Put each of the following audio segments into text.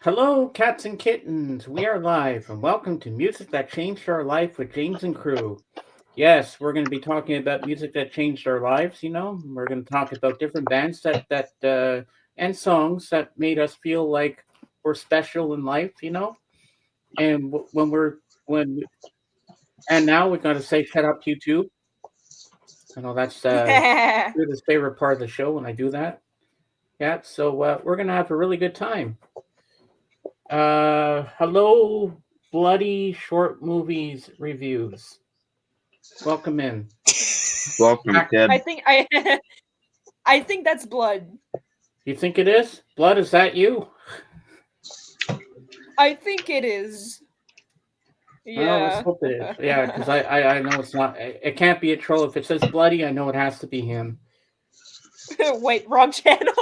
Hello, cats and kittens. We are live, and welcome to Music That Changed Our Life with James and Crew. Yes, we're going to be talking about music that changed our lives. We're going to talk about different bands and songs that made us feel like we're special in life. And when we're when and now we're going to say shut up, you too. I know that's Judith's favorite part of the show when I do that. Yeah, so we're going to have a really good time. Hello, bloody short movies reviews. Welcome in. Welcome, kid. I think that's blood. You think it is? Blood, is that you? I think it is. Well, let's Yeah. hope it is. Yeah, because I know it's not. It can't be a troll. If it says bloody, I know it has to be him. Wait, wrong channel.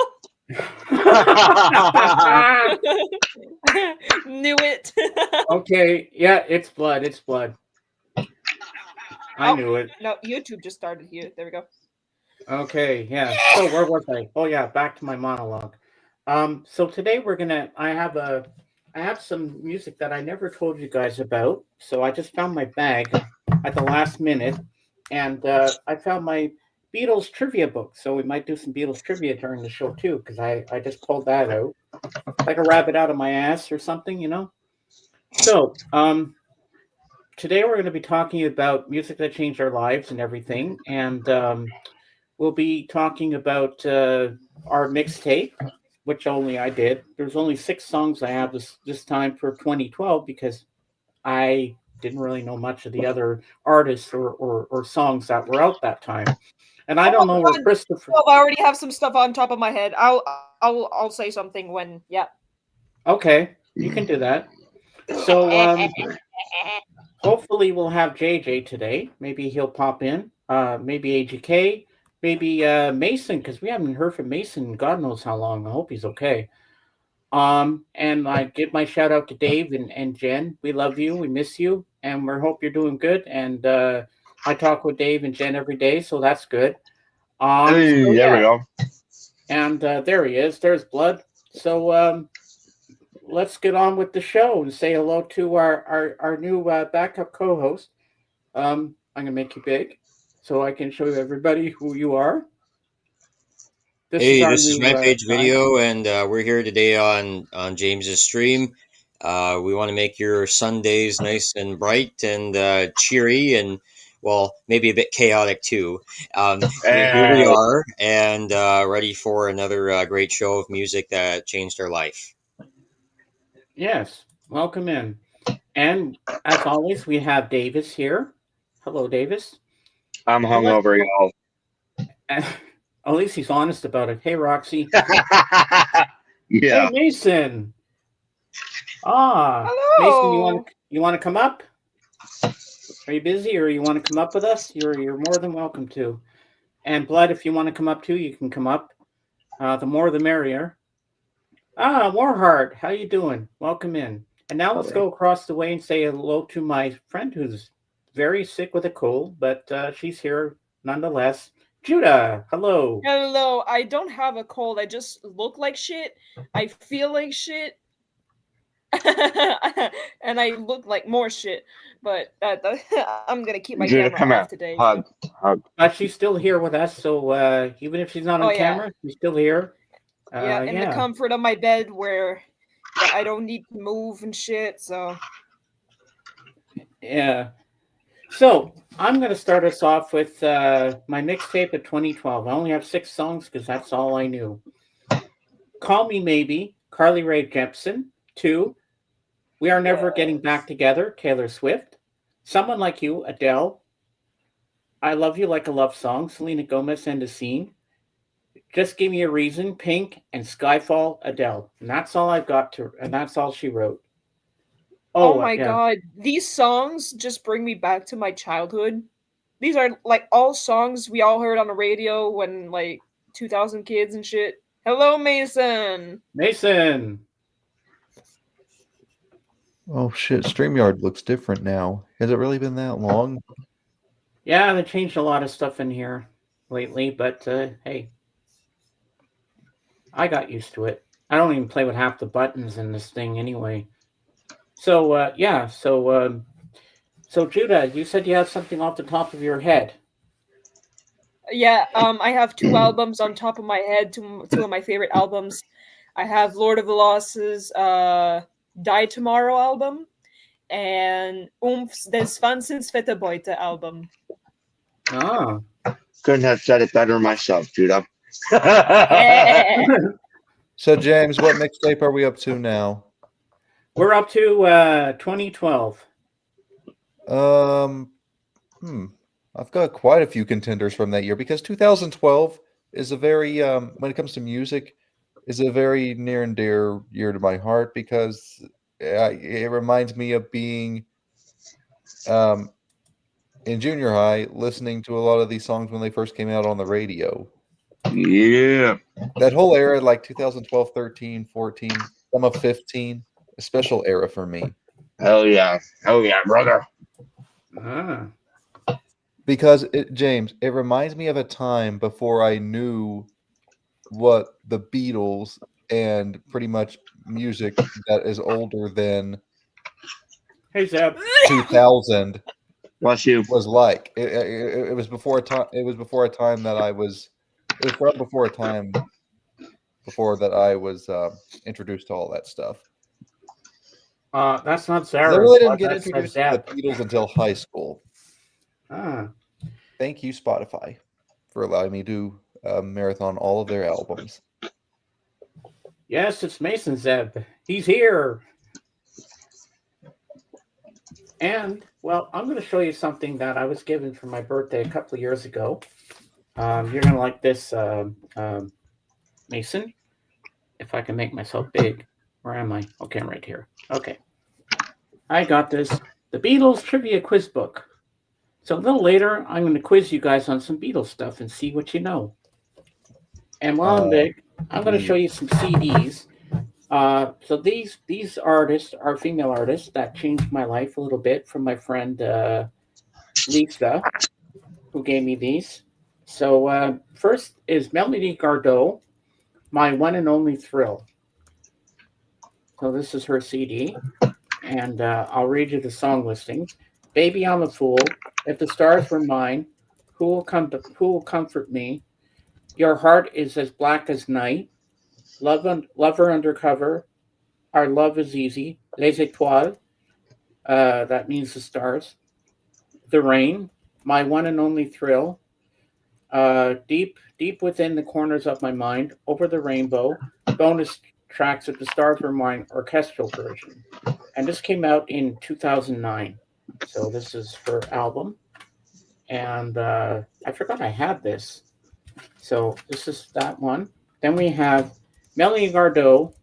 Knew it. Okay, yeah, it's blood. It's blood. I knew it. No, YouTube just started here. There we go. Okay, yeah. So where was I? Oh yeah, back to my monologue. So today I have some music that I never told you guys about. So I just found my bag at the last minute, and I found my Beatles trivia book. So we might do some Beatles trivia during the show too, because I just pulled that out like a rabbit out of my ass or something. So today we're going to be talking about music that changed our lives and everything, and we'll be talking about our mixtape, which only I did. There's only 6 songs I have this time for 2012 because I didn't really know much of the other artists or songs that were out that time. And I don't know where Christopher. I already have some stuff on top of my head. I'll say something when Okay, you can do that. So hopefully we'll have JJ today. Maybe he'll pop in. Maybe AGK. Maybe Mason, because we haven't heard from Mason in God knows how long. I hope he's okay. And I give my shout out to Dave and Jen. We love you. We miss you. And we hope you're doing good. And I talk with Dave and Jen every day, so that's good. Hey, there we go. And there he is. There's Blood. So let's get on with the show and say hello to our new backup co-host. I'm gonna make you big so I can show everybody who you are. This is Rampage Video, and we're here today on James's stream. We want to make your Sundays nice and bright and cheery, and well, maybe a bit chaotic too. Here we are, and ready for another great show of music that changed our life. Yes, welcome in. And as always, we have Davis here. Hello, Davis. I'm hungover, y'all. At least he's honest about it. Hey, Roxy. Yeah. Hey, Mason. Hello. Mason, you want to come up? Are you busy, or you want to come up with us? You're more than welcome to. And Blood, if you want to come up too, you can come up. The more, the merrier. Warheart, how you doing? Welcome in. And now let's go across the way and say hello to my friend who's very sick with a cold, but she's here nonetheless. Judah, hello. Hello. I don't have a cold. I just look like shit. I feel like shit. And I look like more shit. But I'm gonna keep my Judah, camera off today. Hug. But she's still here with us, so even if she's not on camera, she's still here. In the comfort of my bed where I don't need to move and shit. So yeah. So I'm going to start us off with my mixtape of 2012. I only have 6 songs because that's all I knew. Call Me Maybe, Carly Rae Jepsen. 2, We Are Never Getting Back Together, Taylor Swift. Someone Like You, Adele. I Love You Like a Love Song, Selena Gomez and The Scene. Just Give Me a Reason, Pink, and Skyfall, Adele. And that's all I've got and that's all she wrote. Oh my god, these songs just bring me back to my childhood. These are like all songs we all heard on the radio when like 2000 kids and shit. Hello, Mason. Mason. Oh shit, StreamYard looks different now. Has it really been that long? Yeah, they changed a lot of stuff in here lately, but hey, I got used to it. I don't even play with half the buttons in this thing anyway. So yeah, so Judah, you said you have something off the top of your head. Yeah, I have two albums on top of my head, two of my favorite albums. I have Lord of the Lost's Die Tomorrow album and Oomp's Des Fansens Fette Beute album. Ah. Couldn't have said it better myself, Judah. So, James, what mixtape are we up to now? We're up to 2012. I've got quite a few contenders from that year because 2012 is a very, when it comes to music, is a very near and dear year to my heart because it reminds me of being in junior high listening to a lot of these songs when they first came out on the radio. Yeah. That whole era, like 2012, 13, 14, some of 15, a special era for me. Hell yeah, brother. Ah. Because, James, it reminds me of a time before I knew what the Beatles and pretty much music that is older than Hey Zeb. 2000 Bless you. was like. It was before a time. It was before a time that I was. It was right before a time before that I was introduced to all that stuff. That's not Sarah. I really didn't get That's introduced to the Beatles until high school. Ah. Thank you, Spotify, for allowing me to marathon all of their albums. Yes, it's Mason Zeb. He's here. And, well, I'm going to show you something that I was given for my birthday a couple of years ago. You're going to like this, Mason. If I can make myself big. Where am I? Okay, I'm right here. Okay. I got this. The Beatles Trivia Quiz Book. So a little later, I'm going to quiz you guys on some Beatles stuff and see what you know. And while I'm big, I'm going to show you some CDs. So these artists are female artists that changed my life a little bit from my friend Lisa, who gave me these. So first is Melody Gardot, My One and Only Thrill. So this is her CD, and I'll read you the song listings. Baby, I'm a Fool, If the Stars Were Mine, Who Will Comfort Me, Your Heart Is as Black as Night, Lover Undercover, Our Love Is Easy, Les Étoiles, that means the stars, The Rain, My One and Only Thrill, Deep Within the Corners of My Mind, Over the Rainbow, bonus tracks If the Stars Were Mine, orchestral version. And this came out in 2009. So this is her album. And I forgot I had this. So this is that one. Then we have Melanie Gardot,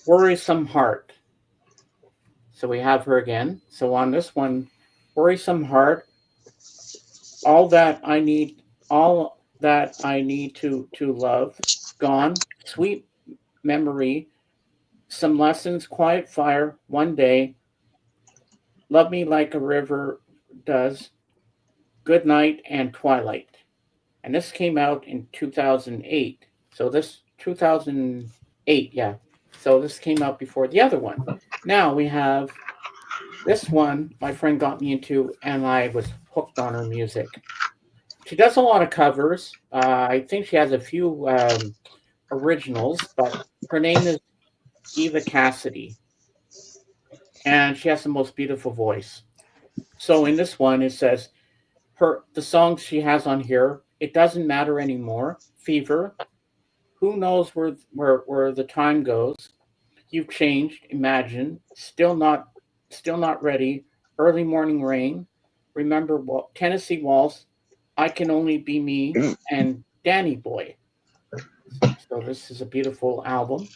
Worrisome Heart. So we have her again. So on this one, Worrisome Heart, all that I need to love, Gone, Sweet Memory, Some Lessons, Quiet Fire, One Day, Love Me Like a River Does, Good Night, and Twilight. And this came out in 2008. So this 2008, yeah. So this came out before the other one. Now we have this one my friend got me into, and I was hooked on her music. She does a lot of covers. I think she has a few originals, but her name is Eva Cassidy. And she has the most beautiful voice. So in this one, it says, the songs she has on here, It Doesn't Matter Anymore, Fever, Who Knows Where the Time Goes, You've Changed, Imagine, Still Not Ready, Early Morning Rain, Remember Tennessee Waltz, I Can Only Be Me, and Danny Boy. So this is a beautiful album.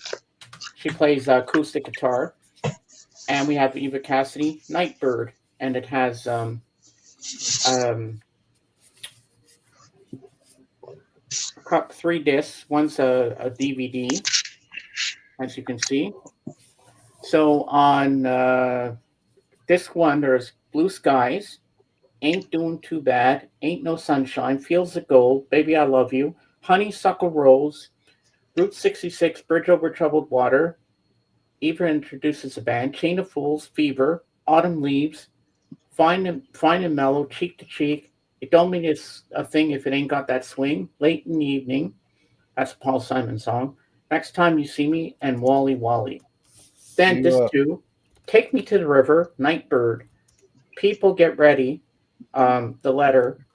She plays acoustic guitar. And we have Eva Cassidy, Nightbird, and it has 3 discs. One's a DVD, as you can see. So on disc 1, there's Blue Skies, Ain't Doing Too Bad, Ain't No Sunshine, Feels the Gold, Baby I Love You, Honeysuckle Rose, Route 66, Bridge Over Troubled Water. Eva introduces a band. Chain of Fools, Fever, Autumn Leaves, Fine and Mellow, Cheek to Cheek. It don't mean it's a thing if it ain't got that swing. Late in the Evening. That's a Paul Simon song. Next Time You See Me, and Wally Wally. Then this two, Take Me to the River, Nightbird, People Get Ready, The Letter,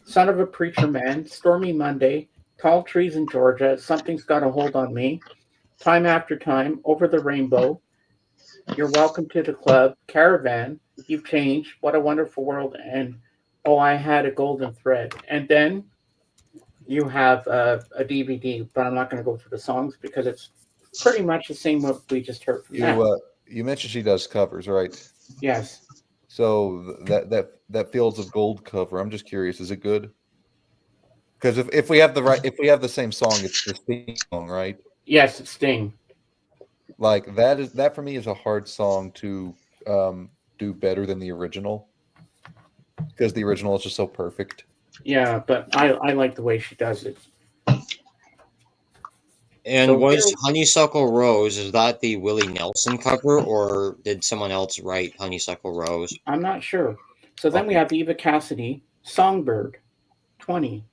Son of a Preacher Man, Stormy Monday, Tall Trees in Georgia, Something's Got a Hold on Me, Time After Time, Over the Rainbow, You're Welcome to the Club, Caravan, You've Changed, What a Wonderful World, and Oh, I Had a Golden Thread. And then you have a DVD, but I'm not going to go through the songs because it's pretty much the same what we just heard from that. You mentioned she does covers, right? Yes. So that Fields of Gold cover, I'm just curious, is it good? Because if we have the same song, it's the Sting song, right? Yes, it's Sting. Like that for me is a hard song to do better than the original, because the original is just so perfect. Yeah, but I like the way she does it. And So was Honeysuckle Rose, is that the Willie Nelson cover, or did someone else write Honeysuckle Rose? I'm not sure. So then we have Eva Cassidy, Songbird, 20.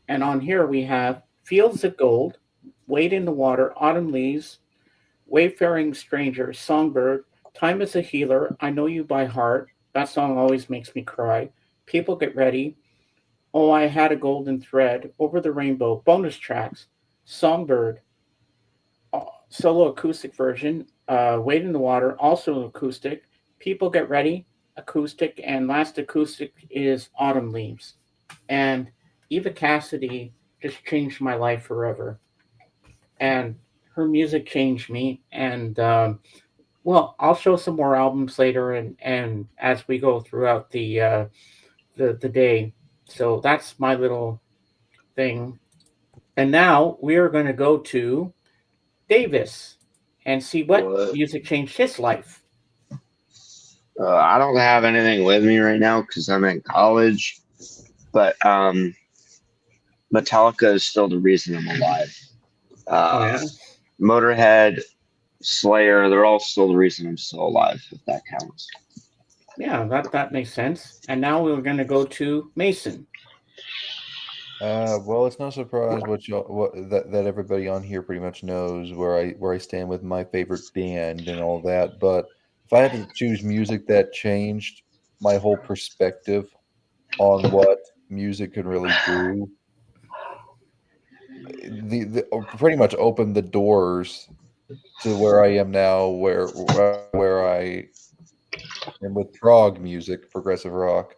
And on here we have Fields of Gold, Wade in the Water, Autumn Leaves, Wayfaring Stranger, Songbird, Time is a Healer, I Know You by Heart. That song always makes me cry. People Get Ready, Oh, I Had a Golden Thread, Over the Rainbow, bonus tracks, Songbird, solo acoustic version, Wade in the Water, also acoustic, People Get Ready, acoustic, and last acoustic is Autumn Leaves. And Eva Cassidy just changed my life forever. And her music changed me. And, well, I'll show some more albums later and as we go throughout the day. So that's my little thing. And now we are going to go to Davis and see what music changed his life. I don't have anything with me right now because I'm in college, but Metallica is still the reason I'm alive. Motorhead, Slayer, they're all still the reason I'm still alive, if that counts. Yeah, that makes sense. And now we're going to go to Mason. Well, it's no surprise that everybody on here pretty much knows where I stand with my favorite band and all that. But if I had to choose music that changed my whole perspective on what music can really do, the pretty much opened the doors to where I am now, where I am with prog music, progressive rock.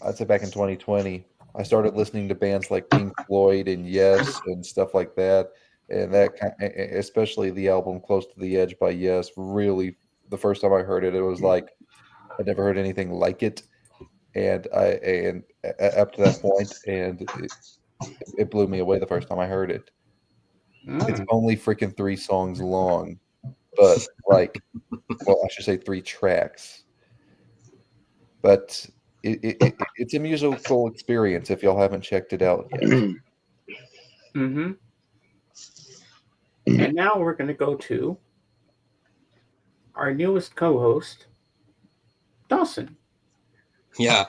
I'd say back in 2020, I started listening to bands like Pink Floyd and Yes and stuff like that. And especially the album Close to the Edge by Yes, really, the first time I heard it, it was like I'd never heard anything like it. And up to that point, and it blew me away the first time I heard it. It's only freaking 3 songs long, but I should say 3 tracks. But it's a musical experience if y'all haven't checked it out yet. Mm-hmm. And now we're going to go to our newest co-host, Dawson. Yeah.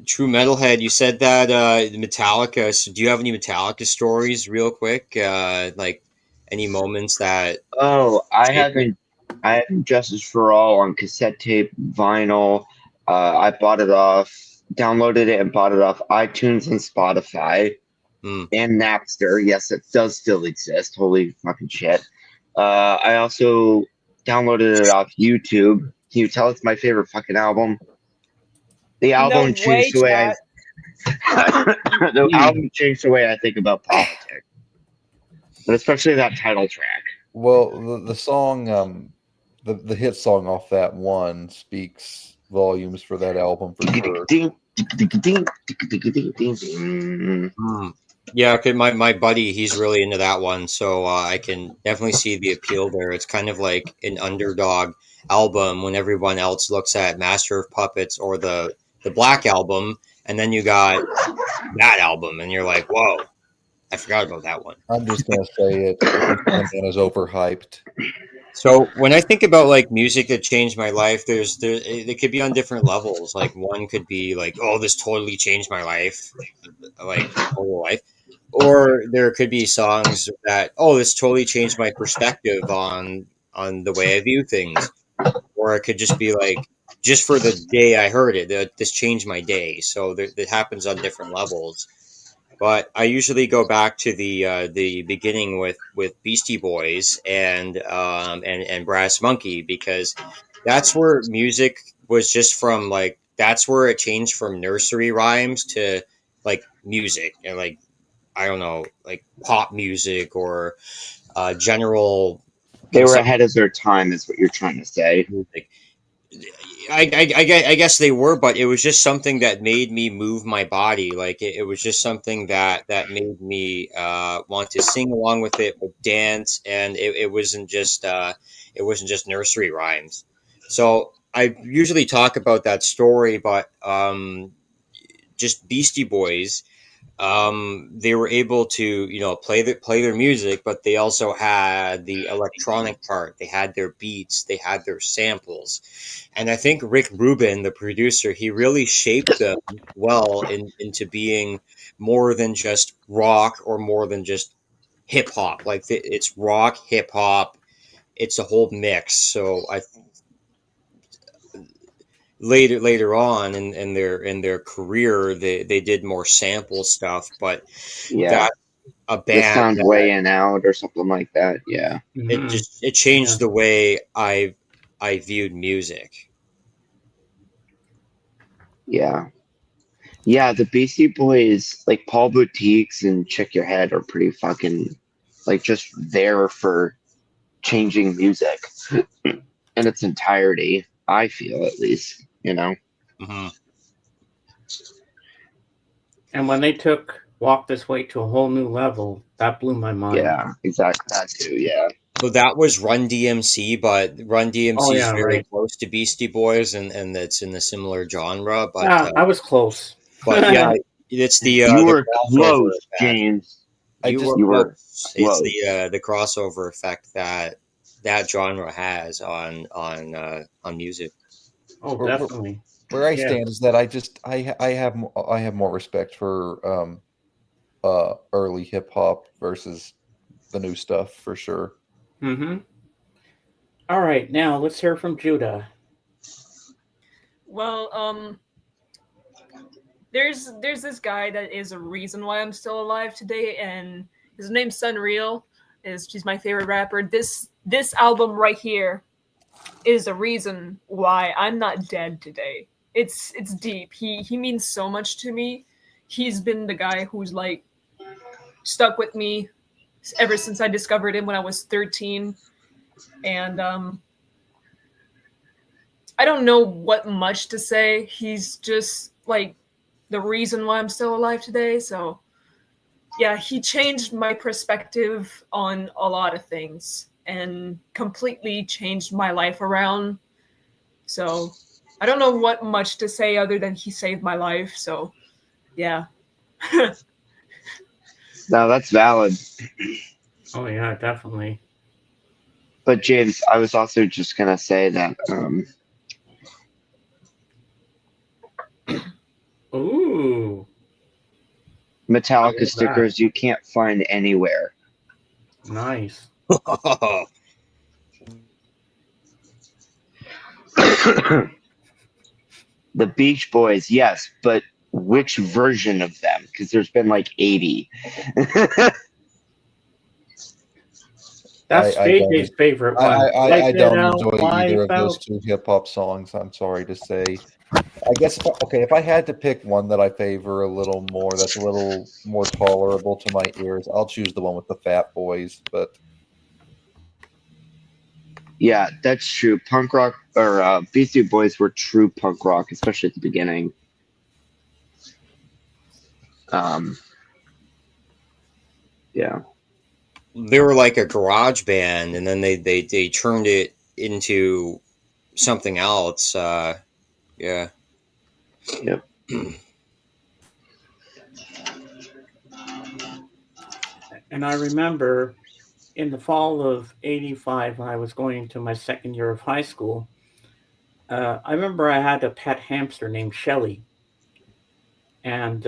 True Metalhead, you said that Metallica. So do you have any Metallica stories real quick? Like any moments that... Oh, I have Justice for All on cassette tape, vinyl. I bought it downloaded it and bought it off iTunes and Spotify and Napster. Yes, it does still exist. Holy fucking shit. I also downloaded it off YouTube. Can you tell it's my favorite fucking album? The album changed the way album changed the way I think about politics. But especially that title track. Well, the song, the hit song off that one speaks volumes for that album for sure. Yeah, okay, my buddy, he's really into that one, so I can definitely see the appeal there. It's kind of like an underdog album when everyone else looks at Master of Puppets or the Black Album, and then you got that album, and you're like, whoa, I forgot about that one. I'm just gonna say it. Sandman is overhyped. So when I think about like music that changed my life, it could be on different levels. Like one could be like, oh, this totally changed my life, like whole life. Or there could be songs that, oh, this totally changed my perspective on the way I view things. Or it could just be like, just for the day I heard it, this changed my day. So it happens on different levels. But I usually go back to the beginning with Beastie Boys and Brass Monkey, because that's where music was just from, like, that's where it changed from nursery rhymes to like music, and like, I don't know, like pop music or general They were ahead of their time, is what you're trying to say. music. I guess they were, but it was just something that made me move my body. Like it was just something that made me want to sing along with it, or dance, and it wasn't just nursery rhymes. So I usually talk about that story, but just Beastie Boys, they were able to, play their music, but they also had the electronic part. They had their beats, they had their samples, and I think Rick Rubin, the producer, he really shaped them well into being more than just rock or more than just hip hop. Like it's rock, hip hop, it's a whole mix. So I later on in their career, they did more sample stuff, but Yeah. that a The band sound way and out or something like that. Yeah. it changed the way I viewed music. Yeah. Yeah, the Beastie Boys, like Paul Boutiques and Check Your Head, are pretty fucking, like, just there for changing music in its entirety. I feel, at least, Mm-hmm. And when they took Walk This Way to a whole new level, that blew my mind. Yeah, exactly. That too. Yeah. So that was Run DMC, but Run DMC is very right. close to Beastie Boys, and that's in a similar genre. But Yeah, I was close. but yeah, it's the You were crossover close, effect. James. You You were close. It's close. the crossover effect that genre has on music. Oh, definitely. Where I stand is that I have more respect for early hip hop versus the new stuff for sure. Mm-hmm. All right, now let's hear from Judah. Well, there's this guy that is a reason why I'm still alive today, and his name's Sunreal. He's my favorite rapper. This album right here is a reason why I'm not dead today. It's deep. He means so much to me. He's been the guy who's like stuck with me ever since I discovered him when I was 13. And I don't know what much to say. He's just like the reason why I'm still alive today. So yeah, he changed my perspective on a lot of things and completely changed my life around. So I don't know what much to say other than he saved my life. So yeah. No, that's valid. Oh yeah, definitely. But James, I was also just gonna say that Ooh. Metallica stickers you can't find anywhere. Nice. The Beach Boys, yes, but which version of them? Because there's been like 80. That's JJ's favorite one. I don't enjoy either of those two hip hop songs. I'm sorry to say. I guess if I had to pick one that I favor a little more, that's a little more tolerable to my ears, I'll choose the one with the Fat Boys. But yeah, that's true. Punk rock or Beastie Boys were true punk rock, especially at the beginning. Yeah. They were like a garage band, and then they turned it into something else. Yeah. Yep. And I remember in the fall of '85, when I was going into my second year of high school, I remember I had a pet hamster named Shelly, and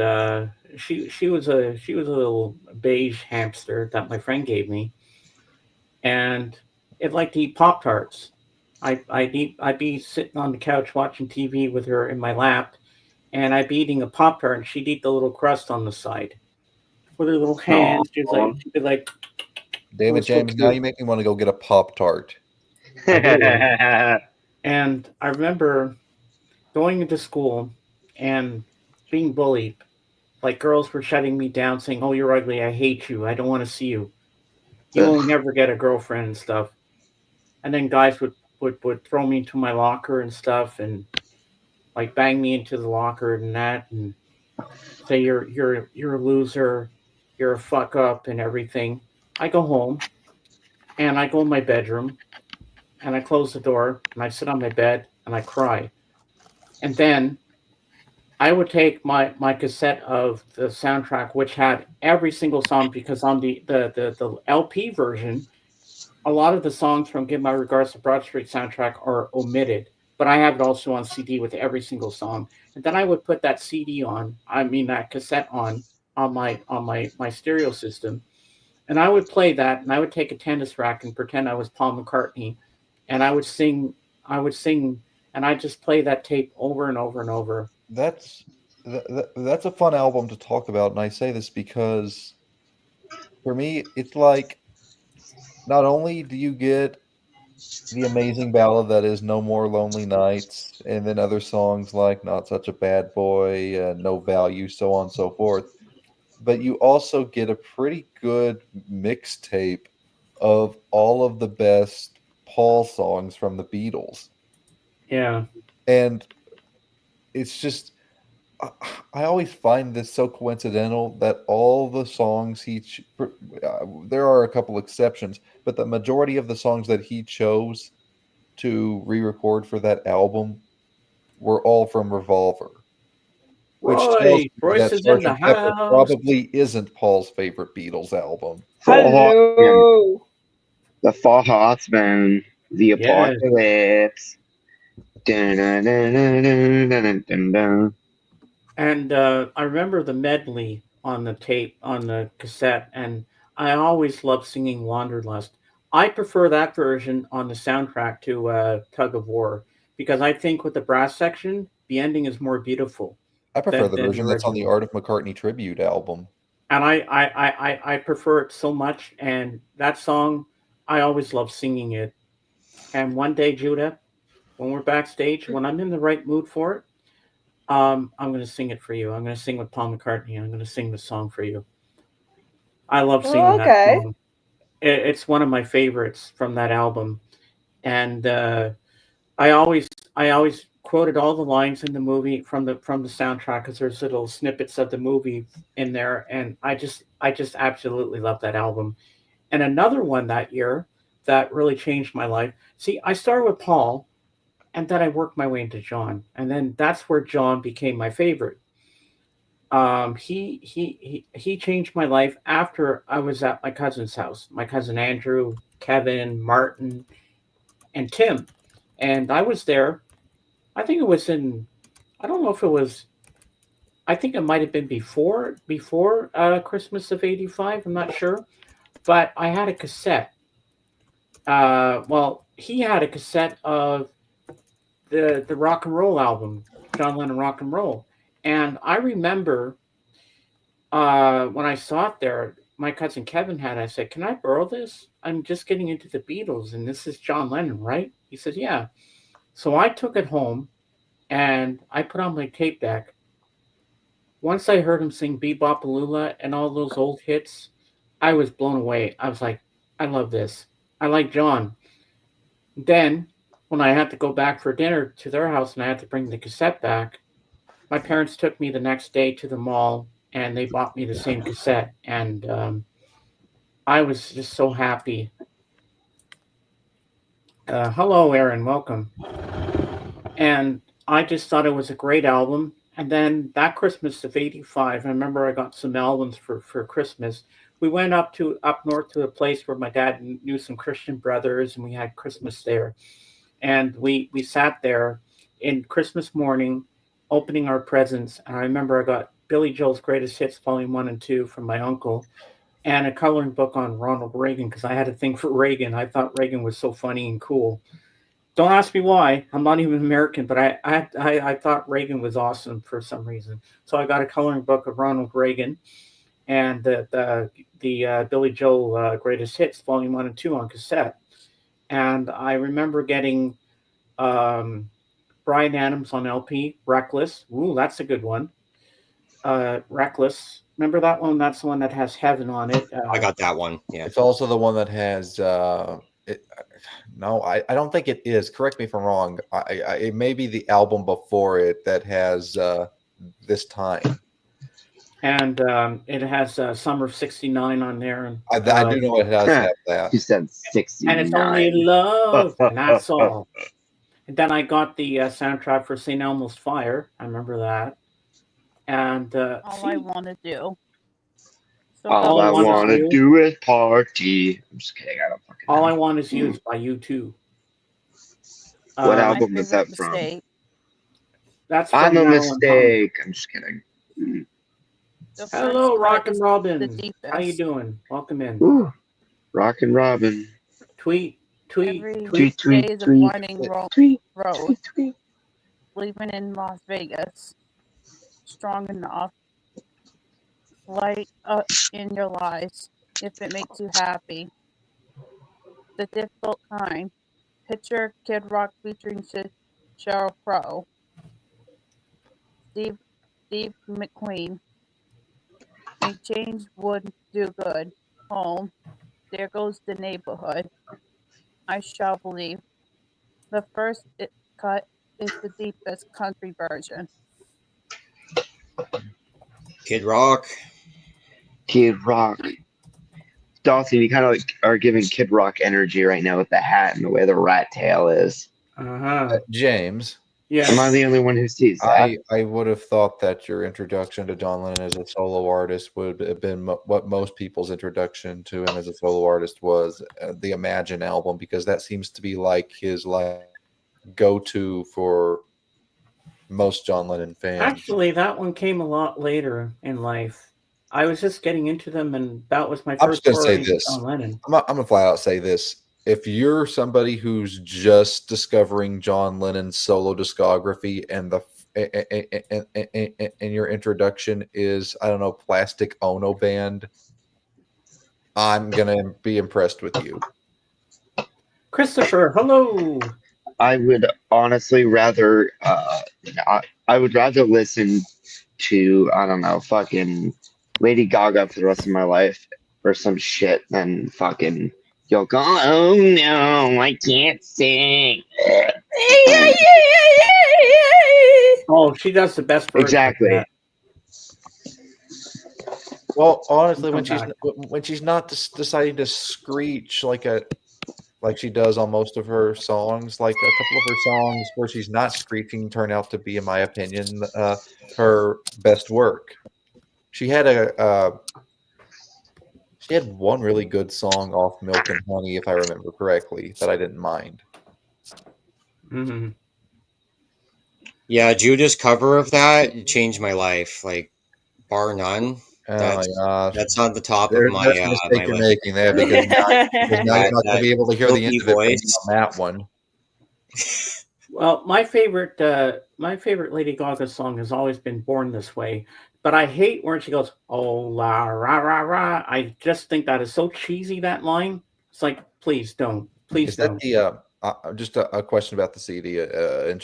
she was a little beige hamster that my friend gave me, and it liked to eat Pop Tarts. I'd be sitting on the couch watching TV with her in my lap, and I'd be eating a Pop Tart, and she'd eat the little crust on the side with her little hands. Aw. She'd be like, it Damn it, was so James! Now cute. you make me want to go get a Pop Tart. And I remember going into school and being bullied. Like girls were shutting me down, saying, "Oh, you're ugly. I hate you. I don't want to see you. You will Ugh. never get a girlfriend and stuff." And then guys would throw me into my locker and stuff, and like bang me into the locker and that, and say you're a loser, you're a fuck up and everything. I go home and I go in my bedroom and I close the door and I sit on my bed and I cry. And then I would take my cassette of the soundtrack, which had every single song, because on the LP version, a lot of the songs from Give My Regards to Broad Street soundtrack are omitted, but I have it also on CD with every single song. And then I would put that CD on, I mean that cassette on my stereo system, and I would play that, and I would take a tennis rack and pretend I was Paul McCartney, and I would sing, and I just play that tape over and over and over. That's a fun album to talk about, and I say this because for me, it's like not only do you get the amazing ballad that is No More Lonely Nights, and then other songs like Not Such a Bad Boy, No Value, so on and so forth, but you also get a pretty good mixtape of all of the best Paul songs from the Beatles. Yeah. And it's just, I always find this so coincidental that all the songs there are a couple exceptions, but the majority of the songs that he chose to re-record for that album were all from Revolver, which tells me Royce that is in the Sgt. Pepper house. probably isn't Paul's favorite Beatles album. Hello. The Fall Horseman, the Yes. Apocalypse. Dun, dun, dun, dun, dun, dun, dun, dun. And I remember the medley on the tape, on the cassette, and I always loved singing Wanderlust. I prefer that version on the soundtrack to Tug of War, because I think with the brass section, the ending is more beautiful I prefer the than the version that's on the original. Art of McCartney tribute album. And I prefer it so much. And that song, I always love singing it. And one day, Judah, when we're backstage, when I'm in the right mood for it, I'm going to sing it for you. I'm going to sing with Paul McCartney. I'm going to sing the song for you. I love singing that Okay. song. It's one of my favorites from that album. And I always quoted all the lines in the movie from the soundtrack, because there's little snippets of the movie in there, and I just absolutely love that album. And another one that year that really changed my life. See, I started with Paul, and then I worked my way into John, and then that's where John became my favorite. He changed my life after I was at my cousin's house. My cousin Andrew, Kevin, Martin, and Tim, and I was there. I think it was in. I don't know if it was. I think it might have been before Christmas of '85. I'm not sure, but I had a cassette. Well, he had a cassette of the rock and roll album, John Lennon Rock and Roll, and I remember when I saw it there, my cousin Kevin had. I said, "Can I borrow this? I'm just getting into the Beatles, and this is John Lennon, right?" He said, "Yeah." So I took it home and I put on my tape deck. Once I heard him sing Bebop and all those old hits, I was blown away. I was like, I love this. I like John. Then, when I had to go back for dinner to their house and I had to bring the cassette back, my parents took me the next day to the mall and they bought me the same cassette. And I was just so happy. Hello, Aaron. Welcome. And I just thought it was a great album. And then that Christmas of '85, I remember I got some albums for Christmas. we went up north to a place where my dad knew some Christian brothers, and we had Christmas there. And we sat there in Christmas morning, opening our presents. And I remember I got Billy Joel's Greatest Hits, Volume 1 and 2 from my uncle, and a coloring book on Ronald Reagan, because I had a thing for Reagan. I thought Reagan was so funny and cool. Don't ask me why. I'm not even American, but I thought Reagan was awesome for some reason. So I got a coloring book of Ronald Reagan and the Billy Joel Greatest Hits, Volume 1 and 2 on cassette. And I remember getting Bryan Adams on LP, Reckless. Ooh, that's a good one. Reckless. Remember that one? That's the one that has Heaven on it. I got that one. Yeah. It's also the one that has. No, I don't think it is. Correct me if I'm wrong. It may be the album before it that has This Time. And it has Summer of '69 on there. And I do know it has have that. You said 69. And it's only love, and that's all. And then I got the soundtrack for St. Elmo's Fire. I remember that. And All I want to do. So All I want to do is party. I'm just kidding. I don't fucking know. All I Want Is You is by U2. What my album is that favorite from? mistake, That's from I'm a Marilyn mistake. I'm just kidding. the first Hello, part Rock and is the Robin. deepest. How you doing? Welcome in. Ooh, Rock and Robin. Tweet. Every tweet, tweet, day is a tweet. winding Tweet, road. tweet, tweet. Living in Las Vegas, strong enough. Light up in your lives if it makes you happy. The difficult kind. Picture Kid Rock featuring Sheryl Crow. Steve McQueen. A change would do good. Home. There goes the neighborhood. I shall believe. The first cut is the deepest country version. Kid Rock. Kid Rock. Dawson, you kind of like are giving Kid Rock energy right now with the hat and the way the rat tail is. James. Yeah. Am I the only one who sees that? I would have thought that your introduction to John Lennon as a solo artist would have been what most people's introduction to him as a solo artist was, the Imagine album, because that seems to be like his go-to for most John Lennon fans. Actually, that one came a lot later in life. I was just getting into them, and that was my I'm first just gonna say foray into this. John Lennon. I'm gonna flat out say this. If you're somebody who's just discovering John Lennon's solo discography and and your introduction is, I don't know, Plastic Ono Band, I'm gonna be impressed with you. Christopher, hello. I would honestly rather, I would rather listen to, I don't know, fucking Lady Gaga for the rest of my life or some shit than fucking Yoko. Oh no, I can't sing. Oh, she does the best version. Exactly. Well, honestly, Come when she's not deciding to screech like she does on most of her songs, like a couple of her songs where she's not screeching turn out to be, in my opinion, her best work. She had one really good song off Milk and Honey, if I remember correctly, that I didn't mind. Mm-hmm. Yeah, Judas' cover of that changed my life, like bar none. Oh my gosh. That's on the top of That's my a mistake my you're list. making there, because now you're not going to be able to hear the end of it voice. on that one. Well, my favorite Lady Gaga song has always been "Born This Way," but I hate where she goes, "Oh la ra ra ra." I just think that is so cheesy. That line. It's like, please don't, please Is that don't. the just a question about the CD in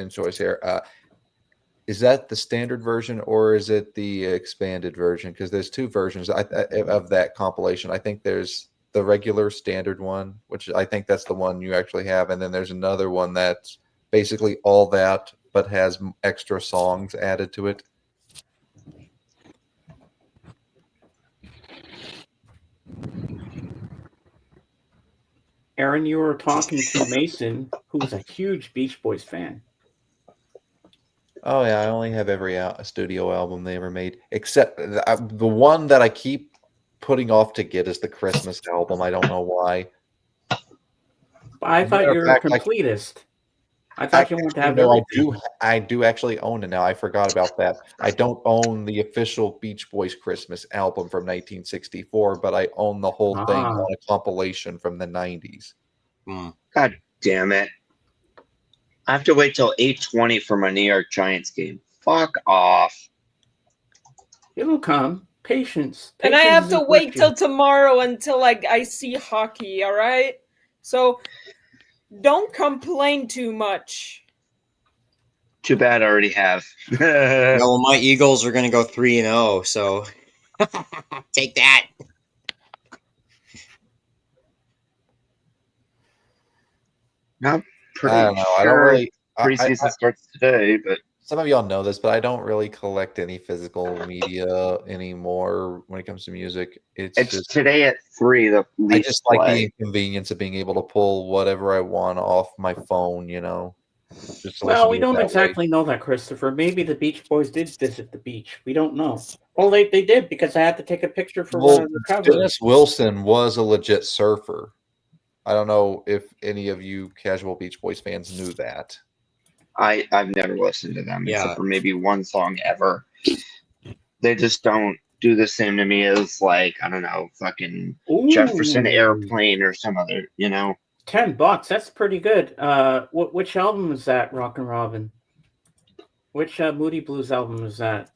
choice here? Is that the standard version or is it the expanded version? Because there's two versions of that compilation. I think there's the regular standard one, which I think that's the one you actually have, and then there's another one that's basically all that but has extra songs added to it. Aaron, you were talking to Mason, who's a huge Beach Boys fan. Oh yeah, I only have every studio album they ever made, except the one that I keep putting off to get is the Christmas album. I don't know why. I As a thought matter you of were a fact, completist. I thought you wanted to have no, everything. I do actually own it now. I forgot about that. I don't own the official Beach Boys Christmas album from 1964, but I own the whole thing Ah. on a compilation from the 90s. God damn it. I have to wait till 8:20 for my New York Giants game. Fuck off. It'll come. Patience. And I have Patience to is a wait virtue. till tomorrow until I see hockey, all right? So don't complain too much. Too bad I already have. Yeah, well, my Eagles are going to go 3-0, so take that. Not pretty I don't know. sure I don't really. preseason starts today, but Some of y'all know this, but I don't really collect any physical media anymore when it comes to music. It's it's just today at 3, the I Leafs just like the play. inconvenience of being able to pull whatever I want off my phone, just to Well, listen we to it don't that way. exactly know that, Christopher. Maybe the Beach Boys did visit the beach. We don't know. Well, they did because I had to take a picture for one Well, of the covers. Dennis Wilson was a legit surfer. I don't know if any of you casual Beach Boys fans knew that. I've never listened to them Yeah. except for maybe one song ever. They just don't do the same to me as, like, I don't know, fucking Jefferson Ooh. Airplane or some other, $10. That's pretty good. Which album is that, Rockin' Robin? Which Moody Blues album is that?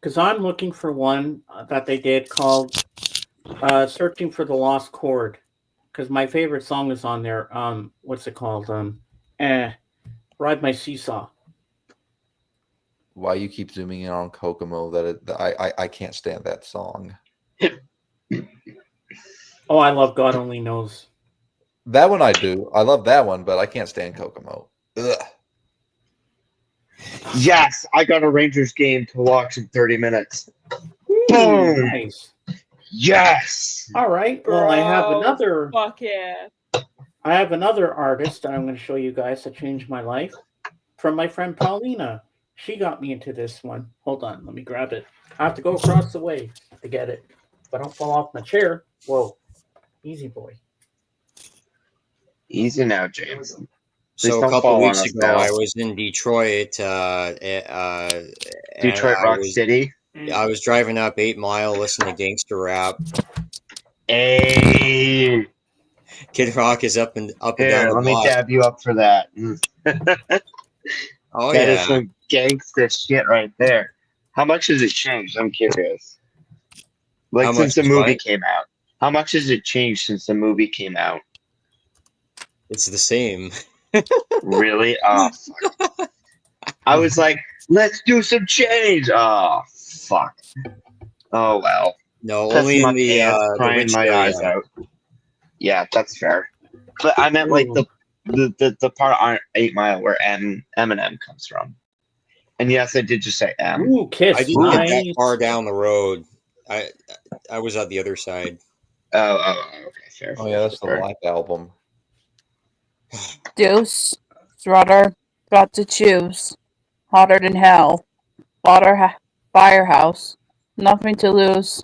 Because I'm looking for one that they did called "Searching for the Lost Chord." Because my favorite song is on there. What's it called? Ride My Seesaw. Why you keep zooming in on Kokomo? I can't stand that song. Oh, I love God Only Knows. That one I do. I love that one, but I can't stand Kokomo. Ugh. Yes, I got a Rangers game to watch in 30 minutes. Ooh, Boom! nice. Yes. All right. Well, I have Bro, another. Fuck yeah. I have another artist that I'm going to show you guys that changed my life from my friend Paulina. She got me into this one. Hold on, let me grab it. I have to go across the way to get it. If I don't fall off my chair. Whoa, easy boy. Easy now, James. Please So a don't couple fall on weeks us ago, now. I was in Detroit. Detroit Rock City. I was driving up 8 Mile, listening to gangster rap. Hey, Kid Rock is up and down here, the let me block. dab you up for that. Oh That is yeah, some gangster shit right there. How much has it changed? I'm curious. Like, How since much the is movie what? came out. How much has it changed since the movie came out? It's the same. Really? Oh, fuck. I was like, let's do some change. Oh, fuck. Oh, well. No, Pissing only my in the pants, crying rich my area. eyes out. Yeah, that's fair. But I meant like the part on 8 Mile where Eminem comes from. And yes, I did just say M. Ooh, Kiss. I didn't get that Nice. far down the road. I was at the other side. Oh, okay, fair. Oh yeah, that's the fair. Black Album. Deuce, Strutter, got to choose. Hotter than hell. Firehouse. Nothing to lose.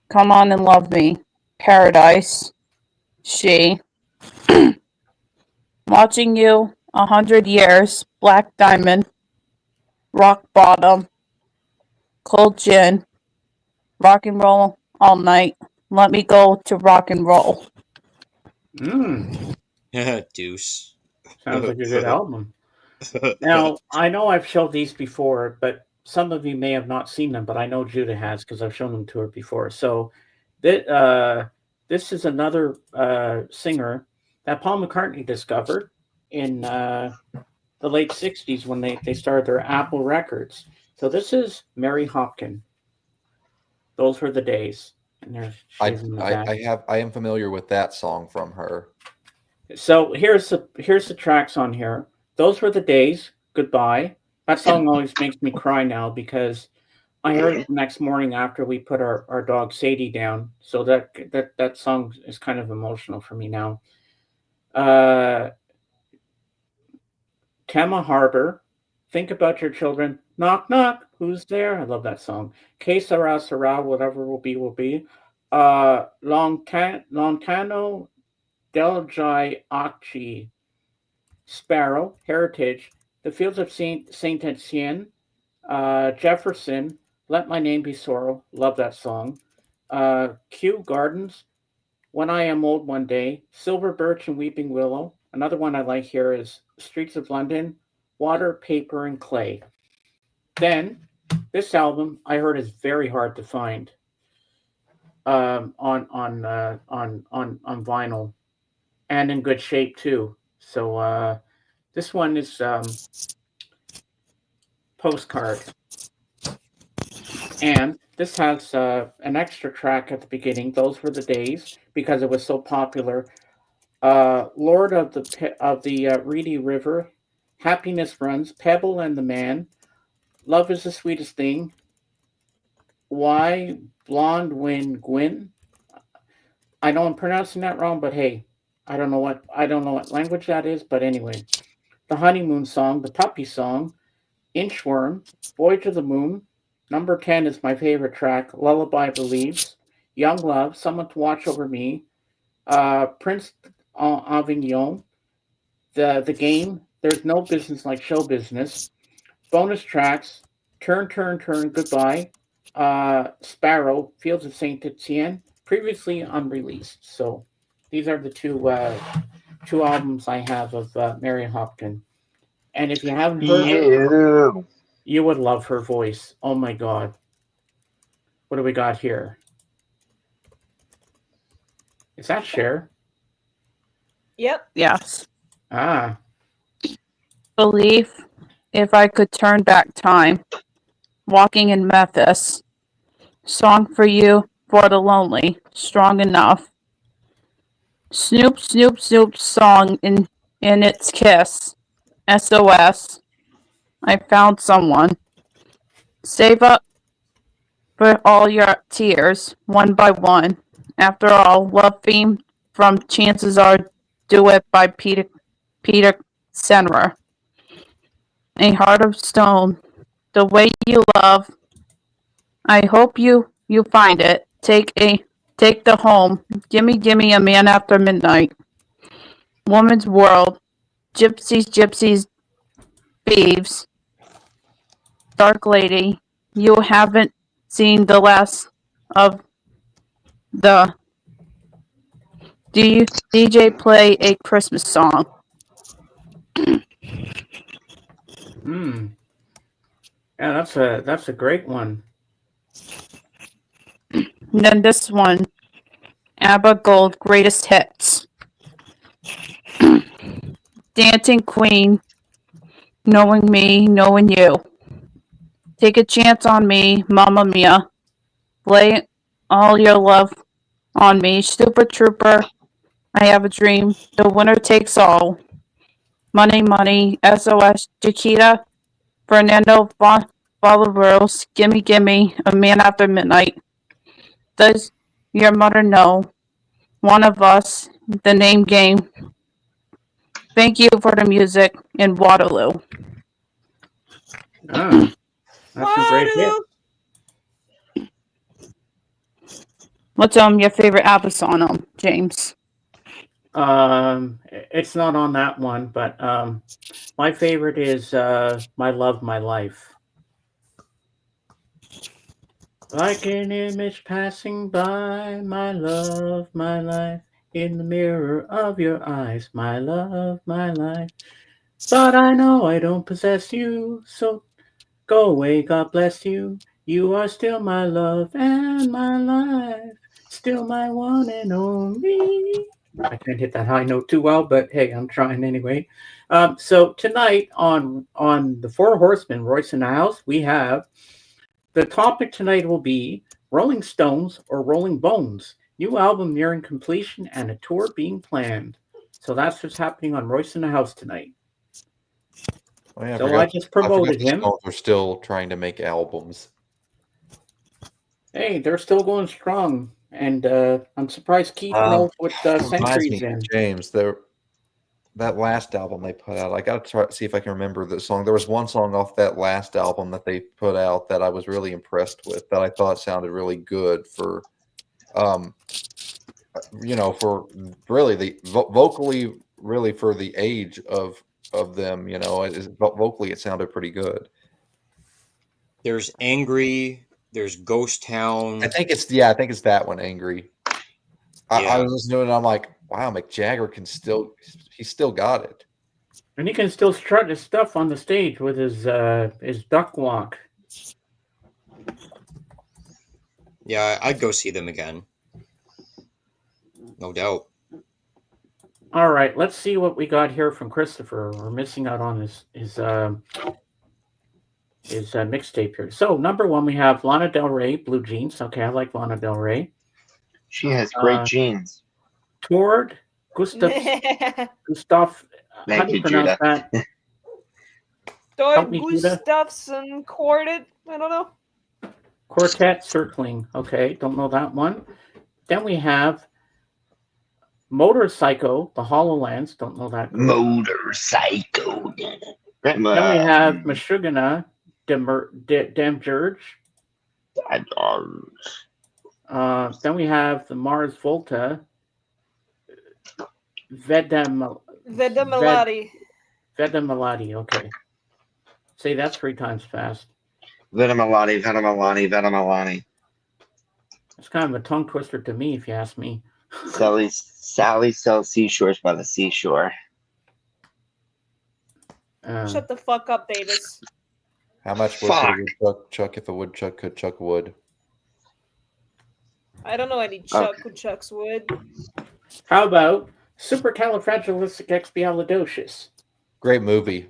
Come on and love me. Paradise. She. Watching you. 100 years. Black Diamond. Rock Bottom. Cold Gin. Rock and roll all night. Let me go to rock and roll. Deuce. Sounds like a good album. Now, I know I've showed these before, but some of you may have not seen them, but I know Judah has because I've shown them to her before. So this is another singer that Paul McCartney discovered in the late 60s when they started their Apple Records. So this is Mary Hopkin. Those were the days. And there's she's in the back. I am familiar with that song from her. So here's the tracks on here. Those were the days. Goodbye. That song always makes me cry now because I heard it the next morning after we put our dog Sadie down. So that song is kind of emotional for me now. Tema Harbor, Think about your children. Knock, knock. Who's there? I love that song. Que sera, sera. Whatever will be, will be. Lontano del Jai Achi. Sparrow, Heritage. The Fields of Saint Etienne. Jefferson, Let My Name Be Sorrow. Love that song. Kew Gardens, When I Am Old One Day. Silver Birch and Weeping Willow. Another one I like here is Streets of London, Water, Paper, and Clay. Then, this album I heard is very hard to find on vinyl, and in good shape too. So this one is Postcard, and this has an extra track at the beginning. Those were the days, because it was so popular. Lord of the Reedy River, Happiness Runs, Pebble and the Man, Love is the Sweetest Thing, Why, Blonde Win Gwyn. I know I'm pronouncing that wrong, but hey, I don't know what language that is, but anyway. The Honeymoon Song, The Puppy Song, Inchworm, Voyage of the Moon. Number 10 is my favorite track, Lullaby Believes, Young Love, Someone to Watch Over Me, Prince Avignon, the Game, There's No Business Like Show Business, bonus tracks, Turn, Turn, Turn, Goodbye, Sparrow, Fields of Saint Etienne, previously unreleased. So these are the two albums I have of Mary Hopkin. And if you haven't heard her, you would love her voice. Oh my God. What do we got here? Is that Cher? Yep. Yes. Ah. Believe if I could turn back time. Walking in Memphis. Song for you for the lonely. Strong enough. Snoop, Snoop, Snoop's song in its kiss. SOS. I found someone. Save up for all your tears, one by one. After all, Love Theme from Chances Are Duet by Peter Senra. A Heart of Stone. The Way You Love. I hope you find it. Take the home. Gimme a Man After Midnight. Woman's World. Gypsies, thieves. Dark Lady. You haven't seen the last of the DJ play a Christmas song. Yeah, that's a great one. And then this one, ABBA Gold Greatest Hits. Dancing Queen, Knowing Me, Knowing You. Take a Chance on Me, Mamma Mia. Lay All Your Love on Me, Super Trooper, I Have a Dream, The Winner Takes All, Money, Money, SOS, Chiquita, Fernando Bolaños, Gimme, A Man After Midnight. Does Your Mother Know? One of Us, The Name Game. Thank You for the Music in Waterloo. Ah, that's a great hit. What's your favorite ABBA song, James? It's not on that one, but my favorite is My Love, My Life. Like an image passing by, my love, my life, in the mirror of your eyes, my love, my life. But I know I don't possess you, so go away, God bless you. You are still my love and my life, still my one and only. I can't hit that high note too well, but hey, I'm trying anyway. So tonight on the Four Horsemen, Royce in the House, we have the topic tonight will be Rolling Stones or Rolling Bones, new album nearing completion and a tour being planned. So that's what's happening on Royce in the House tonight. Oh, yeah, So I just promoted him. They're still trying to make albums. Hey, they're still going strong, and I'm surprised Keith knows what century's in. James, they're that last album they put out. I got to try to see if I can remember the song. There was one song off that last album that they put out that I was really impressed with, that I thought sounded really good for, for really the vocally, really for the age of them. Vocally it sounded pretty good. There's Angry. There's Ghost Town. I think it's that one, Angry. I was listening to it and I'm like, wow, Mick Jagger he's still got it. And he can still strut his stuff on the stage with his duck walk. Yeah, I'd go see them again. No doubt. All right, let's see what we got here from Christopher. We're missing out on his mixtape here. So number 1, we have Lana Del Rey, Blue Jeans. Okay, I like Lana Del Rey. She has great jeans. Tord Gustav. How do you pronounce that? Tord Gustafsson Quartet. I don't know. Quartet Circling. Okay, don't know that one. Then we have Motorcycle, the HoloLens. Don't know that group. Motorcycle. Then we have Meshuggah, Demjurge. Then we have the Mars Volta. Vedamalati. Vedamalati, okay. Say that 3 times fast. Vedamalati. It's kind of a tongue twister to me, if you ask me. Sally sells seashores by the seashore. Shut the fuck up, Davis. How much wood could a woodchuck chuck if a woodchuck could chuck wood? I don't know any Chuck who chucks wood. How about Supercalifragilisticexpialidocious? Great movie.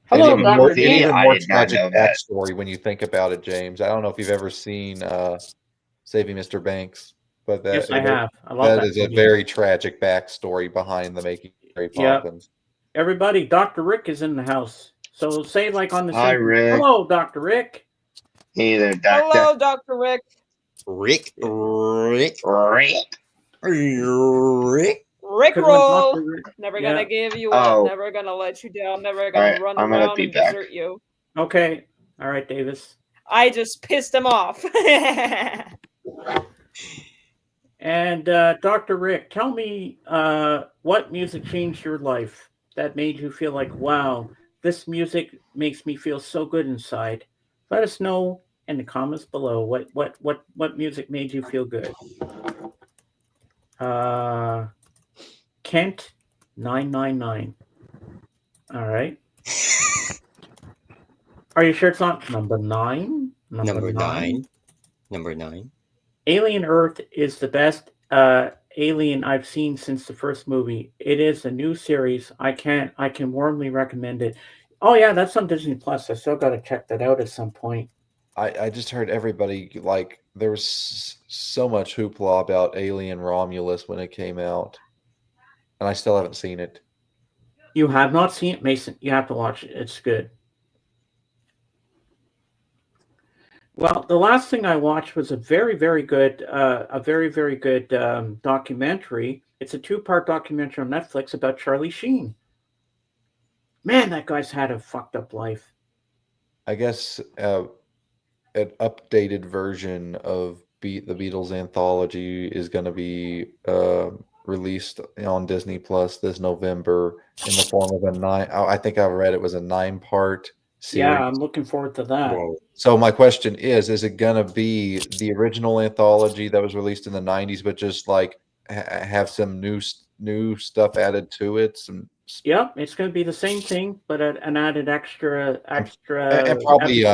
Hello, even Dr. more D. tragic backstory when you think about it, James. I don't know if you've ever seen Saving Mr. Banks, but Yes, I have. I love that is a very tragic backstory behind the making of Mary Poppins. Everybody, Dr. Rick is in the house. So say like on the Hi, Rick. Hello, Dr. Rick. Hey there, Doctor. Hello, Dr. Rick. Rick. Rickroll. Never gonna give you up. Never gonna let you down. Never gonna run around and desert you. Okay. All right, Davis. I just pissed him off. And Dr. Rick, tell me what music changed your life that made you feel like, wow, this music makes me feel so good inside. Let us know in the comments below what music made you feel good. Kent 999. All right. Are you sure it's not number 9? Number 9. Number 9. Alien Earth is the best Alien I've seen since the first movie. It is a new series. I can warmly recommend it. Oh yeah, that's on Disney Plus. I still got to check that out at some point. I just heard everybody, like, there was so much hoopla about Alien Romulus when it came out, and I still haven't seen it. You have not seen it, Mason? You have to watch it. It's good. Well, the last thing I watched was a very, very good documentary. It's a 2-part documentary on Netflix about Charlie Sheen. Man, that guy's had a fucked up life. I guess an updated version of the Beatles anthology is going to be released on Disney Plus this November in the form of I think I read it was a 9-part series. Yeah, I'm looking forward to that. Whoa. So my question is it going to be the original anthology that was released in the 90s, but just like have some new stuff added to it? Yep, it's going to be the same thing, but an added extra. And probably,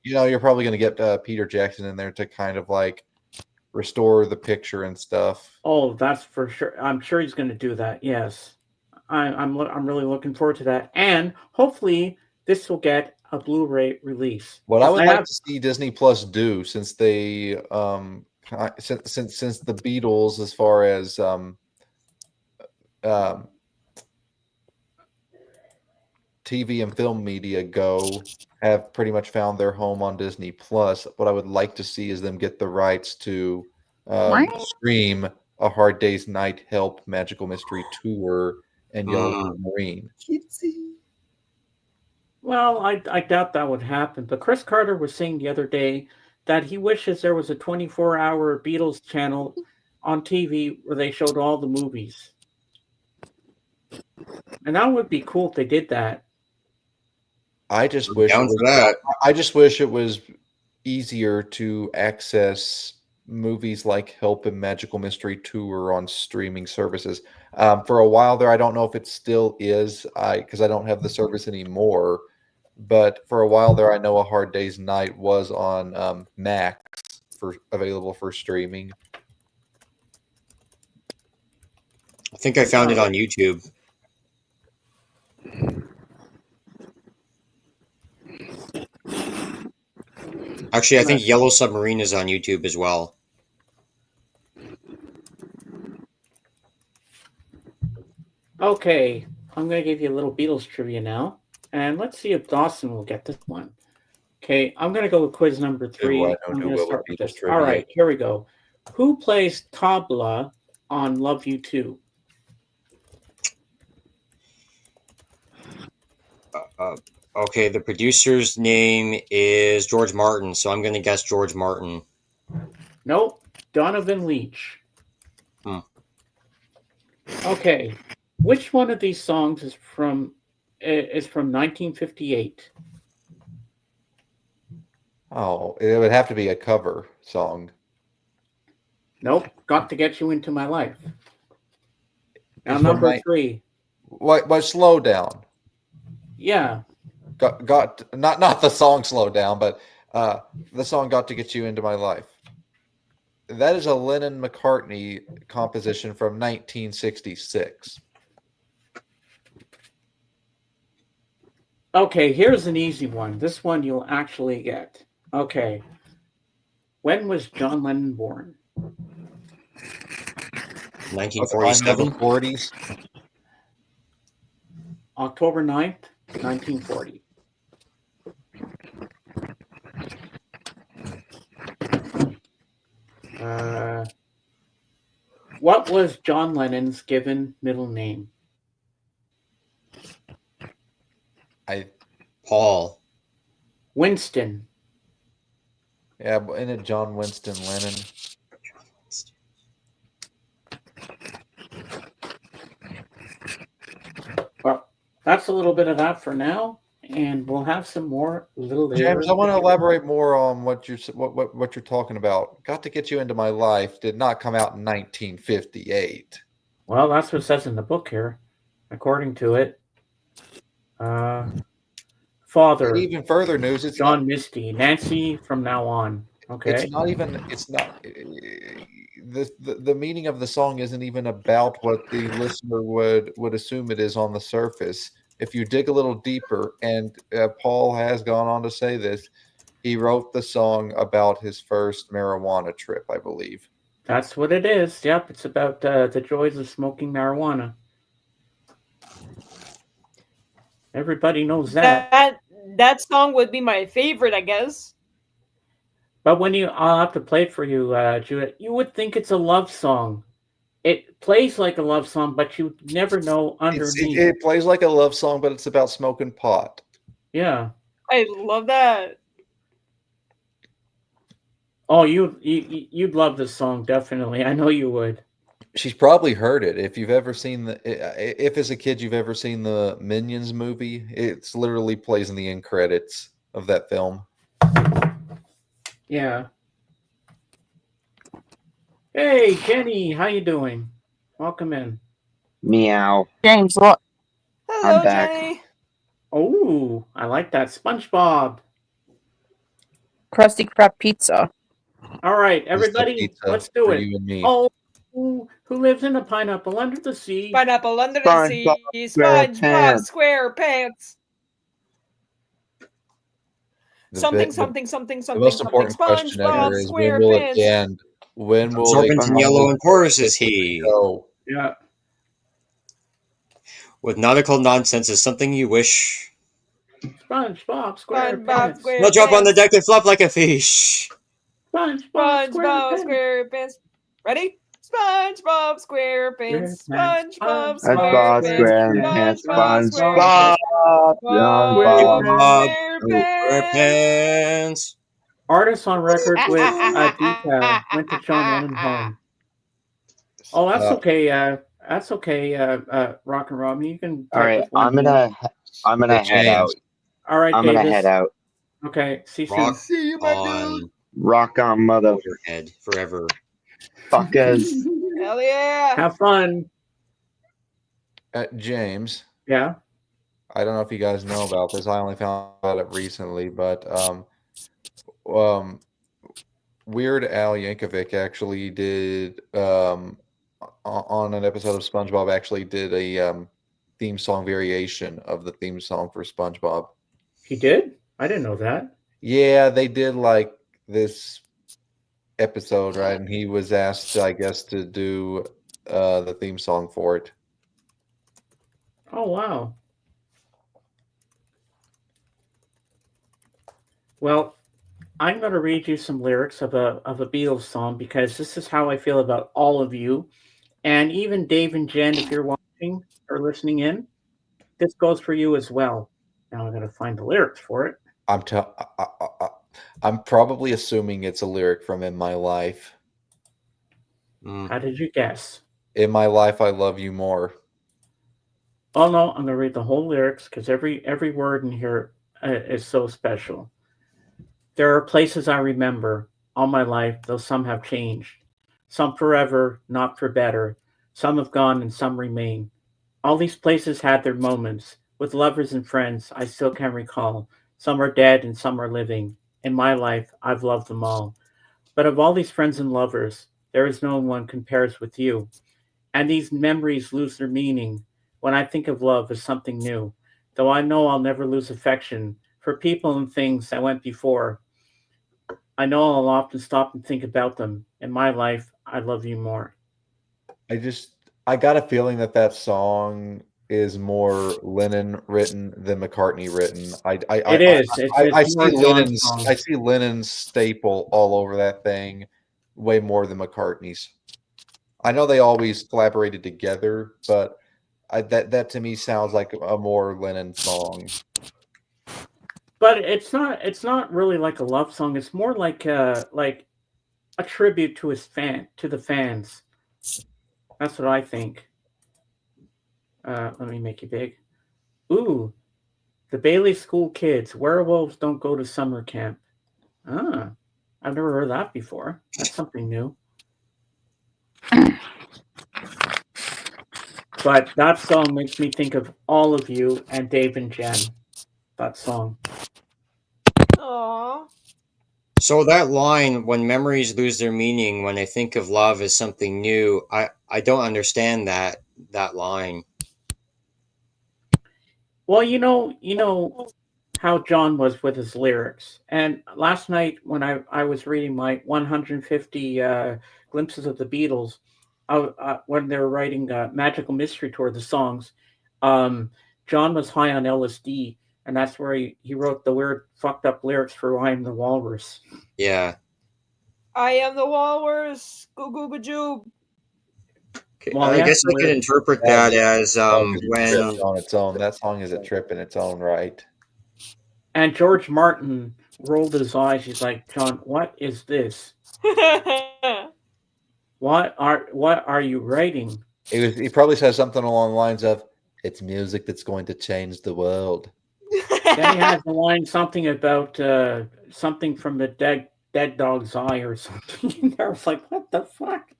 you're probably going to get Peter Jackson in there to kind of like restore the picture and stuff. Oh, that's for sure. I'm sure he's going to do that. Yes, I'm really looking forward to that, and hopefully this will get a Blu-ray release. What I would like to see Disney Plus do, since they since the Beatles, as far as TV and film media go, have pretty much found their home on Disney Plus. What I would like to see is them get the rights to stream A Hard Day's Night, Help, Magical Mystery Tour, and Yellow Submarine. Well, I doubt that would happen. But Chris Carter was saying the other day that he wishes there was a 24-hour Beatles channel on TV where they showed all the movies. And that would be cool if they did that. I just wish it was easier to access movies like Help and Magical Mystery Tour on streaming services. For a while there, I don't know if it still is, because I don't have the service anymore. But for a while there, I know A Hard Day's Night was on Max available for streaming. I think I found it on YouTube. Actually, I think Yellow Submarine is on YouTube as well. Okay, I'm going to give you a little Beatles trivia now. And let's see if Dawson will get this one. Okay, I'm going to go with quiz number 3. I'm going to start with this. All right, here we go. Who plays tabla on Love You Too? Okay, the producer's name is George Martin, so I'm going to guess George Martin. Nope, Donovan Leitch. Okay, which one of these songs is from 1958? Oh, it would have to be a cover song. Nope, Got to Get You Into My Life. Now, number 3. What? Slow Down. Yeah. Got not the song Slow Down, but the song Got to Get You Into My Life. That is a Lennon-McCartney composition from 1966. Okay, here's an easy one. This one you'll actually get. Okay. When was John Lennon born? 1947. 40s. October 9th, 1940. What was John Lennon's given middle name? Paul. Winston. Yeah, but isn't it John Winston Lennon? Well, that's a little bit of that for now, and we'll have some more a little later. James, I want to elaborate more on what you're talking about. Got to Get You Into My Life did not come out in 1958. Well, that's what it says in the book here, according to it. Father. Even further news, it's John Misty, Nancy from now on. Okay. It's not. The meaning of the song isn't even about what the listener would assume it is on the surface. If you dig a little deeper, and Paul has gone on to say this, he wrote the song about his first marijuana trip, I believe. That's what it is. Yep, it's about the joys of smoking marijuana. Everybody knows that. That song would be my favorite, I guess. But I'll have to play it for you, Judith. You would think it's a love song. It plays like a love song, but you never know underneath. It plays like a love song, but it's about smoking pot. Yeah. I love that. Oh, you'd love this song, definitely. I know you would. She's probably heard it. If you've ever seen if as a kid you've ever seen the Minions movie, it's literally plays in the end credits of that film. Yeah. Hey, Jenny, how you doing? Welcome in. Meow. James, look. Hello, I'm back. Jenny. Oh, I like that. SpongeBob. Krusty Krab pizza. All right, everybody, let's do it. You and me. Oh, who lives in a pineapple under the sea? Pineapple under the sea. SpongeBob SquarePants. Something. The most important question ever is when will it end? When will Serpent in yellow and porous is he. Go? Yeah. With nautical nonsense is something you wish. SpongeBob SquarePants. No jump on the deck and flop like a fish. SpongeBob SquarePants. Ready? SpongeBob SquarePants, SpongeBob SpongeBob SquarePants, SquarePants, SpongeBob SpongeBob, SquarePants. Artists on record with Deepa went to John Lennon home. Oh, that's okay. That's okay. Rock and Robin, you can. All right, with one I'm gonna head out. All right, I'm Davis. gonna head out. Okay, see you Rock soon. See you, my dude. on Rock on, mother Motorhead forever. fuckers. Hell yeah! Have fun. James, Yeah. I don't know if you guys know about this. I only found out it recently, but Weird Al Yankovic actually did on an episode of SpongeBob actually did a theme song variation of the theme song for SpongeBob. He did? I didn't know that. Yeah, they did like this episode, right? And he was asked, I guess, to do the theme song for it. Oh, wow. Well, I'm going to read you some lyrics of a Beatles song because this is how I feel about all of you. And even Dave and Jen, if you're watching or listening in, this goes for you as well. Now I'm going to find the lyrics for it. I'm probably assuming it's a lyric from In My Life. How did you guess? In my life, I love you more. Oh, no, I'm going to read the whole lyrics because every word in here is so special. There are places I remember all my life, though some have changed. Some forever, not for better. Some have gone and some remain. All these places had their moments. With lovers and friends, I still can recall. Some are dead and some are living. In my life, I've loved them all. But of all these friends and lovers, there is no one compares with you. And these memories lose their meaning when I think of love as something new. Though I know I'll never lose affection for people and things that went before. I know I'll often stop and think about them. In my life, I love you more. I got a feeling that song is more Lennon written than McCartney written. I see Lennon's staple all over that thing way more than McCartney's. I know they always collaborated together, but that to me sounds like a more Lennon song. But it's not really like a love song. It's more like a tribute to the fans. That's what I think. Let me make it big. Ooh, the Bailey School Kids. Werewolves don't go to summer camp. Ah, I've never heard that before. That's something new. But that song makes me think of all of you and Dave and Jen. That song. Aww. So that line, when memories lose their meaning, when I think of love as something new, I don't understand that line. Well, you know how John was with his lyrics. And last night when I was reading my 150 glimpses of the Beatles, when they were writing Magical Mystery Tour, the songs, John was high on LSD. And that's where he wrote the weird fucked up lyrics for I Am the Walrus. Yeah. I am the walrus. Goo goo goo joob. Okay. Well, I guess I could interpret that as when on its own. That song is a trip in its own right. And George Martin rolled his eyes. He's like, John, what is this? What are you writing? He probably says something along the lines of, "It's music that's going to change the world." Then he has the line something about something from the dead dog's eye or something. I was like, what the fuck?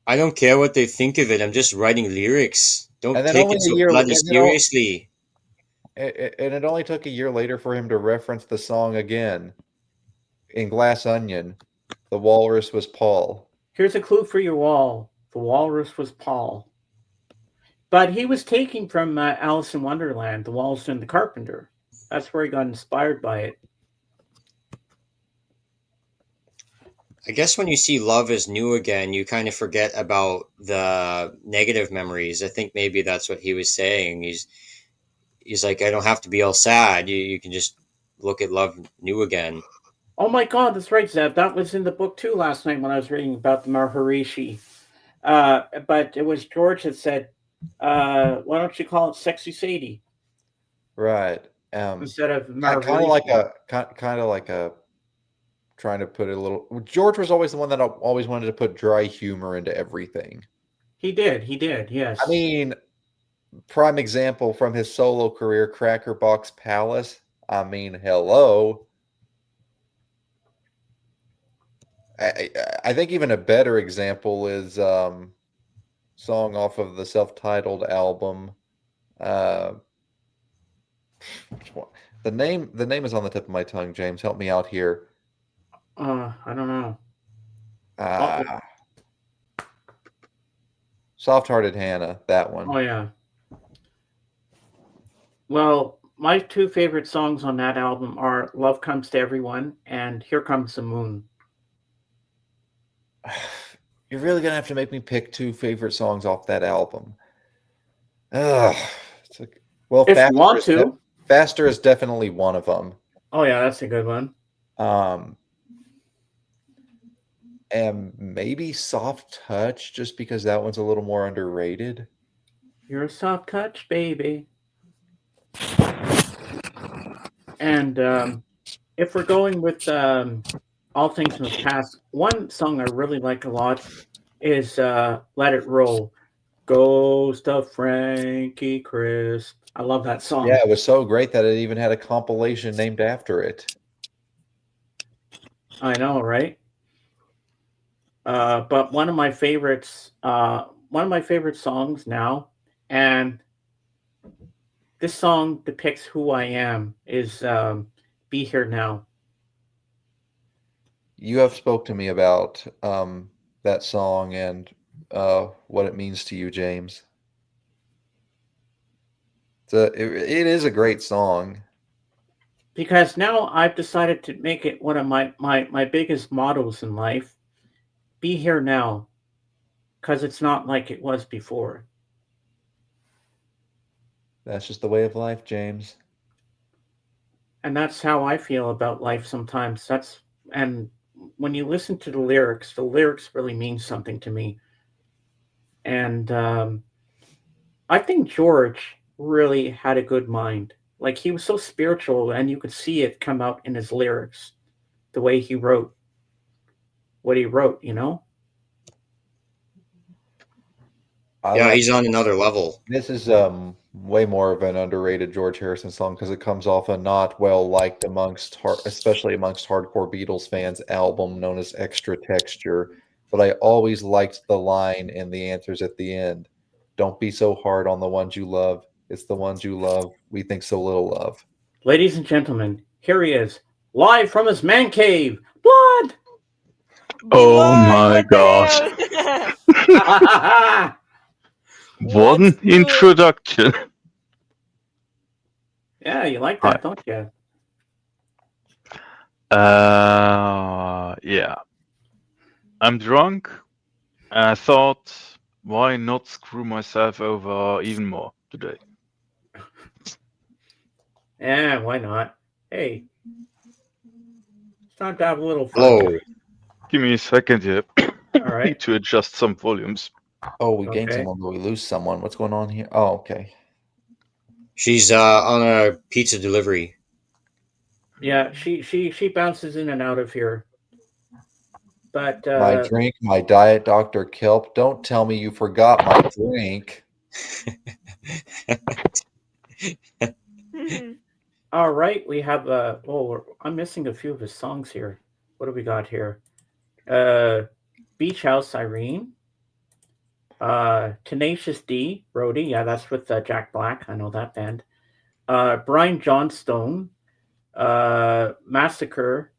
I don't care what they think of it. I'm just writing lyrics. Don't take it so bloody seriously. And it only took a year later for him to reference the song again. In Glass Onion, the walrus was Paul. Here's a clue for your wall. The walrus was Paul. But he was taking from Alice in Wonderland, The Walrus and the Carpenter. That's where he got inspired by it. I guess when you see love is new again, you kind of forget about the negative memories. I think maybe that's what he was saying. He's like, I don't have to be all sad. You can just look at love new again. Oh my God, that's right, Zeb. That was in the book too last night when I was reading about the Maharishi. But it was George that said, "Why don't you call it Sexy Sadie Right. instead of Kind of like Maharishi?" a trying to put it a little. George was always the one that always wanted to put dry humor into everything. He did. Yes. I mean, prime example from his solo career, Cracker Box Palace. I mean, hello. I think even a better example is song off of the self-titled album. The name is on the tip of my tongue. James, help me out here. I don't know. Soft-Hearted Hannah, that one. Oh yeah. Well, my two favorite songs on that album are "Love Comes to Everyone" and "Here Comes the Moon." You're really gonna have to make me pick two favorite songs off that album. Ugh. Well, if you want to, Faster is definitely one of them. Oh yeah, that's a good one. And maybe Soft Touch, just because that one's a little more underrated. You're a soft touch, baby. And if we're going with all things from the past, one song I really like a lot is "Let It Roll." Ghost of Frankie Crisp. I love that song. Yeah, it was so great that it even had a compilation named after it. I know, right? But one of my favorites songs now, and this song depicts who I am, is "Be Here Now." You have spoke to me about that song and what it means to you, James. It is a great song. Because now I've decided to make it one of my biggest mottos in life. Be here now. Because it's not like it was before. That's just the way of life, James. And that's how I feel about life sometimes. And when you listen to the lyrics really mean something to me. And I think George really had a good mind. Like, he was so spiritual, and you could see it come out in his lyrics, the way he wrote what he wrote, you know? He's on another level. This is way more of an underrated George Harrison song because it comes off a not well liked especially amongst hardcore Beatles fans album known as Extra Texture. But I always liked the line and the answers at the end. Don't be so hard on the ones you love. It's the ones you love we think so little of. Ladies and gentlemen, here he is, live from his man cave. Blood! Oh my gosh. What an introduction. Yeah, you like that, don't you? Yeah. I'm drunk, and I thought, why not screw myself over even more today? Yeah, why not? Hey, it's time to have a little fun. Hello. Give me a second here. All right. Need to adjust some volumes. Oh, we gained someone, but we lose someone. What's going on here? Oh, okay. She's on a pizza delivery. Yeah, she bounces in and out of here. But my drink, my Diet Dr. Kelp. Don't tell me you forgot my drink. All right, we have I'm missing a few of his songs here. What do we got here? Beach House Irene. Tenacious D, Roadie. Yeah, that's with Jack Black. I know that band. Brian Johnstone, Massacre.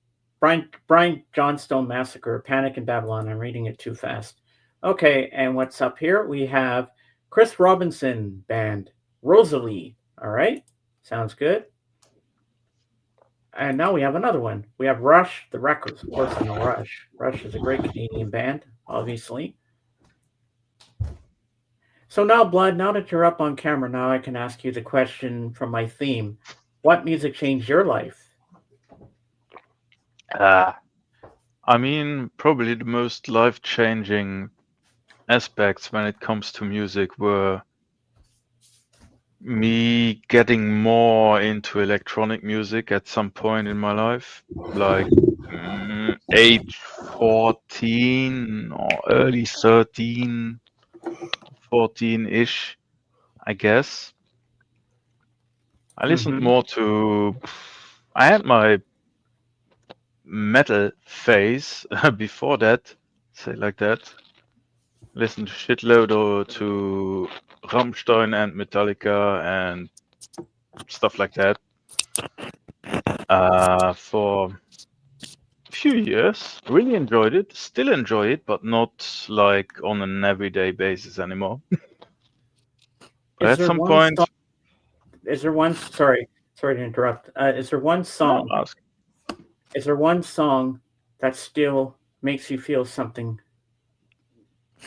Brian Johnstone Massacre, Panic in Babylon. I'm reading it too fast. Okay, and what's up here? We have Chris Robinson Band, Rosalie. All right, sounds good. And now we have another one. We have Rush, the Records. Of course, I know Rush. Rush is a great Canadian band, obviously. So now, Blood, now that you're up on camera, now I can ask you the question from my theme. What music changed your life? I mean, probably the most life-changing aspects when it comes to music were me getting more into electronic music at some point in my life, like age 14 or early 13, 14-ish, I guess. I listened more to. I had my metal phase before that, say like that. Listened to shitload to Rammstein and Metallica and stuff like that. For a few years, really enjoyed it. Still enjoy it, but not like on an everyday basis anymore. But at some point, is there one? Sorry to interrupt. Is there one song? Is there one song that still makes you feel something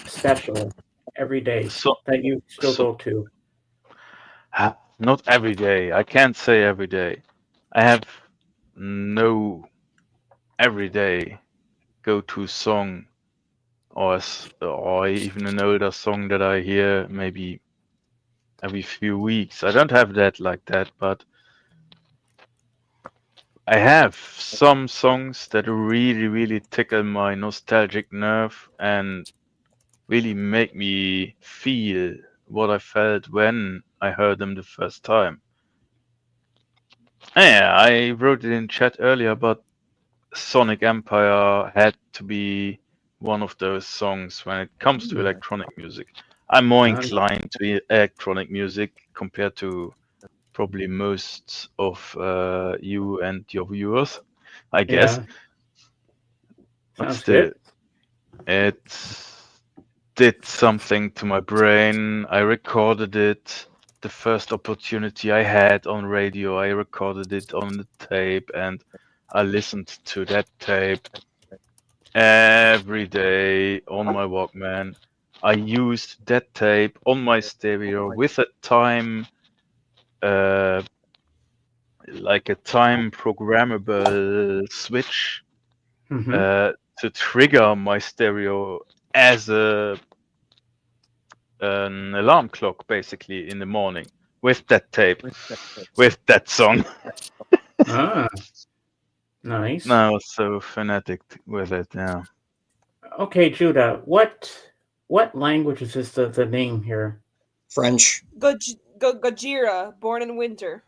special every day that you still go to? Not every day. I can't say every day. I have no everyday go-to song or even an older song that I hear maybe every few weeks. I don't have that like that, but I have some songs that really, really tickle my nostalgic nerve and really make me feel what I felt when I heard them the first time. Yeah, I wrote it in chat earlier, but Sonic Empire had to be one of those songs when it comes to electronic music. I'm more inclined to electronic music compared to probably most of you and your viewers, I guess. But still, it did something to my brain. I recorded it. The first opportunity I had on radio, I recorded it on the tape, and I listened to that tape every day on my Walkman. I used that tape on my stereo with a time, like a time programmable switch to trigger my stereo as an alarm clock, basically, in the morning with that tape, with that song. Nice. I was so fanatic with it, yeah. Okay, Judah, what language is this, the name here? French. Gojira, Born in Winter.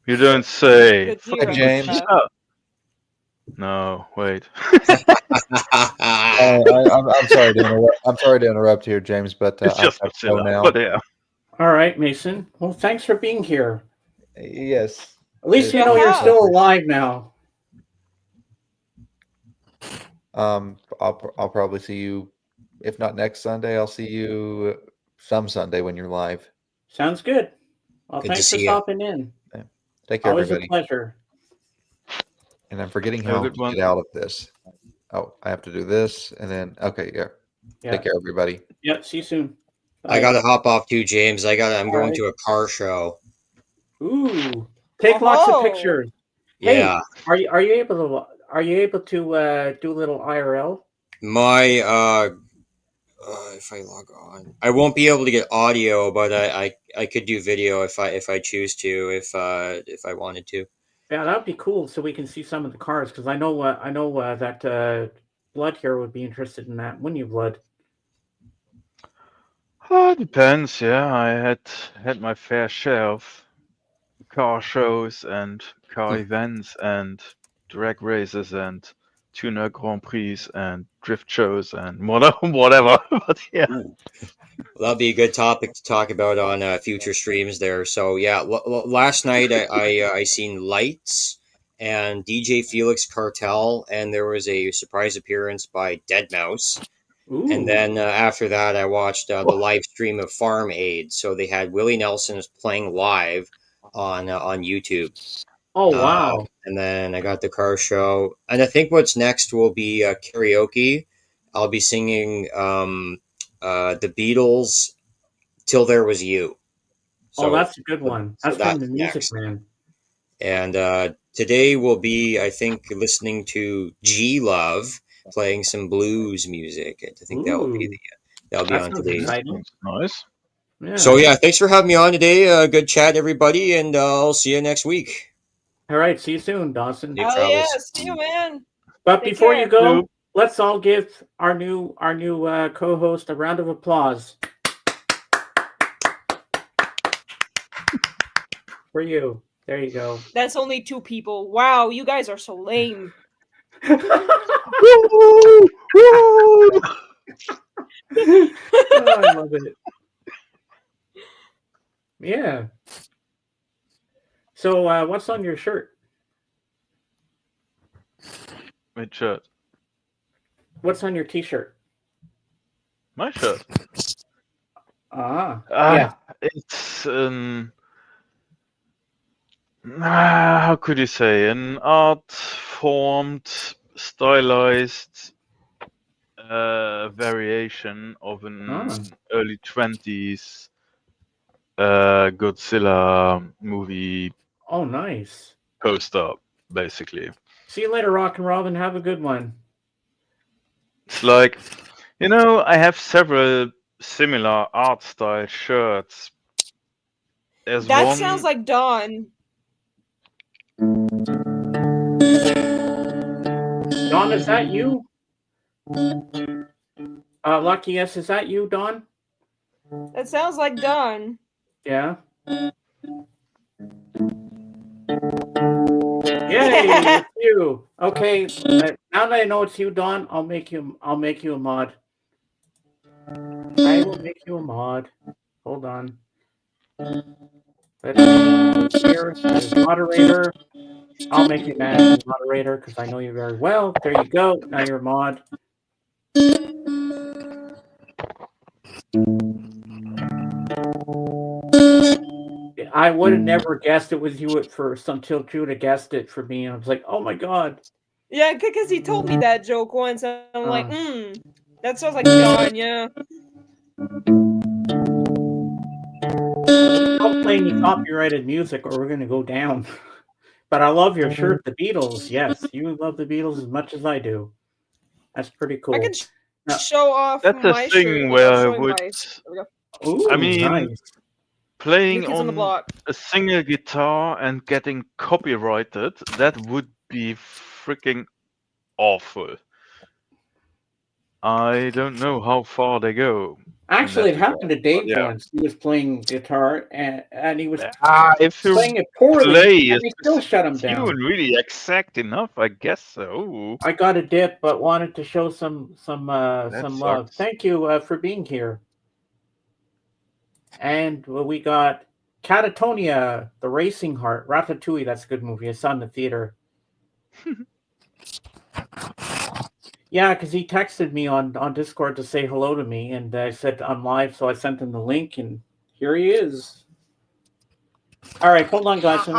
You don't say. Gojira. James. No, wait. I'm sorry to interrupt. I'm sorry to interrupt here, James, but it's just I have to go now. But yeah. All right, Mason. Well, thanks for being here. Yes. At least you know you're still alive now. I'll probably see you, if not next Sunday, I'll see you some Sunday when you're live. Sounds good. Well, Good thanks for stopping in. Yeah. Take care, Always everybody. a pleasure. And I'm forgetting how to get out of this. Oh, I have to do this, and then okay, yeah. Take care, everybody. Yeah, see you soon. Bye. I gotta hop off too, James. I'm going to a car show. Ooh, take lots of pictures. Yeah. Hey, are you able to do a little IRL? My if I log on, I won't be able to get audio, but I could do video if I choose to, if I wanted to. Yeah, that would be cool. So we can see some of the cars, because I know that Blood here would be interested in that. Wouldn't you, Blood? Depends. Yeah, I had my fair share of car shows and car events and drag races and tuner Grand Prix and drift shows and whatever. But yeah, well, that'll be a good topic to talk about on future streams there. So yeah, last night I seen Lights and DJ Felix Cartel, and there was a surprise appearance by Deadmau5. And then after that, I watched the live stream of Farm Aid. So they had Willie Nelson playing live on YouTube. Oh wow! And then I got the car show, and I think what's next will be karaoke. I'll be singing the Beatles, "Till There Was You." So, that's a good one. That's from the Music Man. And today we'll be, I think, listening to G Love playing some blues music. I think that will be Ooh, that'll be that on sounds today's. exciting. Nice. Yeah. So yeah, thanks for having me on today. Good chat, everybody, and I'll see you next week. All right. See you soon, Dawson. Safe Oh yeah, travels. see you, man. But Take before care. you go, You. let's all give our new co-host a round of applause. For you. There you go. That's only 2 people. Wow, you guys are so lame. Woo! Woo! Oh, I love it. Yeah. So, what's on your shirt? Which shirt? What's on your T-shirt? My shirt. Ah, yeah. It's how could you say, an art formed, stylized variation of an early 20s Godzilla movie Oh, nice. poster, basically. See you later, Rock and Robin. Have a good one. It's like, I have several similar art style shirts. There's That one. sounds like Dawn. Dawn, is that you? Lucky, yes, is that you, Dawn? That sounds like Dawn. Yeah. Yay, it's you. Okay, now that I know it's you, Dawn, I'll make you a mod. I will make you a mod. Hold on. Let's see here. As moderator. I'll make you as moderator because I know you very well. There you go. Now you're a mod. I would have never guessed it was you at first until Judah guessed it for me. And I was like, oh my God. Yeah, because he told me that joke once. And I'm like, that sounds like Dawn, yeah. Don't play any copyrighted music or we're going to go down. But I love your shirt, the Beatles. Yes, you love the Beatles as much as I do. That's pretty cool. I can show off That's my a thing shirt where I showing would. There we go. Ooh, I mean, nice. playing New Kids on the on Block. a single guitar and getting copyrighted, that would be freaking awful. I don't know how far they go. Actually, it happened to Dave yeah. once. He was playing guitar and he was if you playing it poorly, play and they still shut him down. tune really exact enough, I guess so. I got a dip, but wanted to show some love. sucks. Thank you for being here. And we got Catatonia, The Racing Heart, Ratatouille. That's a good movie. I saw it in the theater. Yeah, because he texted me on Discord to say hello to me, and I said I'm live, so I sent him the link, and here he is. All right, hold on, guys. I'm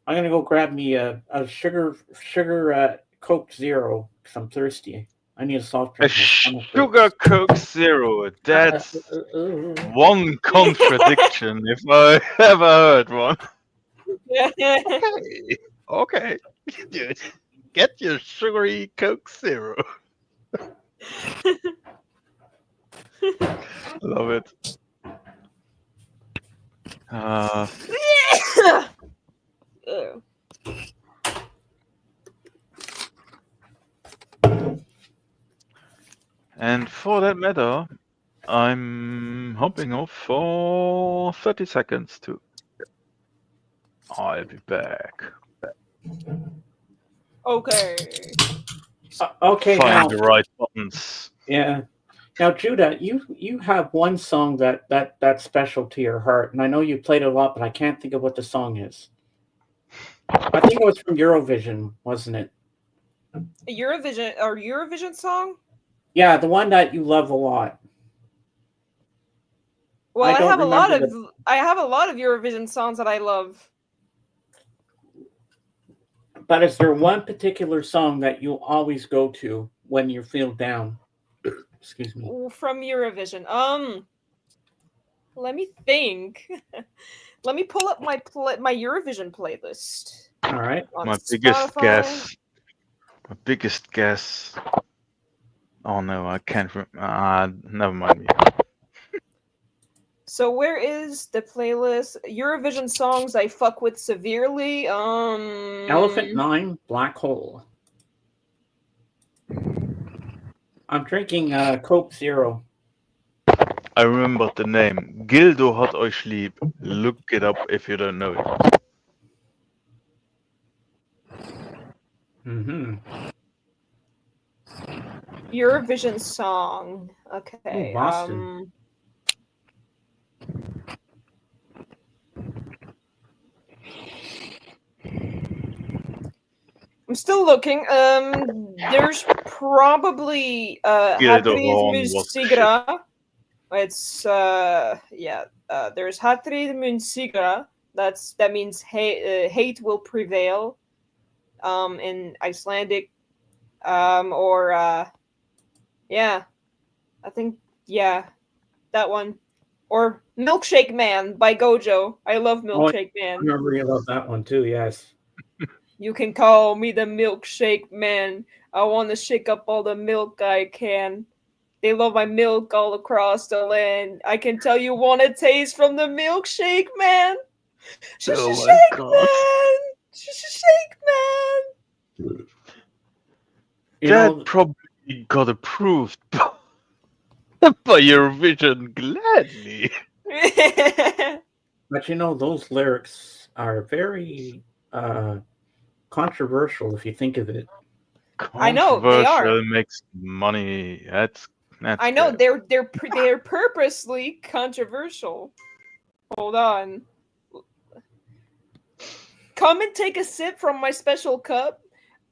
gonna go grab me a sugar Coke Zero because I'm thirsty. I need a soft A drink. sugar Coke Zero. That's one contradiction if I ever heard one. Okay. Get your sugary Coke Zero. Love it. And for that matter, I'm hopping off for 30 seconds too. I'll be back. Okay. Okay. Find the right buttons. Yeah. Now, Judah, you have one song that's special to your heart, and I know you played it a lot, but I can't think of what the song is. I think it was from Eurovision, wasn't it? Eurovision song? Yeah, the one that you love a lot. Well, I have a lot of Eurovision songs that I love. But is there one particular song that you always go to when you feel down? Excuse me. From Eurovision. Let me think. Let me pull up my Eurovision playlist. All right. On My Spotify. biggest guess. Oh no, I can't. Never mind. So where is the playlist? Eurovision songs I fuck with severely. Elephant 9, Black Hole. I'm drinking Coke Zero. I remember the name. Gildo hat euch lieb. Look it up if you don't know it. Mm-hmm. Eurovision song. Okay. Ooh, Boston. I'm still looking. There's probably Hatrid Musigra. It's there's Hatrid Musigra. That means hate will prevail. In Icelandic. I think that one. Or Milkshake Man by Gojo. I love Milkshake Man. I remember you love that one too. Yes. You can call me the Milkshake Man. I want to shake up all the milk I can. They love my milk all across the land. I can tell you want a taste from the Milkshake Man. Oh my Shake God. Man. Shake Man. That probably got approved by Eurovision gladly. But you know, those lyrics are very controversial if you think of it. I know they are. Controversial makes money. That's I know good. they're purposely controversial. Hold on. Come and take a sip from my special cup.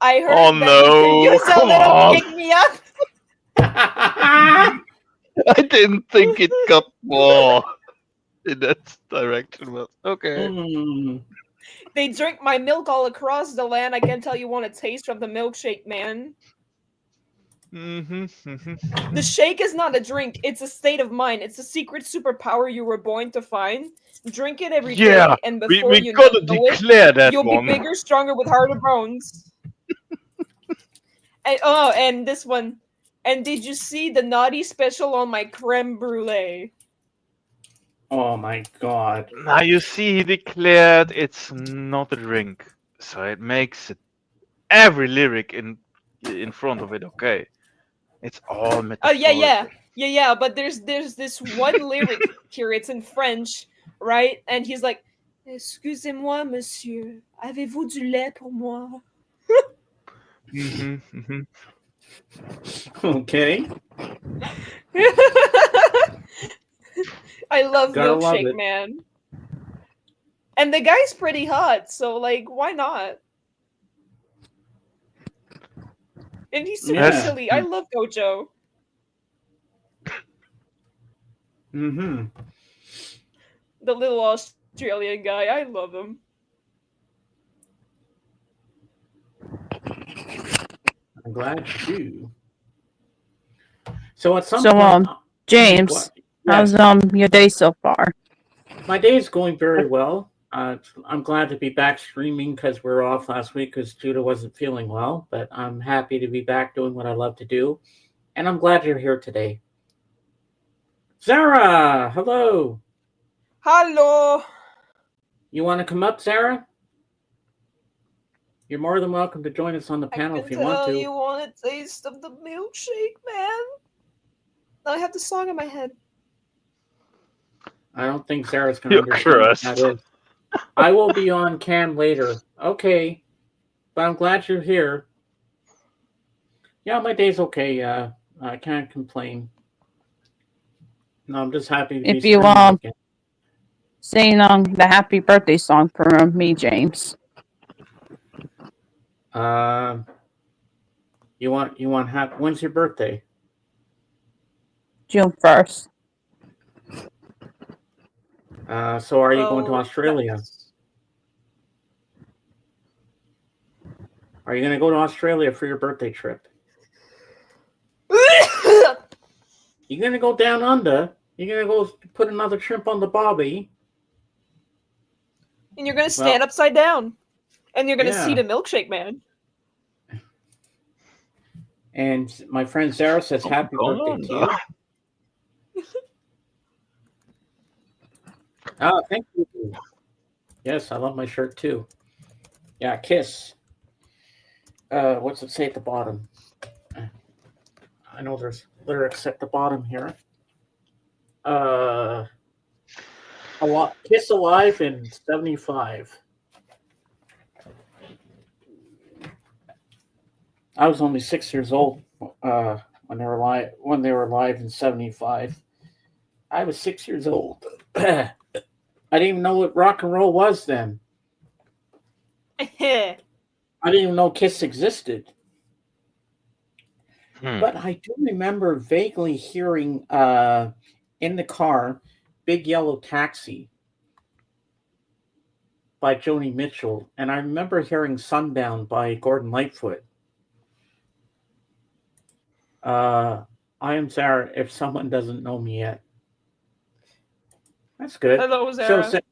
I heard Oh, that you can no, use a come little on. pick me up. I didn't think it got more in that direction, but okay. They drink my milk all across the land. I can tell you want a taste from the Milkshake Man. The shake is not a drink. It's a state of mind. It's a secret superpower you were born to find. Drink it every day, and before we you gotta know declare it, that you'll one. be bigger, stronger, with harder bones. And this one. And did you see the naughty special on my creme brulee? Oh my God. Now you see, he declared it's not a drink, so it makes it every lyric in front of it okay. It's all metaphorical. Yeah. But there's this one lyric here. It's in French, right? And he's like, "Excusez-moi, monsieur, avez-vous du lait pour moi?" Okay. I love Gotta love Milkshake it. Man. And the guy's pretty hot, so like, why not? And he's super silly. I love Gojo. Mm-hmm. The little Australian guy. I love him. I'm glad you do. So at some point, James, how's your day so far? My day is going very well. I'm glad to be back streaming because we were off last week because Judah wasn't feeling well. But I'm happy to be back doing what I love to do, and I'm glad you're here today. Zara, hello. Hello. You want to come up, Zara? You're more than welcome to join us on the panel if you want to. You want a taste of the Milkshake Man? I have the song in my head. I don't think Sarah's going to understand what that is. I will be on cam later. Okay. But I'm glad you're here. Yeah, my day's okay. I can't complain. No, I'm just happy to be If you again. sing the happy birthday song for me, James. You want happy? When's your birthday? June 1st. So are you going to Australia? Are you going to go to Australia for your birthday trip? You going to go down under? You're gonna go put another shrimp on the bobby. And you're gonna stand upside down. And you're gonna see Yeah. the milkshake man. And my friend Sarah says, "Happy birthday to you." Oh, thank you. Yes, I love my shirt too. Yeah, kiss. What's it say at the bottom? I know there's lyrics at the bottom here. Kiss Alive in 75. I was only 6 years old when they were live in 75. I was 6 years old. I didn't even know what rock and roll was then. I didn't even know Kiss existed. But I do remember vaguely hearing in the car Big Yellow Taxi by Joni Mitchell. And I remember hearing Sundown by Gordon Lightfoot. I am Sarah, if someone doesn't know me yet. That's good. Hello, Sarah.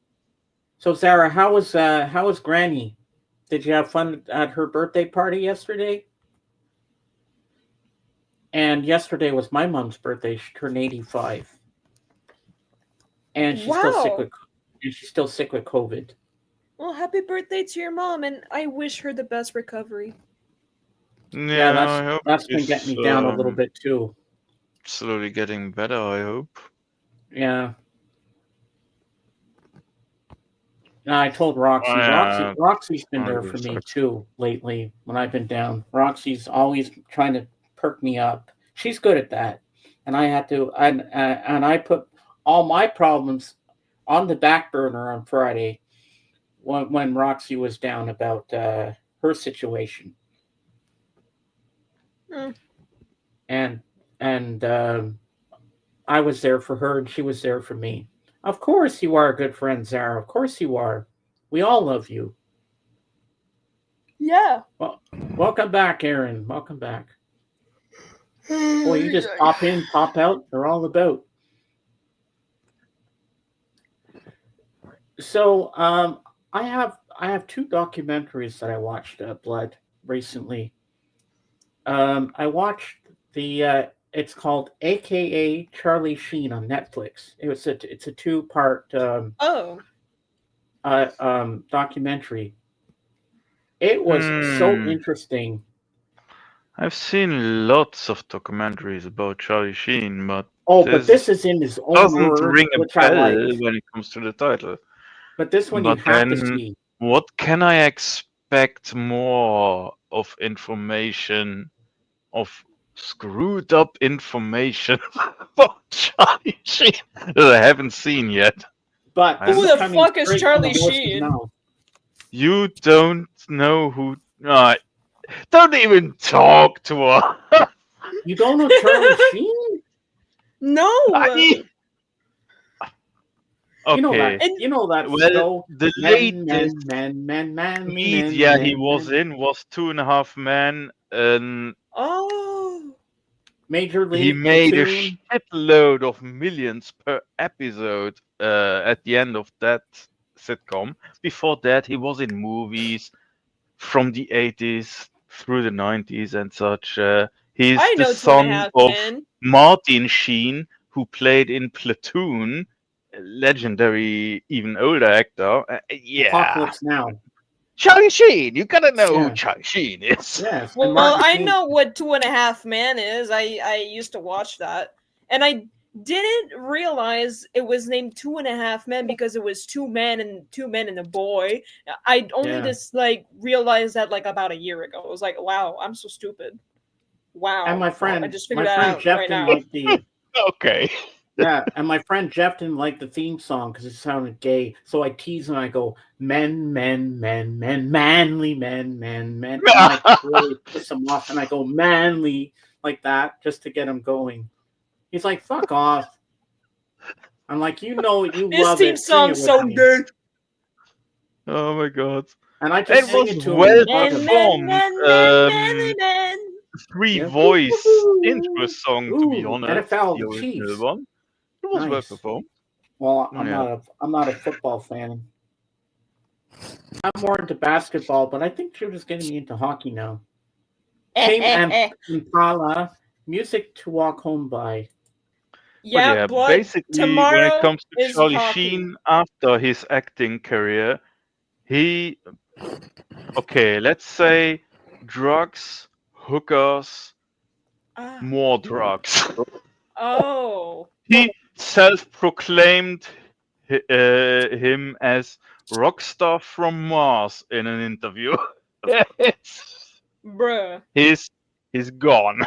So Sarah, how was Granny? Did you have fun at her birthday party yesterday? And yesterday was my mom's birthday. She turned 85. And she's still sick with COVID. Well, happy birthday to your mom, and I wish her the best recovery. Yeah, that's been getting me down a little bit too. Slowly getting better, I hope. Yeah. I told Roxy. Roxy's been there for me too lately when I've been down. Roxy's always trying to perk me up. She's good at that, and I had to. And I put all my problems on the back burner on Friday when Roxy was down about her situation. And I was there for her, and she was there for me. Of course you are a good friend, Zara. Of course you are. We all love you. Yeah. Well, welcome back, Aaron. Welcome back. Boy, you just pop in, pop out. They're all about. So, I have two documentaries that I watched, Blood, recently. I watched it's called AKA Charlie Sheen on Netflix. It's a two-part documentary. It was so interesting. I've seen lots of documentaries about Charlie Sheen, but but this is in his own doesn't world, ring a which I bell like. when it comes to the title. But this one you have to see. What can I expect more of information, of screwed up information about Charlie Sheen that I haven't seen yet? But who the fuck is Charlie Sheen? You don't know who. Don't even talk to her. You don't know Charlie Sheen? No. Okay. You know that show. The latest media he was in was 2.5 Men, and Major League. He made a shitload of millions per episode at the end of that sitcom. Before that, he was in movies from the 80s through the 90s and such. He's the son of Martin Sheen, who played in Platoon, a legendary, even older actor. Apocalypse Now. Charlie Sheen, you gotta know who Charlie Sheen is. Yes. Well, I know what 2.5 Men is. I used to watch that, and I didn't realize it was named 2.5 Men because it was 2 men and a boy. I only just realized that about a year ago. I was like, wow, I'm so stupid. Wow. And my friend, I just figured that out Jeff right didn't now. like the. Okay. Yeah, and my friend Jeff didn't like the theme song because it sounded gay. So I tease him and I go, men, manly men. And I really piss him off, and I go manly like that just to get him going. He's like, fuck off. I'm like, you love it. This theme song's so good. Oh my god. And I just sing it to him. Men. 3 voice intro song, to be honest. And it fell the cheese. original one. It was well Nice. performed. Well, Yeah. I'm not a football fan. I'm more into basketball, but I think Judah's getting me into hockey now. Tame Impala, music to walk home by. But Yeah, yeah, Blood. basically, when it Tomorrow comes to is Charlie hockey. Sheen after his acting career, okay, let's say drugs, hookers, more drugs. Oh. He self-proclaimed him as rockstar from Mars in an interview. Bruh. He's gone.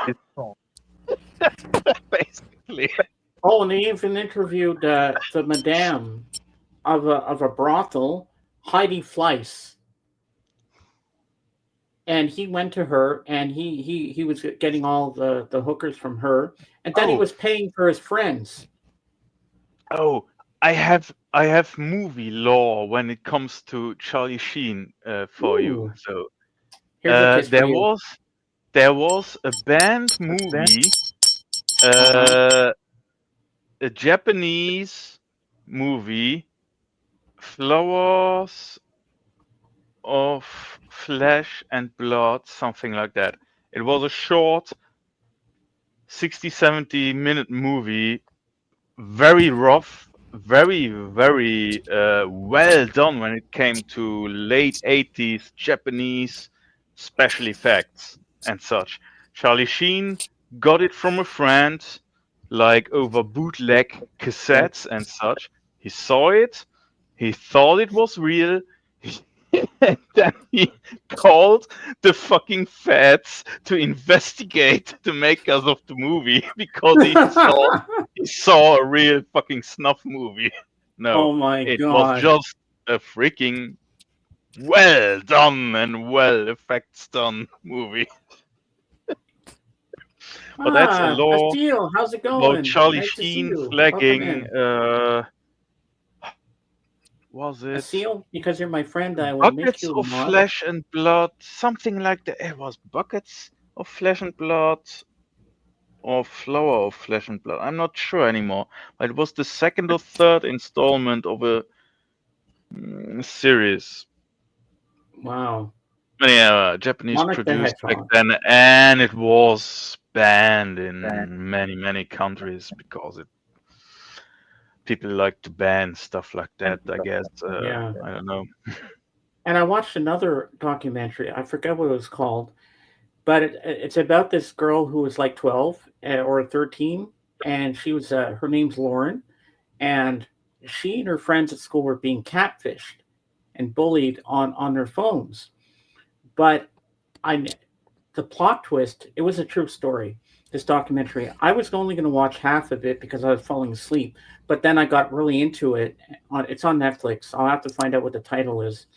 Basically. Oh, and they even interviewed the madame of a brothel, Heidi Fleiss, and he went to her, and he was getting all the hookers from her, and then he was paying for his friends. Oh, I have movie lore when it comes to Charlie Sheen for you. Ooh. So Here's a kiss for you. there was a band movie, a Japanese movie, Flowers of Flesh and Blood, something like that. It was a short 60-70 minute movie, very rough, very well done when it came to late 80s Japanese special effects and such. Charlie Sheen got it from a friend, like over bootleg cassettes and such. He saw it, he thought it was real, and then he called the fucking feds to investigate the makers of the movie because he saw a real fucking snuff movie. No, Oh my it god! was just a freaking well done and well effects done movie. But that's a law Asteel, how's it about going? Charlie Nice to see Sheen you. flagging. Welcome Was in. it Asteel, because you're my friend, I will make buckets you a of mod. flesh and blood? Something like that. It was buckets of flesh and blood, or flower of flesh and blood. I'm not sure anymore. But it was the second or third installment of a series. Wow. But yeah, Japanese Monarch the produced back Hedgehog. then, and it was banned in many countries because people like to ban stuff like that. I guess. Yeah. I don't know. And I watched another documentary. I forget what it was called, but it's about this girl who was like 12 or 13, and she was her name's Lauren, and she and her friends at school were being catfished and bullied on their phones. But the plot twist, it was a true story. This documentary, I was only going to watch half of it because I was falling asleep, but then I got really into it. It's on Netflix. I'll have to find out what the title is.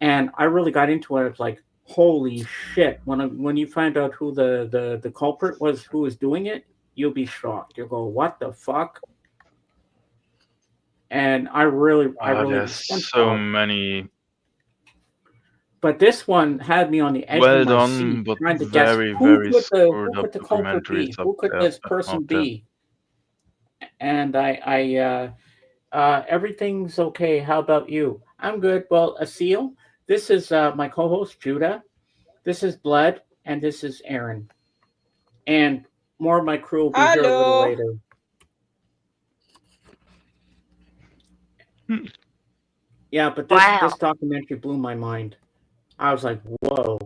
And I really got into it. It's like, holy shit! When you find out who the culprit was, who was doing it, you'll be shocked. You'll go, what the fuck? And I really There's so many. But this one had me on the edge Well of my done, seat, but trying to very, guess very who screwed could up the culprit be? documentaries Who could this person out there. be? And everything's okay. How about you? I'm good. Well, Asteel, this is my co-host Judah. This is Blood, and this is Aaron. And more of my crew will be here a little later. Yeah, but this documentary blew my mind. I was like, whoa.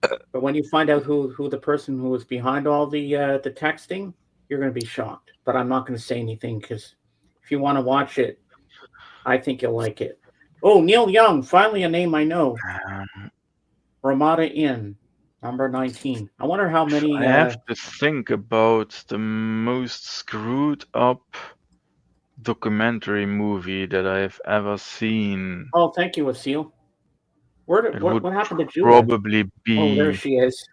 But when you find out who the person who was behind all the texting, you're going to be shocked. But I'm not going to say anything because if you want to watch it, I think you'll like it. Oh, Neil Young, finally a name I know. Ramada Inn, number 19. I wonder how many... I have to think about the most screwed up documentary movie that I've ever seen. Oh, thank you, Asteel. What happened to Judah? Probably be... Oh, there she is.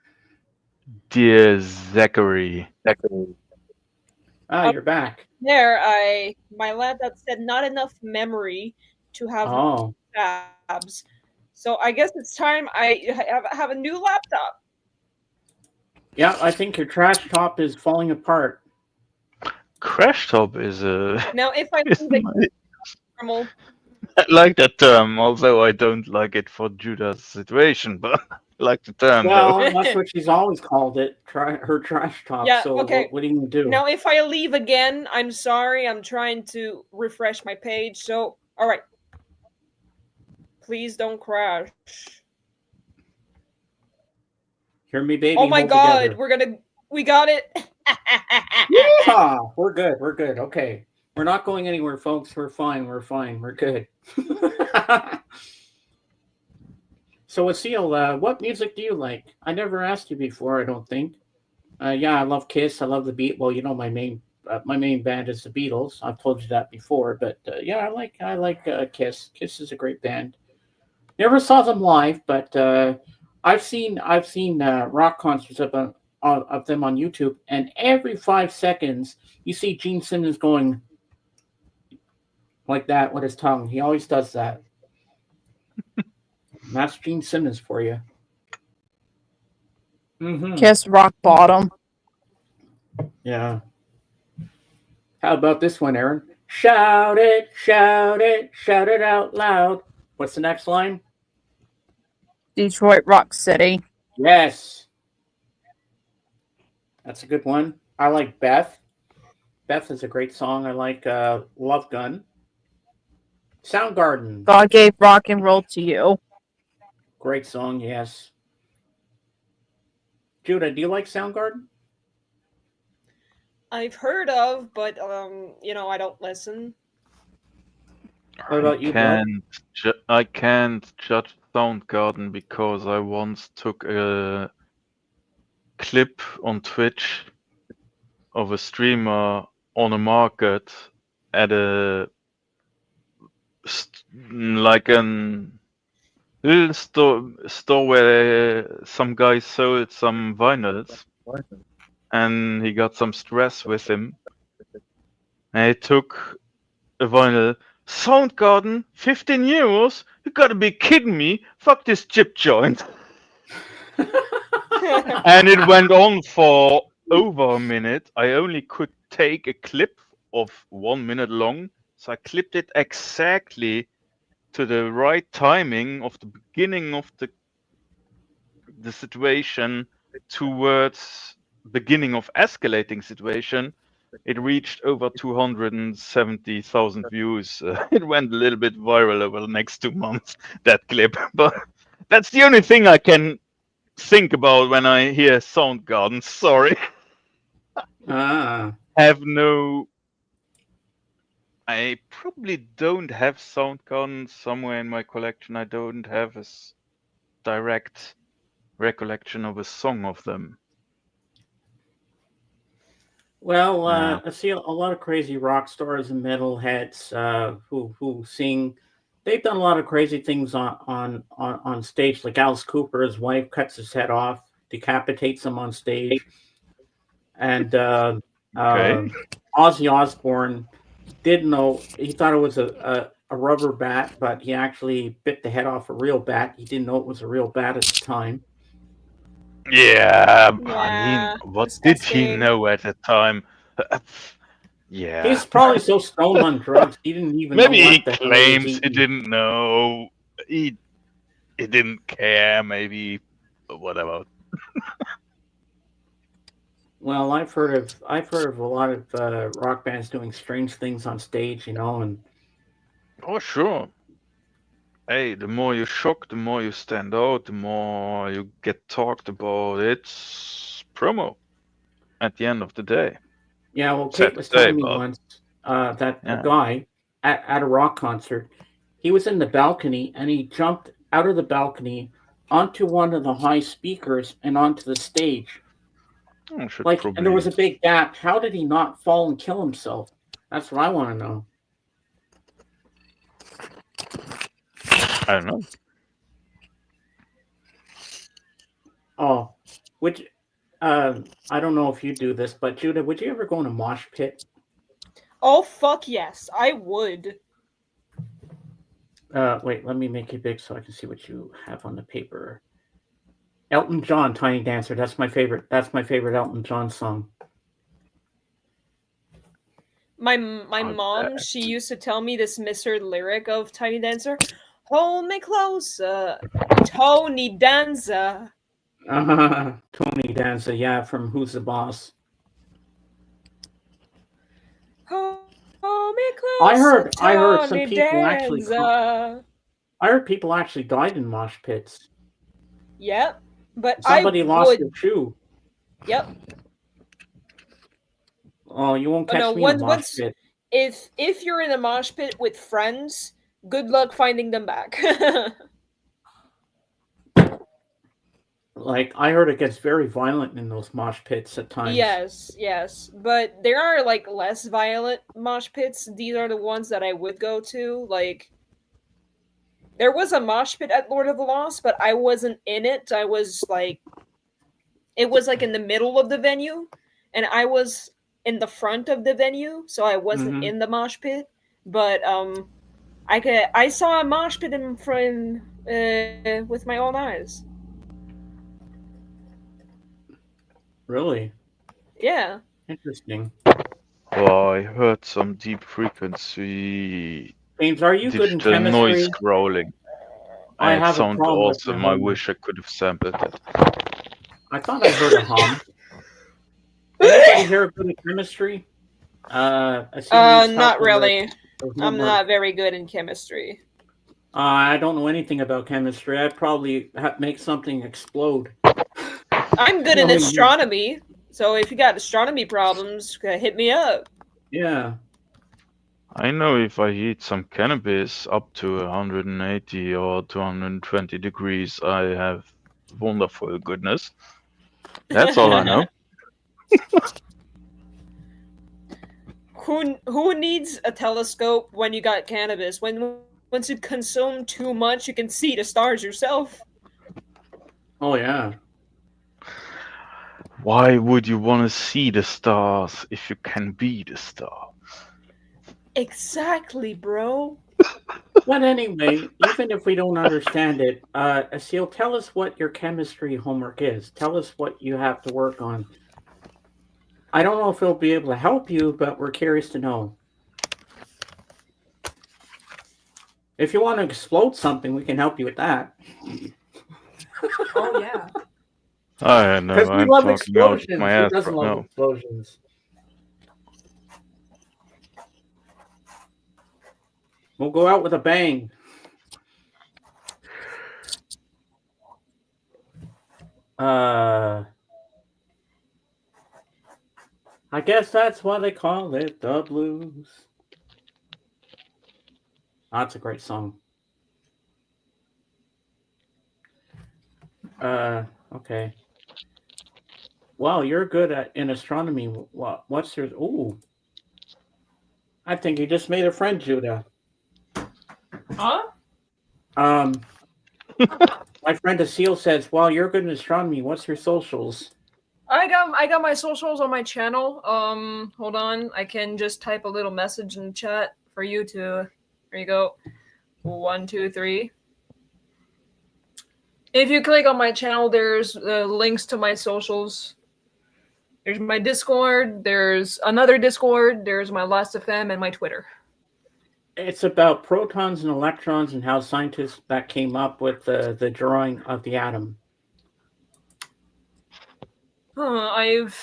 Dear Zachary. Ah, you're back. There, my laptop said not enough memory to have tabs. So I guess it's time I have a new laptop. Yeah, I think your trash top is falling apart. Crash Top is a. Now, if I is leave it my- normal, I like that term, although I don't like it for Judah's situation, but I like the term though. Well, that's what she's always called it. Her trash top. Yeah, So okay. what are you gonna do? now if I leave again, I'm sorry. I'm trying to refresh my page. So, all right. Please don't crash. Hear me, baby. Oh my hold God, together. we got it. Yeah, we're good. We're good. Okay. We're not going anywhere, folks. We're fine. We're fine. We're good. So, Asil, what music do you like? I never asked you before, I don't think. Yeah, I love Kiss. I love the Beat. Well, you know, my main band is the Beatles. I've told you that before, but yeah, I like Kiss. Kiss is a great band. Never saw them live, but I've seen rock concerts of them on YouTube, and every 5 seconds you see Gene Simmons going like that with his tongue. He always does that. And that's Gene Simmons for you. Mm-hmm. Kiss rock bottom. Yeah. How about this one, Aaron? Shout it, shout it, shout it out loud. What's the next line? Detroit Rock City. Yes. That's a good one. I like Beth. Beth is a great song. I like Love Gun. Soundgarden. God gave rock and roll to you. Great song, yes. Judah, do you like Soundgarden? I've heard of, but you know, I don't listen. What about you, Bud? I can't judge Soundgarden because I once took a clip on Twitch of a streamer on a market at a like an little store where some guy sold some vinyls, and he got some stress with him, and he took a vinyl. Soundgarden, 15 euros? You gotta be kidding me! Fuck this chip joint! And it went on for over a minute. I only could take a clip of 1 minute long, so I clipped it exactly to the right timing of the beginning of the situation towards beginning of escalating situation. It reached over 270,000 views. It went a little bit viral over the next 2 months, that clip. But that's the only thing I can think about when I hear Soundgarden. Sorry. Ah. I probably don't have Soundgarden somewhere in my collection. I don't have a direct recollection of a song of them. Well, I see a lot of crazy rock stars and metalheads who sing. They've done a lot of crazy things on stage. Like Alice Cooper, his wife cuts his head off, decapitates him on stage, and Ozzy Osbourne didn't know. He thought it was a rubber bat, but he actually bit the head off a real bat. He didn't know it was a real bat at the time. Yeah, Yeah, what did he disgusting. know at the time? Yeah. He's probably so stoned on drugs he didn't even Maybe know he what the hell claims was he eating. didn't know. He didn't care, maybe, whatever. Well, I've heard of a lot of rock bands doing strange things on stage, you know, and Oh, sure. Hey, the more you shock, the more you stand out, the more you get talked about. It's promo at the end of the day. yeah. Well, Sad Kate to was say, telling me but once that yeah. a guy at a rock concert, he was in the balcony and he jumped out of the balcony onto one of the high speakers and onto the stage. should Like, probably. and there was a big gap. How did he not fall and kill himself? That's what I want to know. I don't know. Oh, which I don't know if you do this, but Judah, would you ever go in a mosh pit? Oh fuck yes, I would. Wait, let me make it big so I can see what you have on the paper. Elton John, Tiny Dancer. That's my favorite. That's my favorite Elton John song. My Oh, mom, she used to tell me this misheard lyric of Tiny Dancer. Hold me closer, Tony Danza. Tony Danza, yeah, from Who's the Boss? Hold me closer, I heard some Tony people actually. Danza. I heard people actually died in mosh pits. Yep, but Somebody I lost would. their shoe. Yep. Oh, you won't Oh, catch no, me in a mosh once pit. if you're in a mosh pit with friends, good luck finding them back. Like, I heard it gets very violent in those mosh pits at times. Yes, but there are like less violent mosh pits. These are the ones that I would go to. Like, there was a mosh pit at Lord of the Lost, but I wasn't in it. I was like, it was like in the middle of the venue, and I was in the front of the venue, so I wasn't in the mosh pit. But I saw a mosh pit in front with my own eyes. Really? Yeah. Interesting. Oh, I heard some deep frequency James, are you good in digital chemistry? noise growling. I And it have a sounded problem with awesome. my I home. wish I could have sampled it. I thought I heard a hum. Anybody here good at chemistry? Not really. I'm not very good in chemistry. I don't know anything about chemistry. I'd probably make something explode. I'm good in astronomy, so if you got astronomy problems, hit me up. Yeah. I know if I heat some cannabis up to 180 or 220 degrees, I have wonderful goodness. That's all I know. Who needs a telescope when you got cannabis? Once you consume too much, you can see the stars yourself. Oh yeah. Why would you want to see the stars if you can be the star? Exactly, bro. But anyway, even if we don't understand it, Asil, tell us what your chemistry homework is. Tell us what you have to work on. I don't know if it'll be able to help you, but we're curious to know. If you want to explode something, we can help you with that. Oh yeah. I know. Because we I'm love talking out of explosions. my Who ass doesn't right love now. explosions? We'll go out with a bang. I guess that's why they call it the blues. That's a great song. Okay. Wow, you're good in astronomy. What's your... Ooh. I think you just made a friend, Judah. Huh? My friend Asil says, "Well, you're good in astronomy. What's your socials?" I got my socials on my channel. Hold on. I can just type a little message in the chat for you to. There you go. 1, 2, 3. If you click on my channel, there's links to my socials. There's my Discord. There's another Discord. There's my Last.fm and my Twitter. It's about protons and electrons and how scientists that came up with the drawing of the atom. I've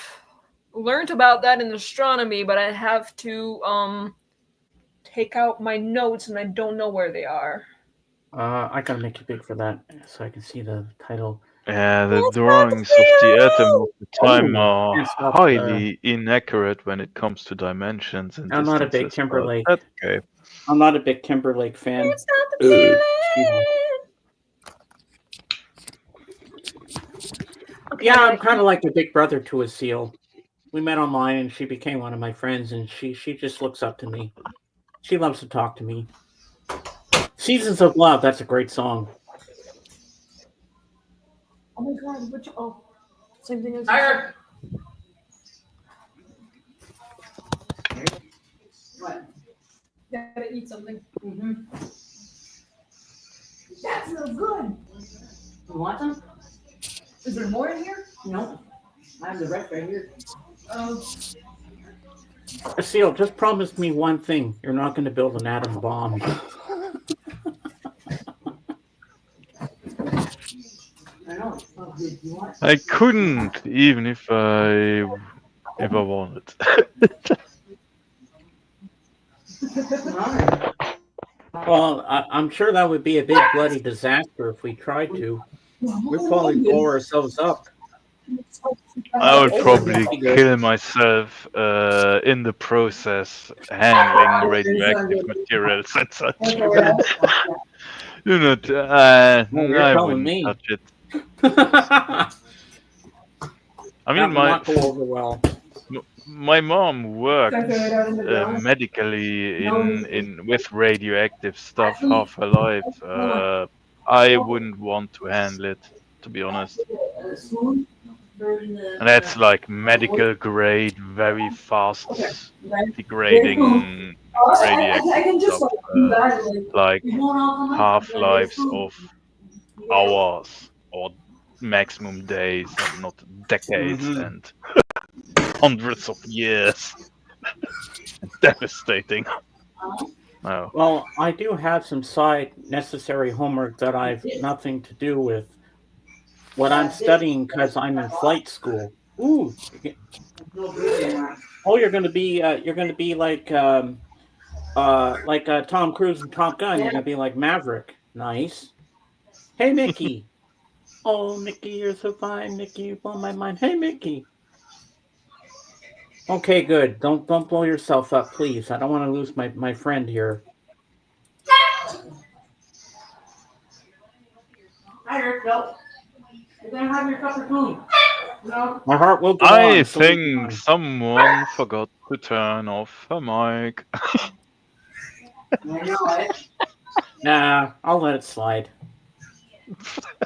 learned about that in astronomy, but I have to take out my notes, and I don't know where they are. I gotta make it big for that so I can see the title. Yeah, the drawings of the atom of the time are highly inaccurate when it comes to dimensions and I'm distances. not a big Timberlake. That's okay. I'm not a big Timberlake fan. It's not the feeling. Okay, Yeah, I'm kind of like a big brother to Asil. We met online, and she became one of my friends, and she just looks up to me. She loves to talk to me. Seasons of Love, that's a great song. Oh my god, which same thing as Tired. What? Gotta eat something. Mm-hmm. That smells good. You want some? Is there more in here? No. I have the rest right here. Oh. Seal, just promise me one thing. You're not going to build an atom bomb. I couldn't, even if I wanted. Well, I'm sure that would be a big bloody disaster if we tried to. We'd probably blow ourselves up. I would probably kill myself in the process, handling radioactive materials and such. Do not. I wouldn't touch it. I mean, my mom worked medically with radioactive stuff half her life. I wouldn't want to handle it, to be honest. And that's like medical grade, very fast degrading radioactive stuff, like half-lives of hours or maximum days, and not decades and hundreds of years. Devastating. Oh. Well, I do have some side necessary homework that I've nothing to do with what I'm studying because I'm in flight school. Ooh. Oh, you're going to be like Tom Cruise and Top Gun. You're going to be like Maverick. Nice. Hey, Mickey. Oh, Mickey, you're so fine. Mickey, you blow my mind. Hey, Mickey. Okay, good. Don't blow yourself up, please. I don't want to lose my friend here. Hi, Eric. No. You're going to have your cup of food. No. My heart will go on. I think someone forgot to turn off her mic. Nah, I'll let it slide.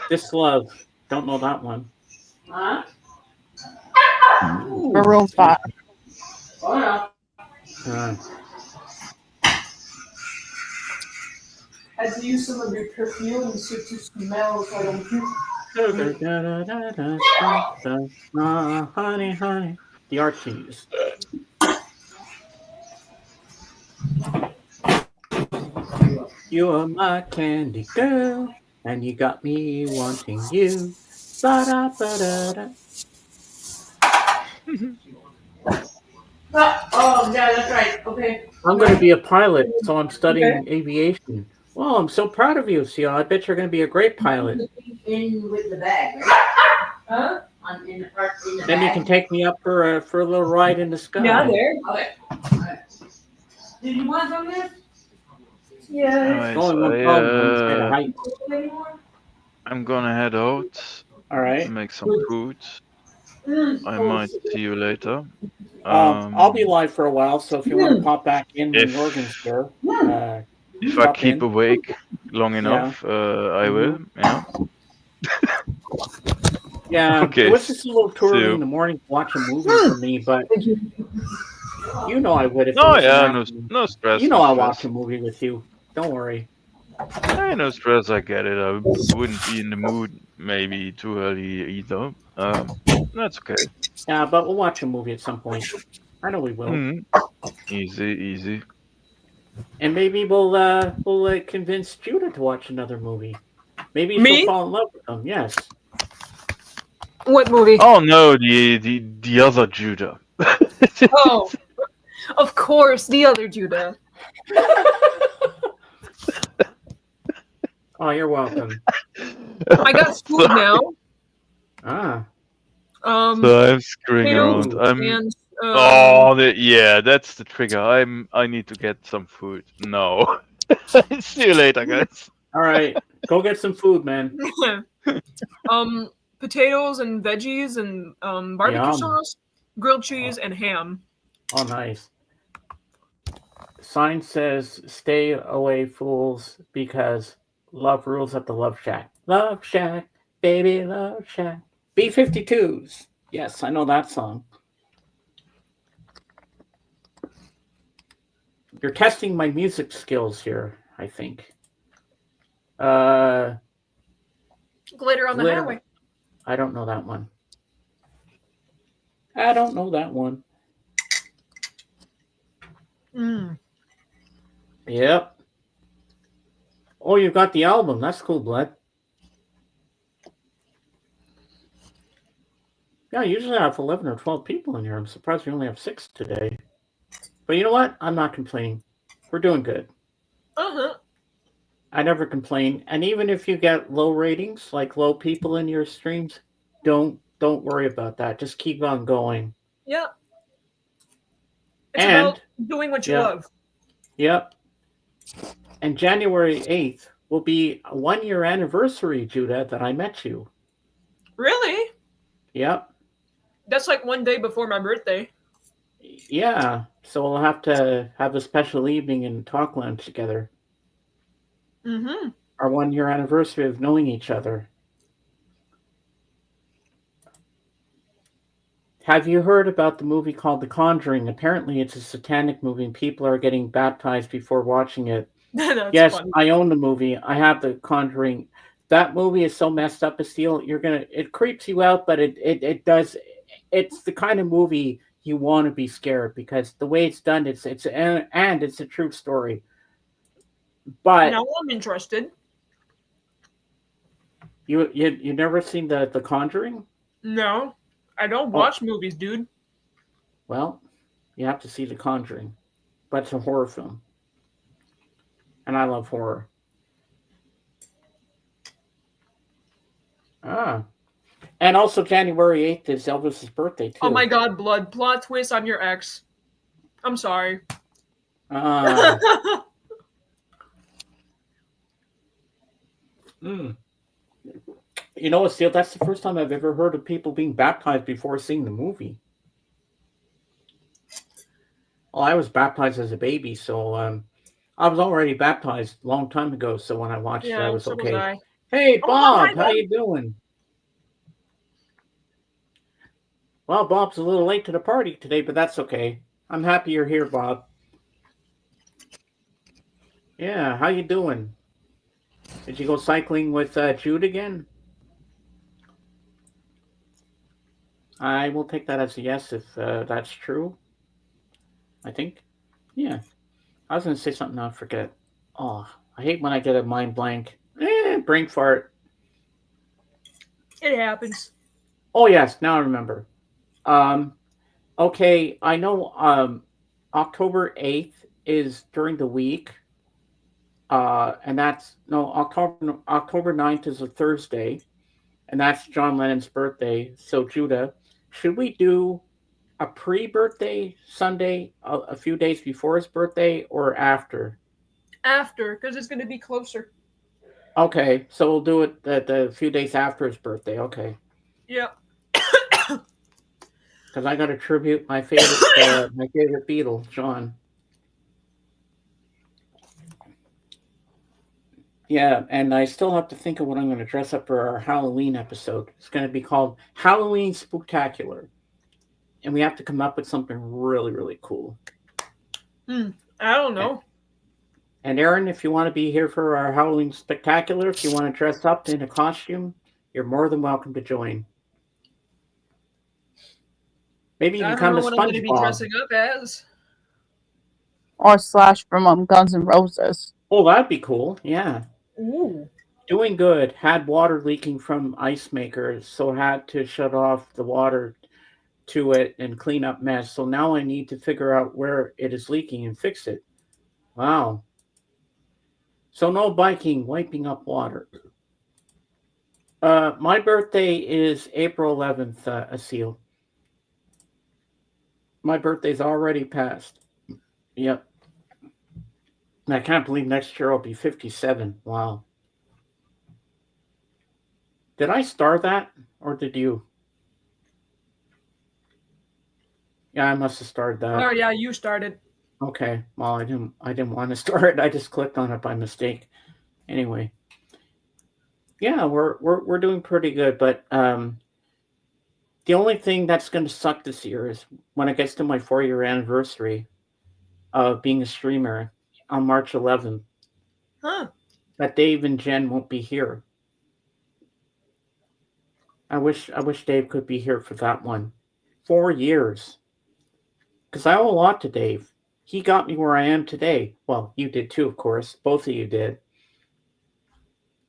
This love. Don't know that one. Huh? A real spot. Oh, yeah. Had to use some of your perfume to smell so I don't puke. Honey, honey. The Archies. You are my candy girl, and you got me wanting you. Ba-da-ba-da-da. Oh, yeah, that's right. Okay. I'm going to be a pilot, so I'm studying aviation. Well, I'm so proud of you, Seal. I bet you're going to be a great pilot. In with the bag, right? Huh? In the bag. Then you can take me up for a little ride in the sky. Yeah, there. Okay. Right. Did you want some of this? Yeah. I'm gonna head out. All right. Make some food. I might see you later. I'll be live for a while, so if you want to pop back in when Jorgen's here. If I keep awake long enough, I will. Yeah. Yeah. Okay. It was just a little too early in the morning to watch a movie for me, but you know I would if. No, yeah, no stress. You know I'll watch a movie with you. Don't worry. Hey, no stress. I get it. I wouldn't be in the mood maybe too early either. That's okay. Yeah, but we'll watch a movie at some point. I know we will. Mm-hmm. Easy. And maybe we'll convince Judah to watch another movie. Maybe she'll fall in love with them. Yes. What movie? Oh no, the other Judah. Oh, of course, the other Judah. Oh, you're welcome. I got food now. Ah. So I'm screwing around. That's the trigger. I need to get some food. No. See you later, guys. All right, go get some food, man. Potatoes and veggies and barbecue sauce, grilled cheese, and ham. Oh, nice. Sign says, "Stay away, fools, because love rules at the Love Shack." Love Shack, baby, Love Shack. B-52s. Yes, I know that song. You're testing my music skills here, I think. Glitter on the Highway. I don't know that one. I don't know that one. Yep. Oh, you got the album. That's cool, Blood. Yeah, usually I have 11 or 12 people in here. I'm surprised we only have 6 today. But you know what? I'm not complaining. We're doing good. Uh-huh. I never complain. And even if you get low ratings, like low people in your streams, don't worry about that. Just keep on going. Yeah. It's And about doing what you love. Yep. And January 8th will be a 1-year anniversary, Judah, that I met you. Really? Yep. That's like one day before my birthday. Yeah. So we'll have to have a special evening and talk lunch together. Mm-hmm. Our 1-year anniversary of knowing each other. Have you heard about the movie called The Conjuring? Apparently it's a satanic movie and people are getting baptized before watching it. Yes, funny. I own the movie. I have The Conjuring. That movie is so messed up, Asteel. It creeps you out, but it does. It's the kind of movie you want to be scared because the way it's done, it's a true story. But now I'm interested. You never seen the Conjuring? No, I don't watch movies, dude. Well, you have to see The Conjuring, but it's a horror film, and I love horror. And also January 8th is Elvis's birthday too. Oh my God, Blood! Plot twist: I'm your ex. I'm sorry. You know, Asteel, that's the first time I've ever heard of people being baptized before seeing the movie. Well, I was baptized as a baby, so I was already baptized a long time ago. So when I watched it, I was so okay. was I. Hey, Bob, how you doing? Well, Bob's a little late to the party today, but that's okay. I'm happy you're here, Bob. Yeah, how you doing? Did you go cycling with Jude again? I will take that as a yes if that's true. I think. Yeah. I was going to say something now I forget. Oh, I hate when I get a mind blank. Brain fart. It happens. Oh, yes. Now I remember. Okay. I know October 8th is during the week. And that's, no, October 9th is a Thursday. And that's John Lennon's birthday. So, Judah, should we do a pre-birthday Sunday a few days before his birthday or after? After, because it's going to be closer. Okay, so we'll do it the few days after his birthday. Okay. Yeah. Because I got to tribute my favorite Beatle, John. Yeah, and I still have to think of what I'm going to dress up for our Halloween episode. It's going to be called Halloween Spooktacular. And we have to come up with something really, really cool. I don't know. And Aaron, if you want to be here for our Halloween Spectacular, if you want to dress up in a costume, you're more than welcome to join. Maybe you can come as SpongeBob. I don't know what I'm going to be dressing up as. Or Slash from Guns N' Roses. Oh, that'd be cool. Yeah. Ooh. Doing good. Had water leaking from ice maker, so had to shut off the water to it and clean up mess. So now I need to figure out where it is leaking and fix it. Wow. So no biking, wiping up water. My birthday is April 11th, Asteel. My birthday's already passed. Yep. And I can't believe next year I'll be 57. Wow. Did I start that or did you? Yeah, I must have started that. Oh yeah, you started. Okay. Well, I didn't want to start it. I just clicked on it by mistake. Anyway. Yeah, we're doing pretty good, but the only thing that's going to suck this year is when it gets to my 4-year anniversary of being a streamer on March 11th. Huh. That Dave and Jen won't be here. I wish Dave could be here for that one. 4 years. Because I owe a lot to Dave. he got me where I am today. Well, you did too, of course. Both of you did.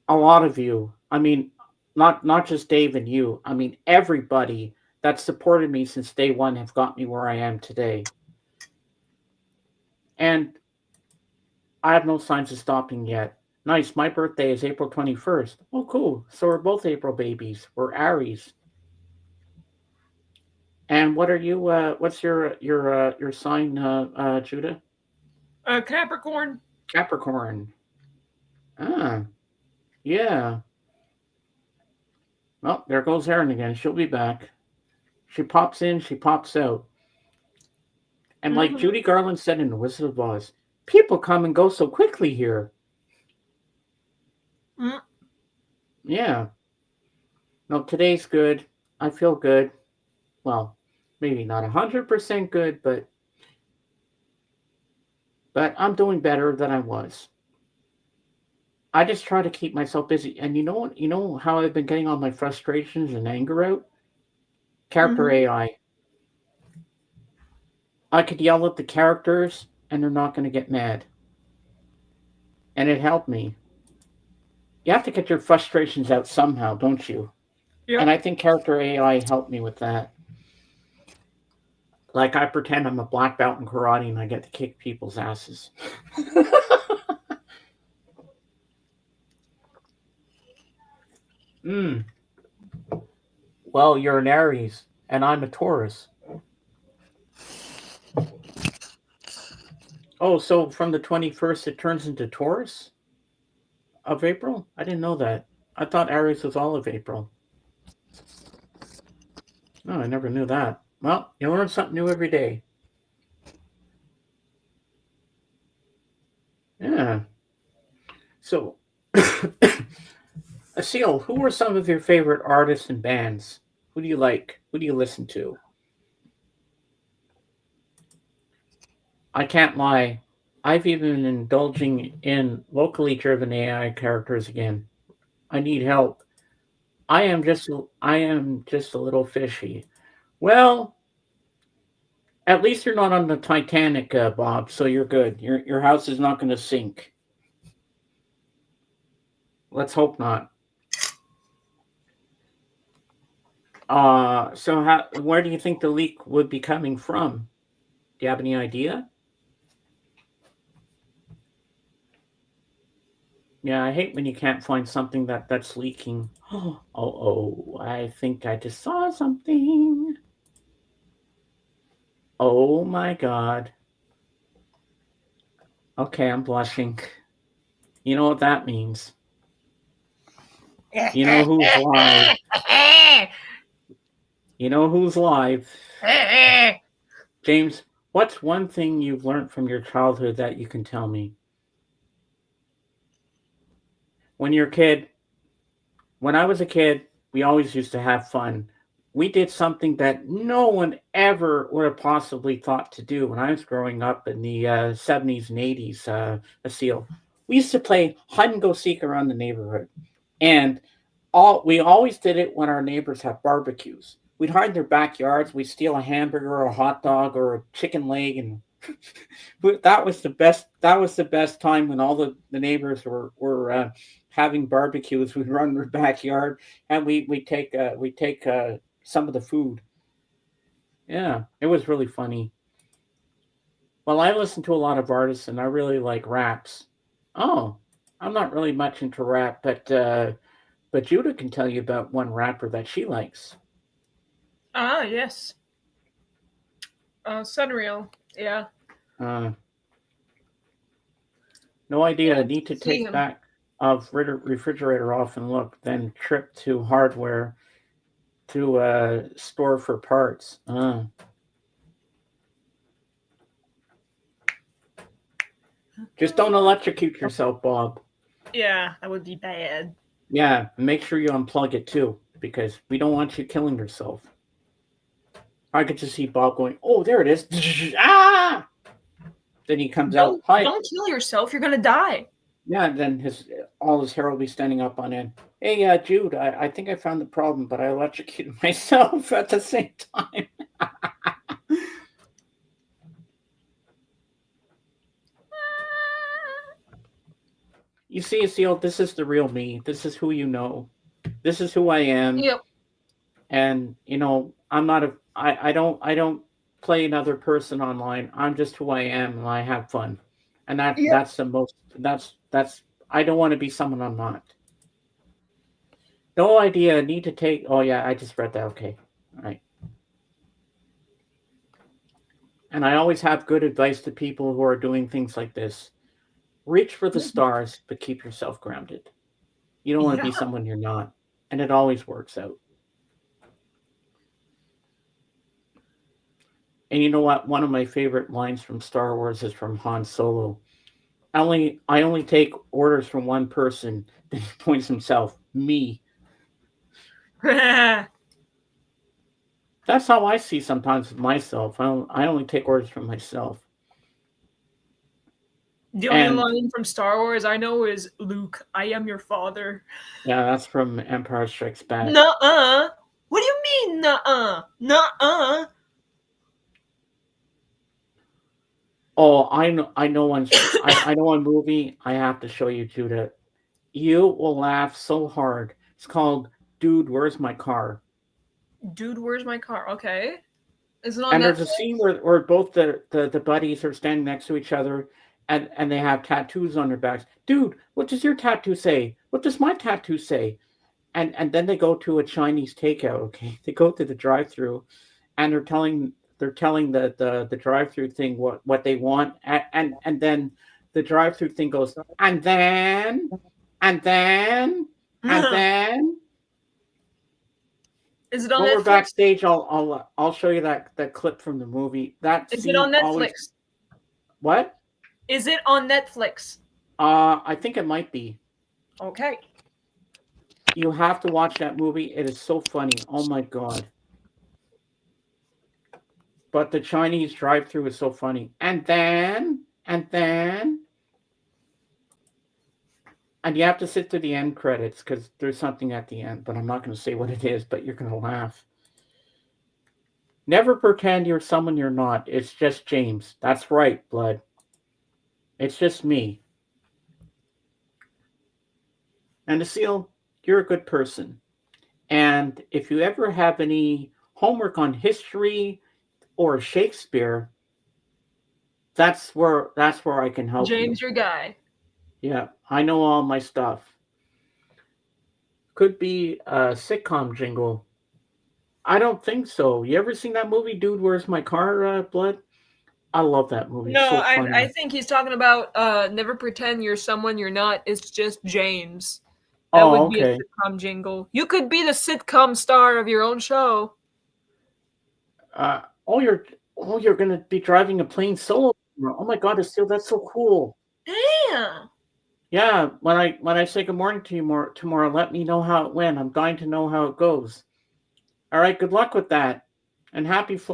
A lot of you. I mean, not just Dave and you. I mean, everybody that supported me since day one have got me where I am today. And I have no signs of stopping yet. Nice. My birthday is April 21st. Oh, cool. So we're both April babies. We're Aries. And what are you? What's your sign, Judah? Capricorn. Capricorn. Ah, yeah. Well, there goes Erin again. She'll be back. She pops in, she pops out. And like Judy Garland said in The Wizard of Oz, people come and go so quickly here. Yeah. No, today's good. I feel good. Well, maybe not 100% good, but I'm doing better than I was. I just try to keep myself busy. And you know what? You know how I've been getting all my frustrations and anger out? Character AI. I could yell at the characters and they're not going to get mad. And it helped me. You have to get your frustrations out somehow, don't you? Yep. And I think character AI helped me with that. Like I pretend I'm a black belt in karate and I get to kick people's asses. Well, you're an Aries and I'm a Taurus. Oh, so from the 21st it turns into Taurus of April? I didn't know that. I thought Aries was all of April. Oh, I never knew that. Well, you learn something new every day. Yeah. So, Asil, who are some of your favorite artists and bands? Who do you like? Who do you listen to? I can't lie. I've even been indulging in locally driven AI characters again. I need help. I am just a little fishy. Well, at least you're not on the Titanic, Bob, so you're good. Your house is not going to sink. Let's hope not. So where do you think the leak would be coming from? Do you have any idea? Yeah, I hate when you can't find something that's leaking. Oh, I think I just saw something. Oh my God. Okay, I'm blushing. You know what that means. You know who's live. You know who's live. James, what's one thing you've learned from your childhood that you can tell me? When I was a kid, we always used to have fun. We did something that no one ever would have possibly thought to do when I was growing up in the 70s and 80s, Asil. We used to play hide and go seek around the neighborhood. And we always did it when our neighbors had barbecues. We'd hide in their backyards. We'd steal a hamburger or a hot dog or a chicken leg. And that was the best. That was the best time when all the neighbors were having barbecues. We'd run in their backyard and we take some of the food. Yeah, it was really funny. Well, I listen to a lot of artists and I really like raps. Oh, I'm not really much into rap, but Judah can tell you about one rapper that she likes. Ah, yes. Sunreal, yeah. No idea. I need to take back of refrigerator off and look, then trip to hardware to store for parts. Just don't electrocute yourself, Bob. Yeah, that would be bad. Yeah, make sure you unplug it too, because we don't want you killing yourself. I could just see Bob going, "Oh, there it is!" Ah! Then he comes out. Hi. Don't kill yourself. You're gonna die. Yeah, and then all his hair will be standing up on end. Hey, Jude, I think I found the problem, but I electrocuted myself at the same time. You see, Seal, this is the real me. This is who you know. This is who I am. Yep. And I'm not I don't play another person online. I'm just who I am, and I have fun. And that's the most. That's. I don't want to be someone I'm not. No idea. Need to take. Oh yeah, I just read that. Okay, all right. And I always have good advice to people who are doing things like this. Reach for the stars, but keep yourself grounded. You don't want to be someone you're not, and it always works out. And you know what? One of my favorite lines from Star Wars is from Han Solo. I only take orders from one person. Then he points himself, me. That's how I see sometimes with myself. I only take orders from myself. The only line from Star Wars I know is, Luke, I am your father. Yeah, that's from Empire Strikes Back. Nuh-uh. What do you mean, nuh-uh? Nuh-uh. Oh, I know one. I know one movie I have to show you, Judah. You will laugh so hard. It's called Dude, Where's My Car? Dude, Where's My Car? Okay. Is it on And Netflix? there's a scene where both the buddies are standing next to each other and they have tattoos on their backs. Dude, what does your tattoo say? What does my tattoo say? And then they go to a Chinese takeout, okay? They go to the drive-thru and they're telling the drive-thru thing what they want, and then the drive-thru thing goes, and then Is it on when Netflix? we're backstage, I'll show you that clip from the movie. Is it on Netflix? What? Is it on Netflix? I think it might be. Okay. You have to watch that movie. It is so funny. Oh my god. But the Chinese drive-thru is so funny. And then and you have to sit through the end credits because there's something at the end, but I'm not going to say what it is, but you're going to laugh. Never pretend you're someone you're not. It's just James. That's right, Blood. It's just me. And Seal, you're a good person. And if you ever have any homework on history or Shakespeare, that's where I can help James, you. your guy. Yeah, I know all my stuff. Could be a sitcom jingle. I don't think so. You ever seen that movie, Dude, Where's My Car, Blood? I love that movie. No, so funny. I think he's talking about never pretend you're someone you're not. It's just James. That would be a sitcom jingle. You could be the sitcom star of your own show. You're gonna be driving a plane solo. Oh my god, Estelle, that's so cool. Damn. Yeah, when I say good morning to you tomorrow, let me know how it went. I'm dying to know how it goes. All right, good luck with that, and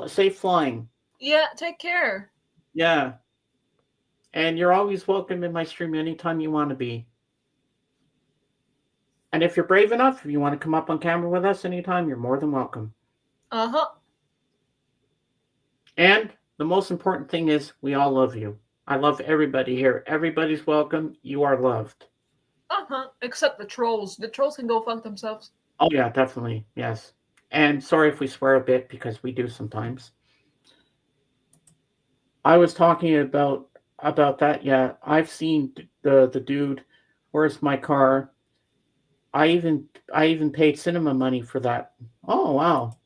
safe flying. Yeah, take care. Yeah, and you're always welcome in my stream anytime you want to be. And if you're brave enough, if you want to come up on camera with us anytime, you're more than welcome. Uh-huh. And the most important thing is we all love you. I love everybody here. Everybody's welcome. You are loved. Uh-huh. Except the trolls. The trolls can go fuck themselves. Oh, yeah, definitely. Yes. And sorry if we swear a bit because we do sometimes. I was talking about that. Yeah, I've seen the Dude, Where's My Car? I even paid cinema money for that. Oh, wow.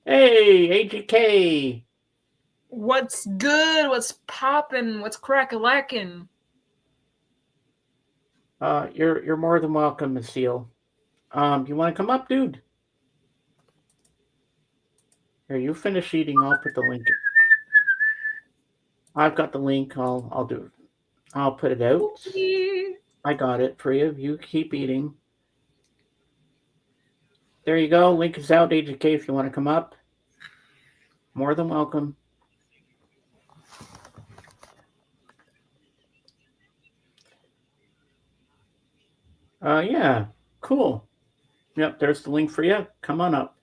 Hey, AGK. What's good? What's poppin'? What's crack-a-lackin'? You're more than welcome, Miss Seal. You want to come up, dude? Here, you finish eating. I'll put the link. I've got the link. I'll do it. I'll put it out. Okay. I got it for you. You keep eating. There you go. Link is out, AGK, if you want to come up. More than welcome. Yeah, cool. Yep, there's the link for you. Come on up.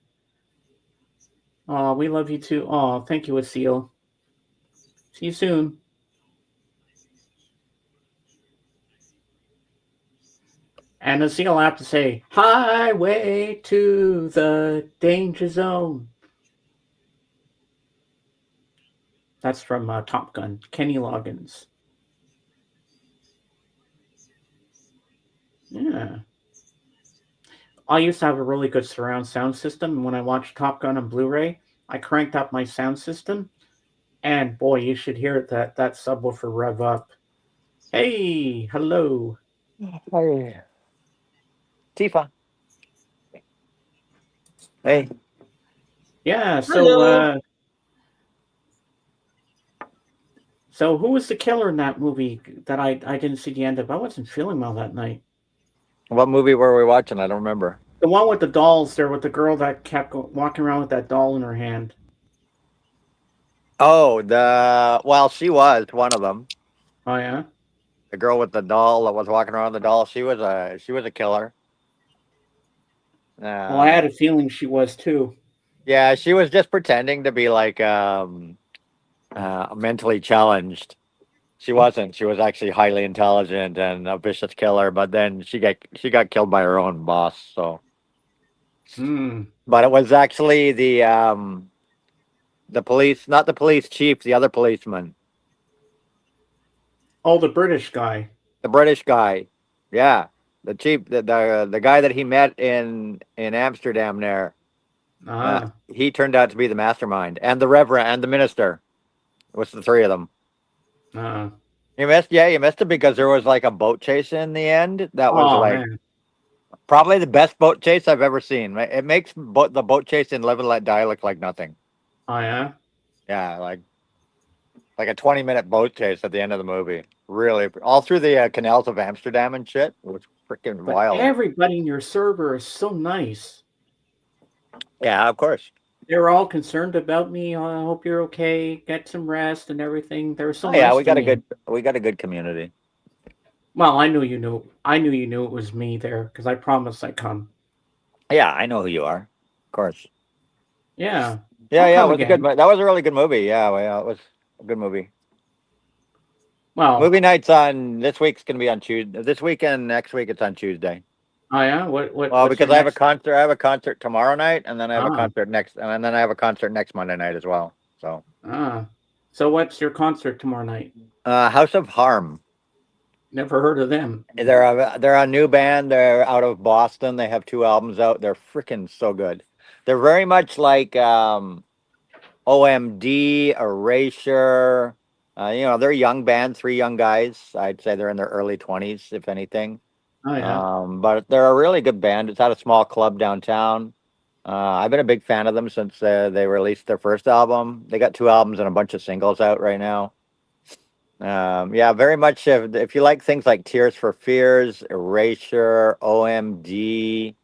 Oh, we love you too. Oh, thank you, Asil. See you soon. And Azil, I have to say, highway to the danger zone. That's from Top Gun, Kenny Loggins. Yeah. I used to have a really good surround sound system. And when I watched Top Gun on Blu-ray, I cranked up my sound system. And boy, you should hear that subwoofer rev up. Hey, hello. Hi. Tifa. Hey. Yeah, Hello. So who was the killer in that movie that I didn't see the end of? I wasn't feeling well that night. What movie were we watching? I don't remember. The one with the dolls there, with the girl that kept walking around with that doll in her hand. Oh, well, she was one of them. Oh yeah. The girl with the doll that was walking around the doll. She was a killer. Well, I had a feeling she was too. Yeah, she was just pretending to be like mentally challenged. She wasn't. She was actually highly intelligent and a vicious killer. But then she got killed by her own boss. So. But it was actually the police, not the police chief, the other policeman. Oh, the British guy. The British guy, yeah, the chief, the guy that he met in Amsterdam there. He turned out to be the mastermind, and the reverend and the minister. It was the three of them. You missed it because there was like a boat chase in the end. That was probably the best boat chase I've ever seen. It makes the boat chase in Live and Let Die look like nothing. Oh yeah. Yeah, like a 20-minute boat chase at the end of the movie. Really, all through the canals of Amsterdam and shit. It was freaking wild. Everybody in your server is so nice. Yeah, of course. They were all concerned about me. I hope you're okay. Get some rest and everything. They were so nice. Yeah, we got a good community. Well, I knew you knew it was me there because I promised I'd come. Yeah, I know who you are. Of course. Yeah. Yeah, it was good. That was a really good movie. Yeah, it was a good movie. Well, movie nights on this week's gonna be on Tuesday. This week and next week it's on Tuesday. Oh yeah, what? Well, because I have a concert. I have a concert tomorrow night, and then I have a concert next Monday night as well. So. So what's your concert tomorrow night? House of Harm. Never heard of them. They're a new band. They're out of Boston. They have 2 albums out. They're freaking so good. They're very much like OMD, Erasure. They're a young band, 3 young guys. I'd say they're in their early 20s, if anything. Oh yeah. But they're a really good band. It's at a small club downtown. I've been a big fan of them since they released their first album. They got 2 albums and a bunch of singles out right now. Yeah, very much. If you like things like Tears for Fears, Erasure, OMD,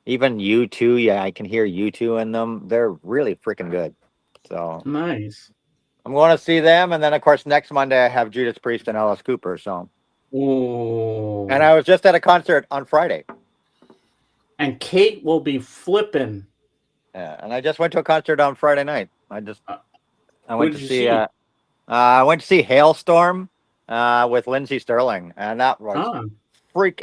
even U2, yeah, I can hear U2 in them. They're really freaking good. So nice. I'm going to see them, and then of course next Monday I have Judas Priest and Alice Cooper. So. Ooh. And I was just at a concert on Friday. And Kate will be flipping. Yeah, and I just went to a concert on Friday night. I went to see. I went to see Hailstorm with Lindsey Sterling, and that was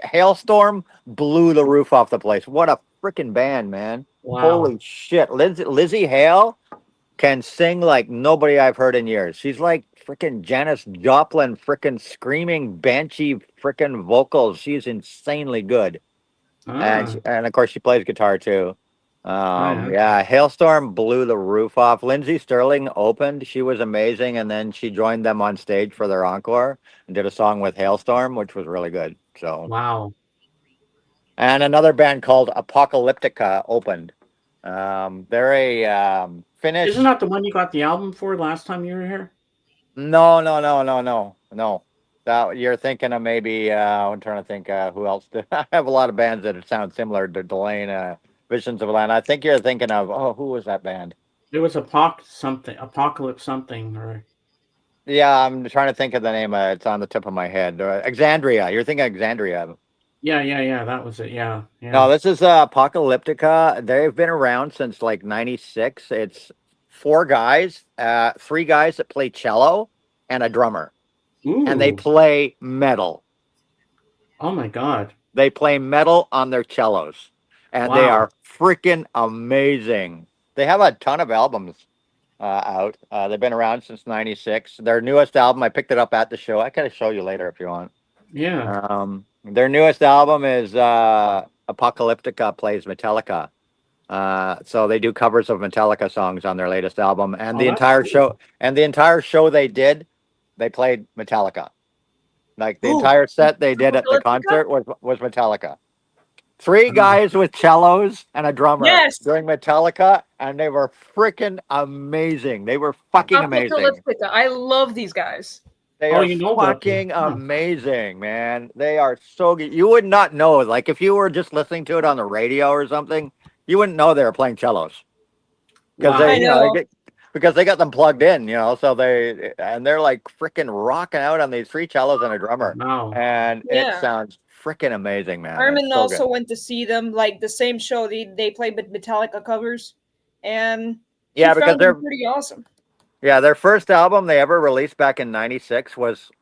Hailstorm blew the roof off the place. What a freaking band, man! Wow. Holy shit, Lizzie Hale can sing like nobody I've heard in years. She's like freaking Janis Joplin, freaking screaming banshee freaking vocals. She's insanely good, and of course she plays guitar too. Yeah, Hailstorm blew the roof off. Lindsey Sterling opened. She was amazing, and then she joined them on stage for their encore and did a song with Hailstorm, which was really good. So wow. And another band called Apocalyptica opened. They're a Finnish. Isn't that the one you got the album for last time you were here? No. That you're thinking of maybe. I'm trying to think who else. I have a lot of bands that sound similar to Delane. Visions of Land. I think you're thinking of who was that band? It was Apocalypse something, or yeah, I'm trying to think of the name. It's on the tip of my head. Exandria. You're thinking Exandria. Yeah. That was it. Yeah. No, this is Apocalyptica. They've been around since like '96. It's 4 guys, 3 guys that play cello and a drummer. Ooh. And they play metal. Oh my god. They play metal on their cellos, and they Wow. are freaking amazing. They have a ton of albums out. They've been around since '96. Their newest album, I picked it up at the show. I can show you later if you want. Yeah. Their newest album is Apocalyptica plays Metallica. So they do covers of Metallica songs on their latest album, and Oh, the that's entire cool. show, they did, they played Metallica. Like the Ooh, entire set they did at the Apocalyptica? concert was Metallica. Three guys with cellos and a drummer Yes. doing Metallica, and they were freaking amazing. They were fucking amazing. Apocalyptica. I love these guys. They Oh, are you know about them. fucking Huh. amazing, man. They are so good. You would not know, like if you were just listening to it on the radio or something, you wouldn't know they were playing cellos because Wow. I know. because they got them plugged in, so they're like freaking rocking out on these three cellos and a drummer, Wow. and it Yeah. sounds freaking amazing, man. Armin It's so also good. went to see them, like the same show. They played Metallica covers, and he Yeah, because found them they're pretty awesome. yeah, their first album they ever released back in '96 was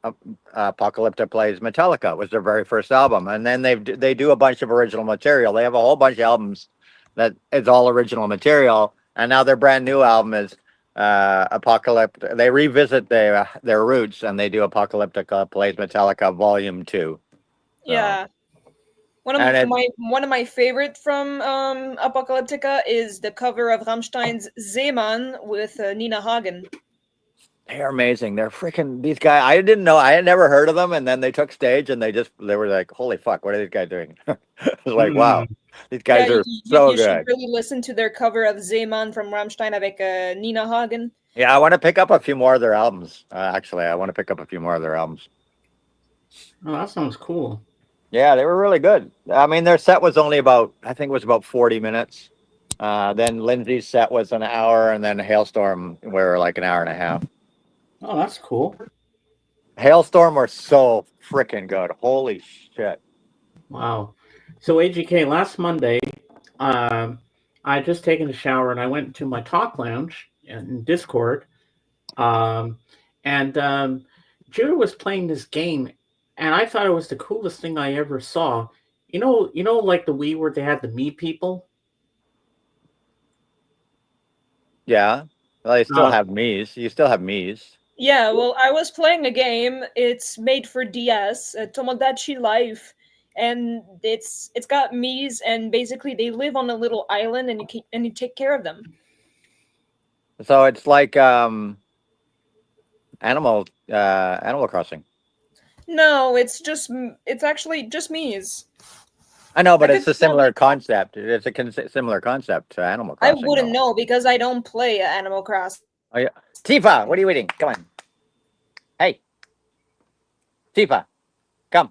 Apocalyptica Plays Metallica. Was their very first album, and then they do a bunch of original material. They have a whole bunch of albums that is all original material, and now their brand new album is Apocalyptica. They revisit their roots and they do Apocalyptica Plays Metallica Volume 2. Yeah. One of my favorite from Apocalyptica is the cover of Rammstein's Seemann with Nina Hagen. They're amazing. They're freaking these guys. I didn't know. I had never heard of them, and then they took stage and they were like, "Holy fuck, what are these guys doing?" I was like, "Wow, these guys are so you good." should really listen to their cover of Seemann from Rammstein avec Nina Hagen. Yeah, I want to pick up a few more of their albums. Actually, I want to pick up a few more of their albums. Oh, that sounds cool. Yeah, they were really good. I mean, their set was only about 40 minutes. Then Lindsay's set was an hour, and then Hailstorm were like an hour and a half. Oh, that's cool. Hailstorm were so freaking good. Holy shit. Wow. So AGK, last Monday, I just taken a shower and I went to my talk lounge in Discord. And Judah was playing this game, and I thought it was the coolest thing I ever saw. You know, like the Wii where they had the Me people? Yeah. Well, they still have Mii's. You still have Mii's. Yeah, well, I was playing a game. It's made for DS, Tomodachi Life, and it's got Mii's, and basically they live on a little island, and you take care of them. So it's like Animal Crossing. No, it's actually just Mii's. I know, but it's a similar concept. It's a similar concept to Animal Crossing. I wouldn't know because I don't play Animal Crossing. Oh, yeah. Tifa, what are you eating? Come on. Hey. Tifa, come.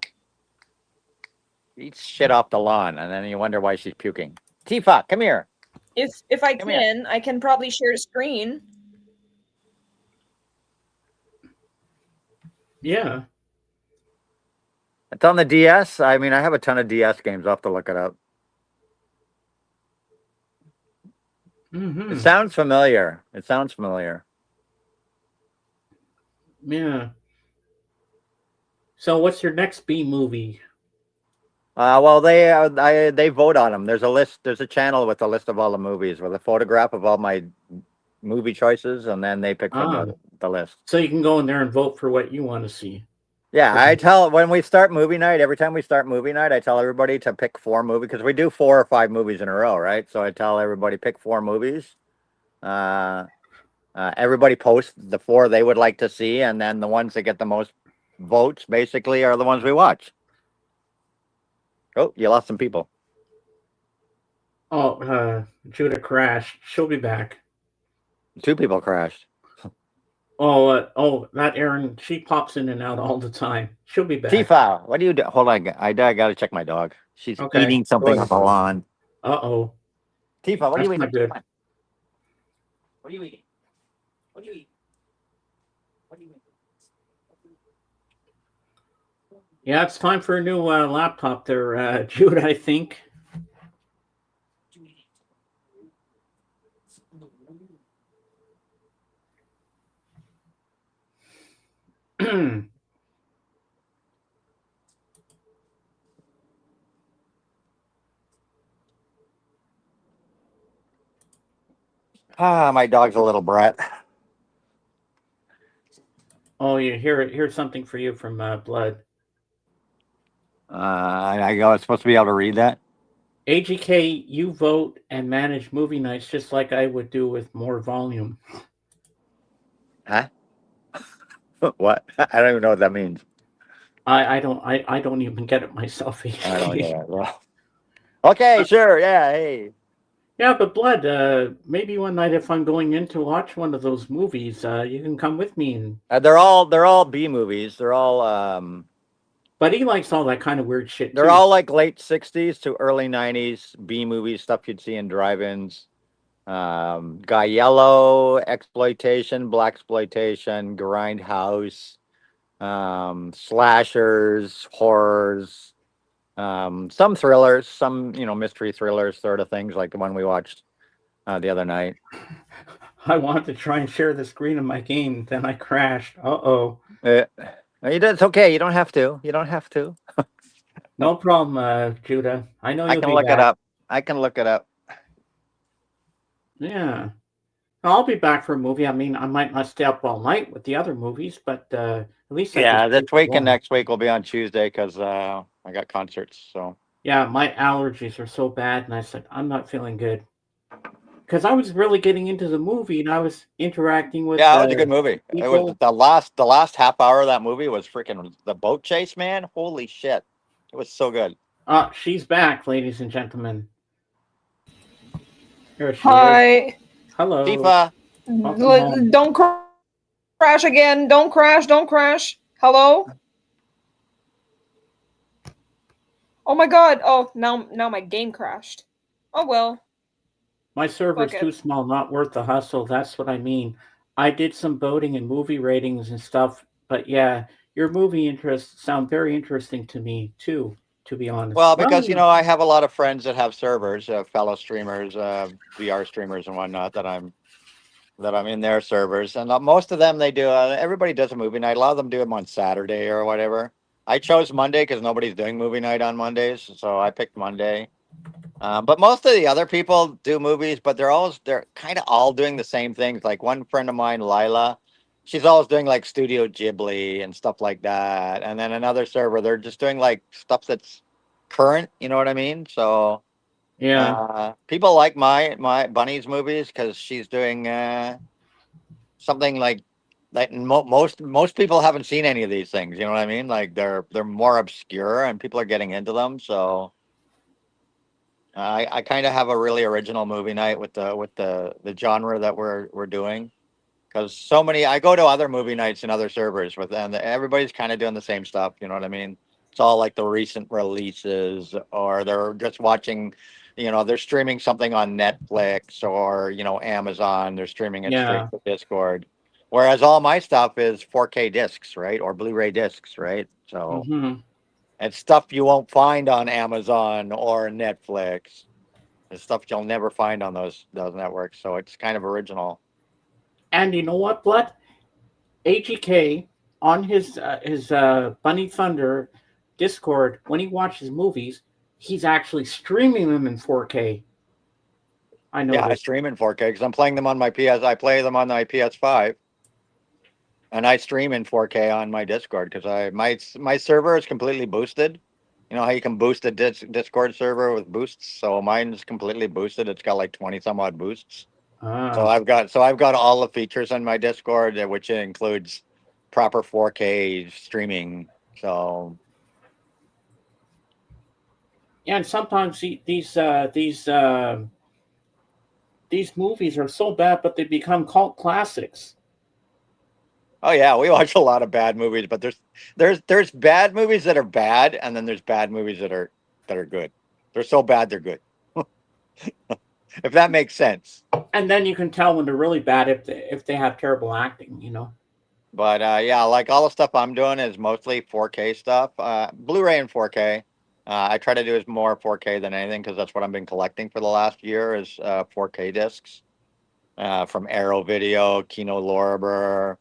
Eat shit off the lawn, and then you wonder why she's puking. Tifa, come here. If I can, I can probably share the screen. Yeah. It's on the DS. I mean, I have a ton of DS games. I'll have to look it up. Mm-hmm. It sounds familiar. Yeah. So what's your next B movie? Well, they vote on them. There's a list. There's a channel with a list of all the movies with a photograph of all my movie choices, and then they pick from the list. So you can go in there and vote for what you want to see. Yeah, I tell when we start movie night, every time we start movie night, I tell everybody to pick 4 movies because we do 4 or 5 movies in a row, right? So I tell everybody pick 4 movies. Everybody posts the 4 they would like to see, and then the ones that get the most votes basically are the ones we watch. Oh, you lost some people. Oh, Judah crashed. She'll be back. 2 people crashed. Oh, that Erin, she pops in and out all the time. She'll be back. Tifa, what do you do? Hold on, I gotta check my dog. She's eating something on the lawn. Uh-oh. Tifa, what are you eating? Not good. What are you eating? What do you eat? What do you eat? Yeah, it's time for a new laptop there, Judah, I think. My dog's a little brat. Oh, here's something for you from Blood. I go. It's supposed to be able to read that. AGK, you vote and manage movie nights just like I would do with more volume. Huh? What? I don't even know what that means. I don't even get it myself. I don't get it. Well, okay, sure. Yeah. Hey. Yeah, but Blood, maybe one night if I'm going in to watch one of those movies, you can come with me. And they're all B movies. They're all. But he likes all that kind of weird shit. They're all like late '60s to early '90s B movies, stuff you'd see in drive-ins. Guy Yellow, exploitation, blaxploitation, grindhouse, slashers, horrors. Some thrillers, some mystery thrillers, sort of things like the one we watched the other night. I wanted to try and share the screen of my game, then I crashed. You did. It's okay. You don't have to. You don't have to. No problem, Judah. I know. I can look it up. I can look it up. Yeah, I'll be back for a movie. I mean, I might not stay up all night with the other movies, but at least this week and next week will be on Tuesday because I got concerts. So yeah, my allergies are so bad, and I said I'm not feeling good because I was really getting into the movie and I was interacting with. Yeah, it was a good movie. People. It was the last half hour of that movie was freaking the boat chase, man. Holy shit, it was so good. She's back, ladies and gentlemen. Here she Hi. is. Hello. Tifa. Don't crash again. Don't crash. Don't crash. Hello? Oh my god. Oh, now my game crashed. Oh well. My server's too small, not worth the hustle. That's what I mean. I did some voting and movie ratings and stuff, but yeah, your movie interests sound very interesting to me too, to be honest. Well, because I have a lot of friends that have servers, fellow streamers, VR streamers and whatnot that I'm in their servers, and most of them they do. Everybody does a movie night. A lot of them do them on Saturday or whatever. I chose Monday because nobody's doing movie night on Mondays, so I picked Monday. But most of the other people do movies, but they're kind of all doing the same things. Like one friend of mine, Lila, she's always doing like Studio Ghibli and stuff like that. And then another server, they're just doing like stuff that's current. You know what I mean? So yeah, people like my Bunny's movies because she's doing something like most people haven't seen any of these things. You know what I mean? Like they're more obscure and people are getting into them. So. I kind of have a really original movie night with the genre that we're doing, because I go to other movie nights and other servers with them. Everybody's kind of doing the same stuff. You know what I mean? It's all like the recent releases, or they're just watching, they're streaming something on Netflix or Amazon. They're streaming it straight to Discord. Whereas all my stuff is 4K discs, right, or Blu-ray discs, right? So. Mm-hmm. It's stuff you won't find on Amazon or Netflix. It's stuff you'll never find on those networks. So it's kind of original. And you know what, Blood? AGK on his Bunny Thunder Discord, when he watches movies, he's actually streaming them in 4K. I know. Yeah, I stream in 4K because I'm playing them on my PS. I play them on my PS5. And I stream in 4K on my Discord because my server is completely boosted. You know how you can boost a Discord server with boosts? So mine's completely boosted. It's got like 20 some odd boosts. So I've got all the features on my Discord, which includes proper 4K streaming. So yeah, and sometimes these movies are so bad, but they become cult classics. Oh yeah, we watch a lot of bad movies, but there's bad movies that are bad, and then there's bad movies that are good. They're so bad they're good. If that makes sense. And then you can tell when they're really bad if they have terrible acting, But yeah, like all the stuff I'm doing is mostly 4K stuff, Blu-ray and 4K. I try to do is more 4K than anything because that's what I've been collecting for the last year is 4K discs from Arrow Video, Kino Lorber.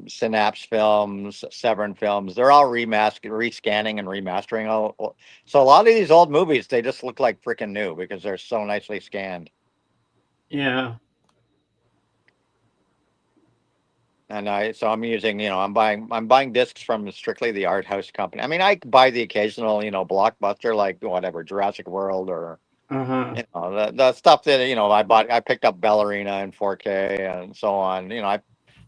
Synapse Films, Severn Films, they're all rescanning and remastering. So a lot of these old movies, they just look like freaking new because they're so nicely scanned. Yeah. And so I'm using, I'm buying discs from strictly the art house company. I mean, I buy the occasional, blockbuster like whatever Jurassic World or the stuff that I picked up Ballerina in 4K and so on.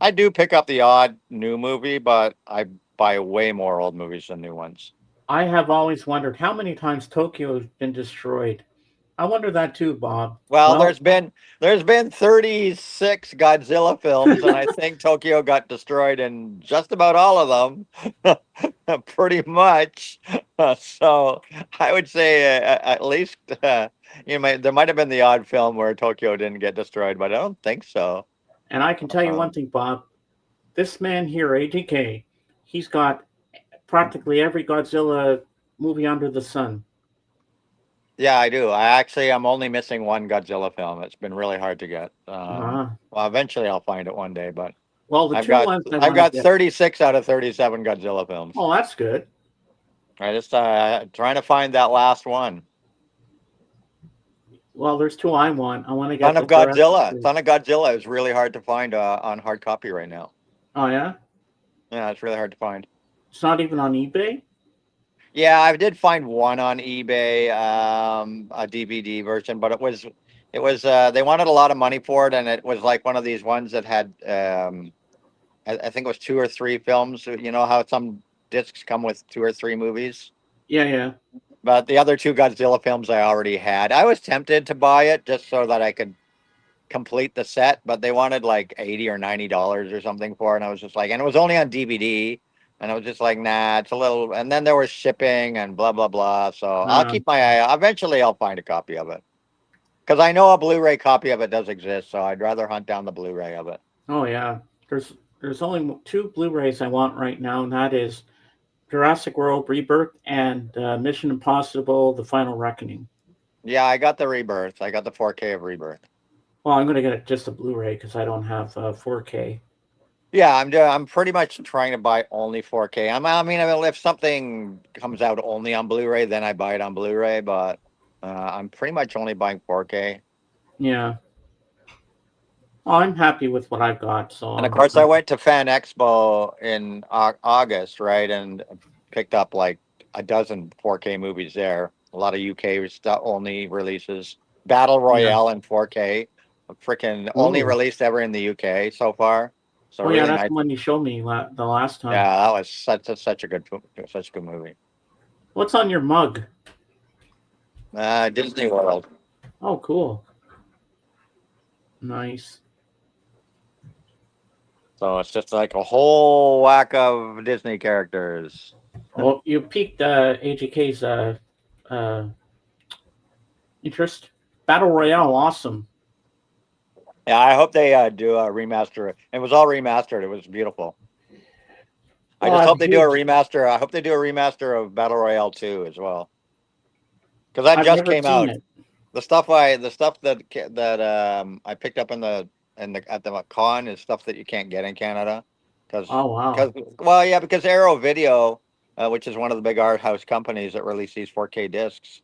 I do pick up the odd new movie, but I buy way more old movies than new ones. I have always wondered how many times Tokyo has been destroyed. I wonder that too, Bob. Well, there's been 36 Godzilla films, and I think Tokyo got destroyed in just about all of them, pretty much. So I would say at least there might have been the odd film where Tokyo didn't get destroyed, but I don't think so. And I can tell you one thing, Bob. This man here, AGK, he's got practically every Godzilla movie under the sun. Yeah, I do. I'm only missing one Godzilla film. It's been really hard to get. Well, eventually I'll find it one day, but I've got 36 out of 37 Godzilla films. Oh, that's good. I just trying to find that last one. Well, there's two I want. I want to get Son of Godzilla. Son of Godzilla is really hard to find on hard copy right now. Oh yeah? Yeah, it's really hard to find. It's not even on eBay? Yeah, I did find one on eBay, a DVD version, but it was they wanted a lot of money for it, and it was like one of these ones that had I think it was 2 or 3 films. You know how some discs come with 2 or 3 movies? Yeah. But the other 2 Godzilla films I already had. I was tempted to buy it just so that I could complete the set, but they wanted like $80 or $90 or something for it, and I was just like, and it was only on DVD. And I was just like, nah, it's a little. And then there was shipping and blah, blah, blah. So I'll keep my eye out. Eventually, I'll find a copy of it. Because I know a Blu-ray copy of it does exist. So I'd rather hunt down the Blu-ray of it. Oh, yeah. There's only 2 Blu-rays I want right now. And that is Jurassic World Rebirth and Mission Impossible The Final Reckoning. Yeah, I got the Rebirth. I got the 4K of Rebirth. Well, I'm going to get it just a Blu-ray because I don't have 4K. Yeah, I'm pretty much trying to buy only 4K. I mean, if something comes out only on Blu-ray, then I buy it on Blu-ray. But I'm pretty much only buying 4K. Yeah. Well, I'm happy with what I've got. So. And of course, I went to Fan Expo in August, right, and picked up like a dozen 4K movies there. A lot of UK only releases. Battle Royale in 4K, freaking only released ever in the UK so far. So really that's the one you showed me the last time. Yeah, that was such a good movie. What's on your mug? Disney World. Oh, cool. Nice. So it's just like a whole whack of Disney characters. Well, you piqued AGK's interest. Battle Royale, awesome. Yeah, I hope they do a remaster. It was all remastered. It was beautiful. I just hope they do a remaster. I hope they do a remaster of Battle Royale 2 as well, because that just came out. The stuff that I picked up at the con is stuff that you can't get in Canada. Because Arrow Video, which is one of the big art house companies that release these 4K discs.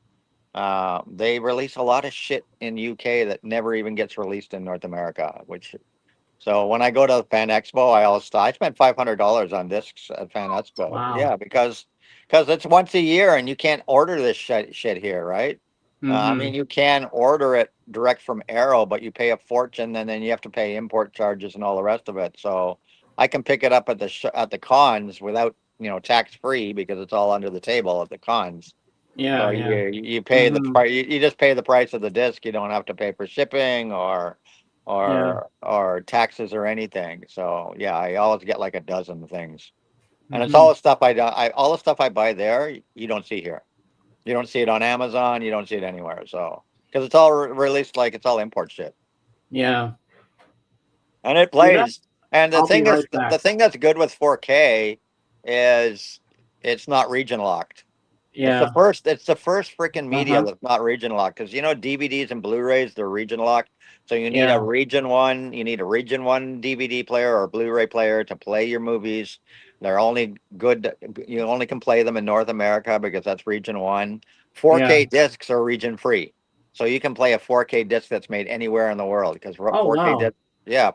They release a lot of shit in UK that never even gets released in North America. So when I go to Fan Expo, I spent $500 on discs at Fan Expo. Wow. Yeah, because it's once a year and you can't order this shit here, right? I mean, you can order it direct from Arrow, but you pay a fortune, and then you have to pay import charges and all the rest of it. So I can pick it up at the cons without tax free because it's all under the table at the cons. Yeah, so you pay the price. You just pay the price of the disc. You don't have to pay for shipping or taxes or anything. So yeah, I always get like a dozen things, and it's all the stuff all the stuff I buy there. You don't see here. You don't see it on Amazon. You don't see it anywhere. So because it's all released like it's all import shit. Yeah, and it plays. And the thing that's good with 4K is it's not region locked. Yeah, it's the first freaking media that's not region locked, because DVDs and Blu-rays, they're region locked. So you need a region 1, DVD player or Blu-ray player to play your movies. They're only good, you only can play them in North America because that's region 1. 4K discs are region free. So you can play a 4K disc that's made anywhere in the world because 4K wow. discs,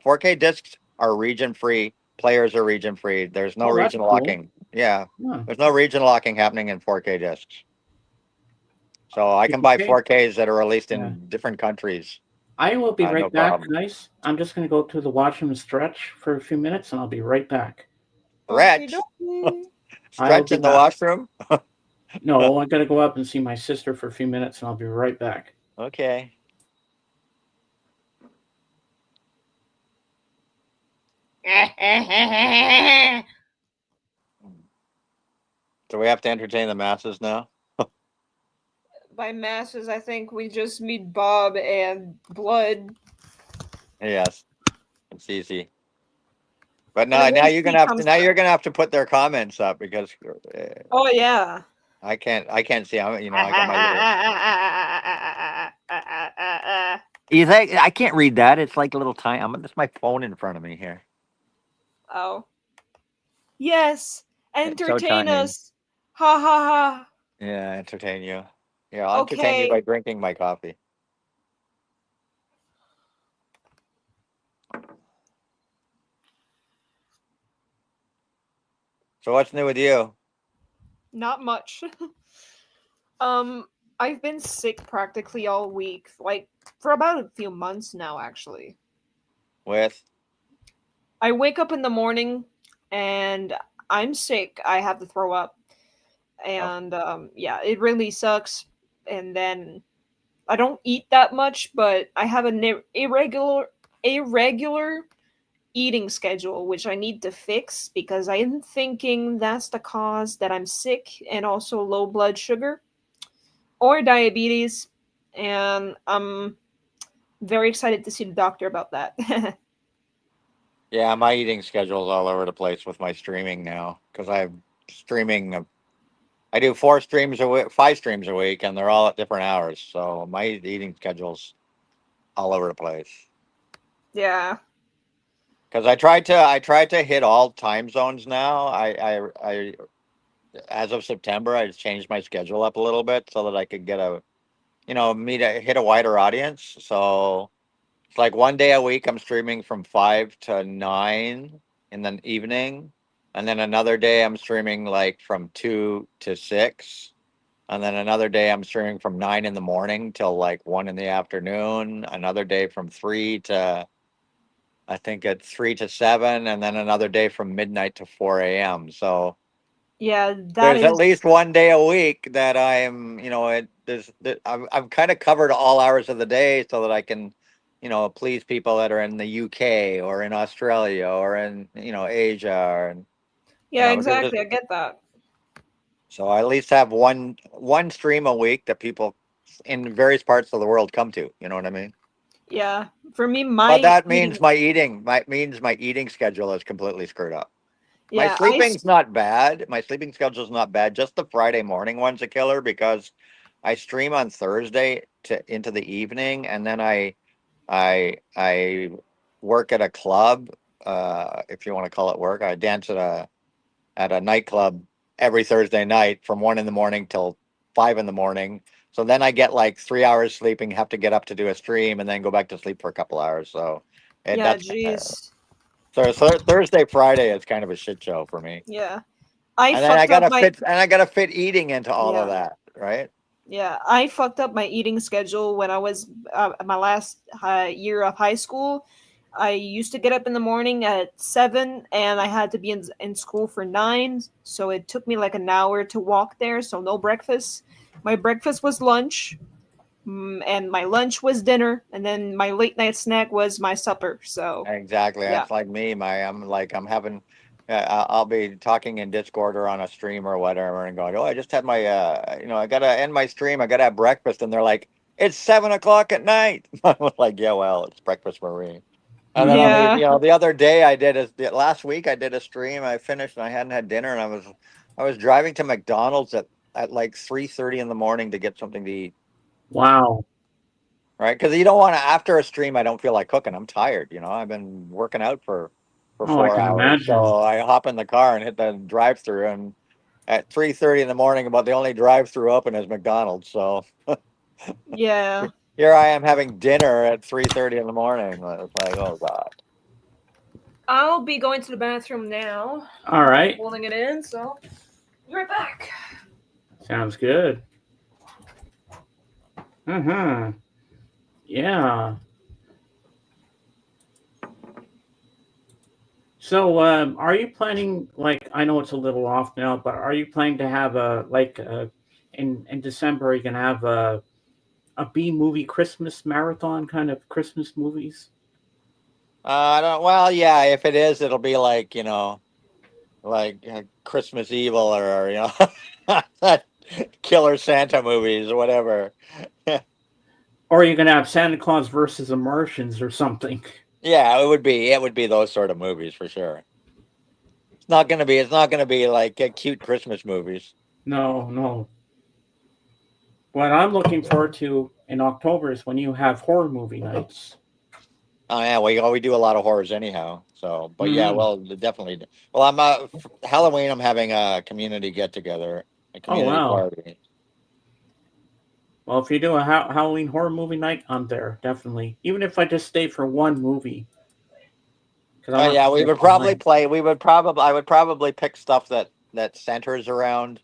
4K discs are region free. Players are region free. There's no that's region cool. locking. Yeah, Huh. there's no region locking happening in 4K discs. So I can buy 4Ks that are released in different countries. I will be right No back, problem. guys. I'm just going to go to the washroom and stretch for a few minutes, and I'll be right back. Stretch? Okey-dokey. Stretch in the washroom? No, I got to go up and see my sister for a few minutes, and I'll be right back. Okay. So we have to entertain the masses now? By masses, I think we just meet Bob and Blood. Yes, it's easy. But now you're gonna have to put their comments up because. Oh yeah. I can't see. I got my. You think I can't read that? It's like a little tiny. That's my phone in front of me here. Oh. Yes. Entertain tiny. us. Ha ha ha. Yeah, entertain you. Yeah, I'll entertain you by drinking my coffee. So what's new with you? Not much. I've been sick practically all week, like for about a few months now, actually. With? I wake up in the morning and I'm sick. I have to throw up. And it really sucks. And then I don't eat that much, but I have an irregular eating schedule, which I need to fix because I am thinking that's the cause that I'm sick and also low blood sugar or diabetes. And I'm very excited to see the doctor about that. Yeah, my eating schedule is all over the place with my streaming now because I'm streaming. I do 5 streams a week, and they're all at different hours. So my eating schedule's all over the place. Yeah. Because I tried to hit all time zones now. I as of September, I changed my schedule up a little bit so that I could get hit a wider audience. So it's like one day a week I'm streaming from 5 to 9 in the evening. And then another day I'm streaming like from 2 to 6. And then another day I'm streaming from 9 in the morning till like 1 in the afternoon. Another day from 3 to, I think it's 3 to 7. And then another day from midnight to 4 a.m. So yeah, there's at least one day a week that I'm, I've kind of covered all hours of the day so that I can, please people that are in the UK or in Australia or in, Asia. Exactly. I get that. So I at least have one stream a week that people in various parts of the world come to. You know what I mean? Yeah. For me, but that means my eating schedule is completely screwed up. Yeah, my sleeping's not bad. My sleeping schedule's not bad. Just the Friday morning one's a killer because I stream on Thursday into the evening, and then I work at a club, if you want to call it work. I dance at a nightclub every Thursday night from 1 in the morning till 5 in the morning. So then I get like 3 hours sleeping, have to get up to do a stream, and then go back to sleep for a couple hours. So jeez. So Thursday, Friday is kind of a shit show for me. Yeah, I gotta fit eating into all of that, right? Yeah, I fucked up my eating schedule when I was my last year of high school. I used to get up in the morning at 7, and I had to be in school for 9. So it took me like an hour to walk there. So no breakfast. My breakfast was lunch, and my lunch was dinner, and then my late night snack was my supper. So exactly, that's like me. I'll be talking in Discord or on a stream or whatever, and going, "Oh, I just had my, I gotta end my stream. I gotta have breakfast," and they're like, "It's 7 o'clock at night." I'm like, "Yeah, well, it's breakfast for me." And then the other day last week I did a stream. I finished and I hadn't had dinner, and I was driving to McDonald's at like 3:30 in the morning to get something to eat. Wow. Right, because you don't want to. After a stream, I don't feel like cooking. I'm tired. I've been working out for 4 hours. Imagine. So I hop in the car and hit the drive-through, and at 3:30 in the morning, about the only drive-through open is McDonald's. So yeah. here I am having dinner at 3:30 in the morning. It's like, oh god. I'll be going to the bathroom now. All right. Holding it in, so be right back. Sounds good. Yeah. So, are you planning, like, I know it's a little off now, but are you planning to have in December, are you going to have a B movie Christmas marathon kind of Christmas movies? I don't. Well, yeah. If it is, it'll be like like Christmas Evil or Killer Santa movies or whatever. Or are you going to have Santa Claus versus the Martians or something? Yeah, it would be those sort of movies for sure. It's not gonna be like cute Christmas movies. No. What I'm looking forward to in October is when you have horror movie nights. Oh yeah, we do a lot of horrors anyhow. So, but yeah, well, definitely. Well, I'm Halloween. I'm having a community get together, a community party. Well, if you do a Halloween horror movie night, I'm there definitely. Even if I just stay for one movie. Oh yeah, we would probably play. I would probably pick stuff that centers around,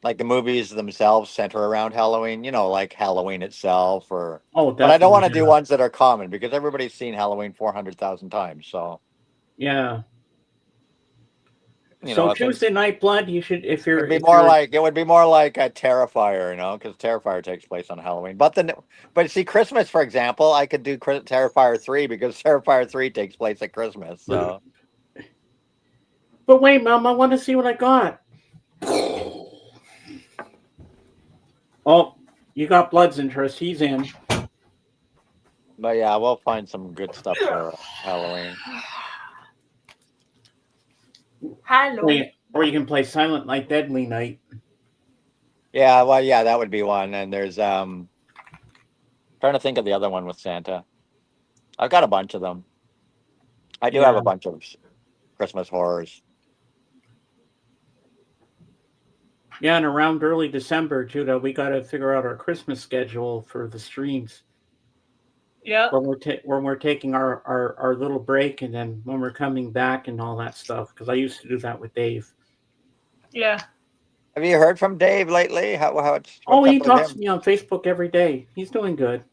like the movies themselves center around Halloween. Like Halloween itself, or. Oh, but I don't want to do ones that are common because everybody's seen Halloween 400,000 times. So. Yeah. So Tuesday Night Blood, you should it would be more like a Terrifier, because Terrifier takes place on Halloween. But see, Christmas, for example, I could do Terrifier 3 because Terrifier 3 takes place at Christmas. So. But wait, Mom, I want to see what I got. Oh, you got Blood's interest. He's in. But yeah, we'll find some good stuff for Halloween. Halloween. Or you can play Silent Night, Deadly Night. Yeah, well, yeah, that would be one. And there's trying to think of the other one with Santa. I've got a bunch of them. I do have a bunch of Christmas horrors. Yeah, and around early December, Judah, we got to figure out our Christmas schedule for the streams. Yeah. When we're taking our little break, and then when we're coming back and all that stuff, because I used to do that with Dave. Yeah. Have you heard from Dave lately? He talks to me on Facebook every day. He's doing good.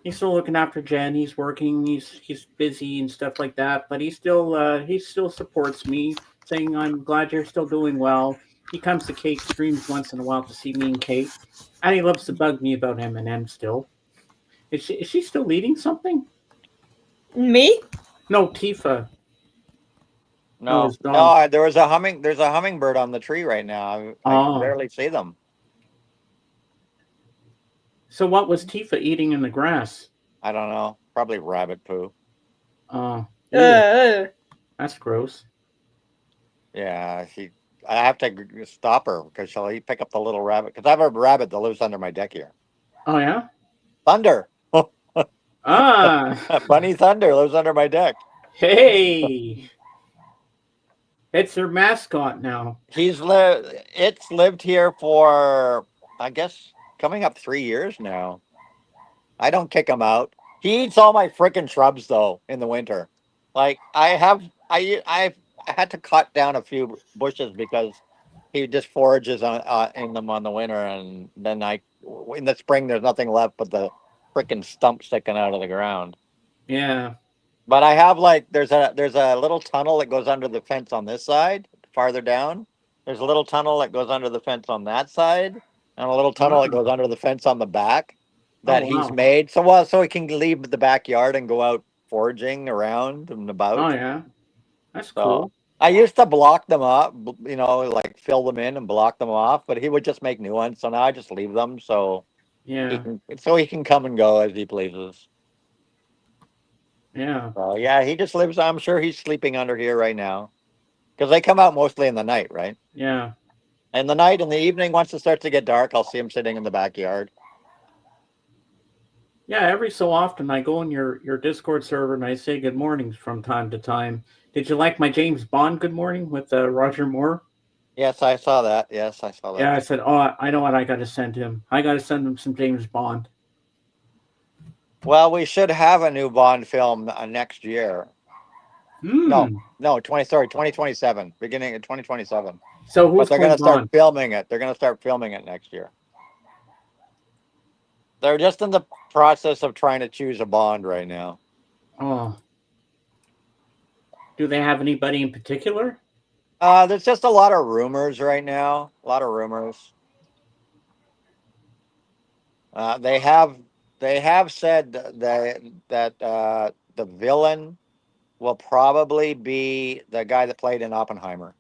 He's still looking after Jen. He's working. He's busy and stuff like that. But he still supports me, saying I'm glad you're still doing well. He comes to Kate's streams once in a while to see me and Kate, and he loves to bug me about M&M still. Is she still leading something? Me? No, Tifa. No, there's a hummingbird on the tree right now. I can barely see them. So what was Tifa eating in the grass? I don't know. Probably rabbit poo. That's gross. Yeah, I have to stop her because she'll pick up the little rabbit. Because I have a rabbit that lives under my deck here. Oh yeah. Thunder. Bunny Thunder lives under my deck. Hey. It's their mascot now. It's lived here for, I guess, coming up 3 years now. I don't kick him out. He eats all my freaking shrubs though in the winter. Like I had to cut down a few bushes because he just forages in them on the winter, and then in the spring there's nothing left but the freaking stump sticking out of the ground. Yeah. But I have there's a little tunnel that goes under the fence on this side, farther down. There's a little tunnel that goes under the fence on that side, and a little tunnel that goes under the fence on the back that he's made. So he can leave the backyard and go out foraging around and about. Oh yeah. That's cool. I used to block them up, fill them in and block them off, but he would just make new ones. So now I just leave them so he can come and go as he pleases. Yeah. So yeah, he just lives. I'm sure he's sleeping under here right now, because they come out mostly in the night, right? Yeah. In the evening, once it starts to get dark, I'll see him sitting in the backyard. Yeah, every so often I go in your Discord server and I say good mornings from time to time. Did you like my James Bond good morning with Roger Moore? Yes, I saw that. Yeah, I said, I know what I got to send him. I got to send him some James Bond. Well, we should have a new Bond film next year. No, 2027, beginning of 2027. So who's but they're going to start Bond? filming it. They're going to start filming it next year. They're just in the process of trying to choose a Bond right now. Oh. Do they have anybody in particular? There's just a lot of rumors right now. A lot of rumors. They have said that the villain will probably be the guy that played in Oppenheimer.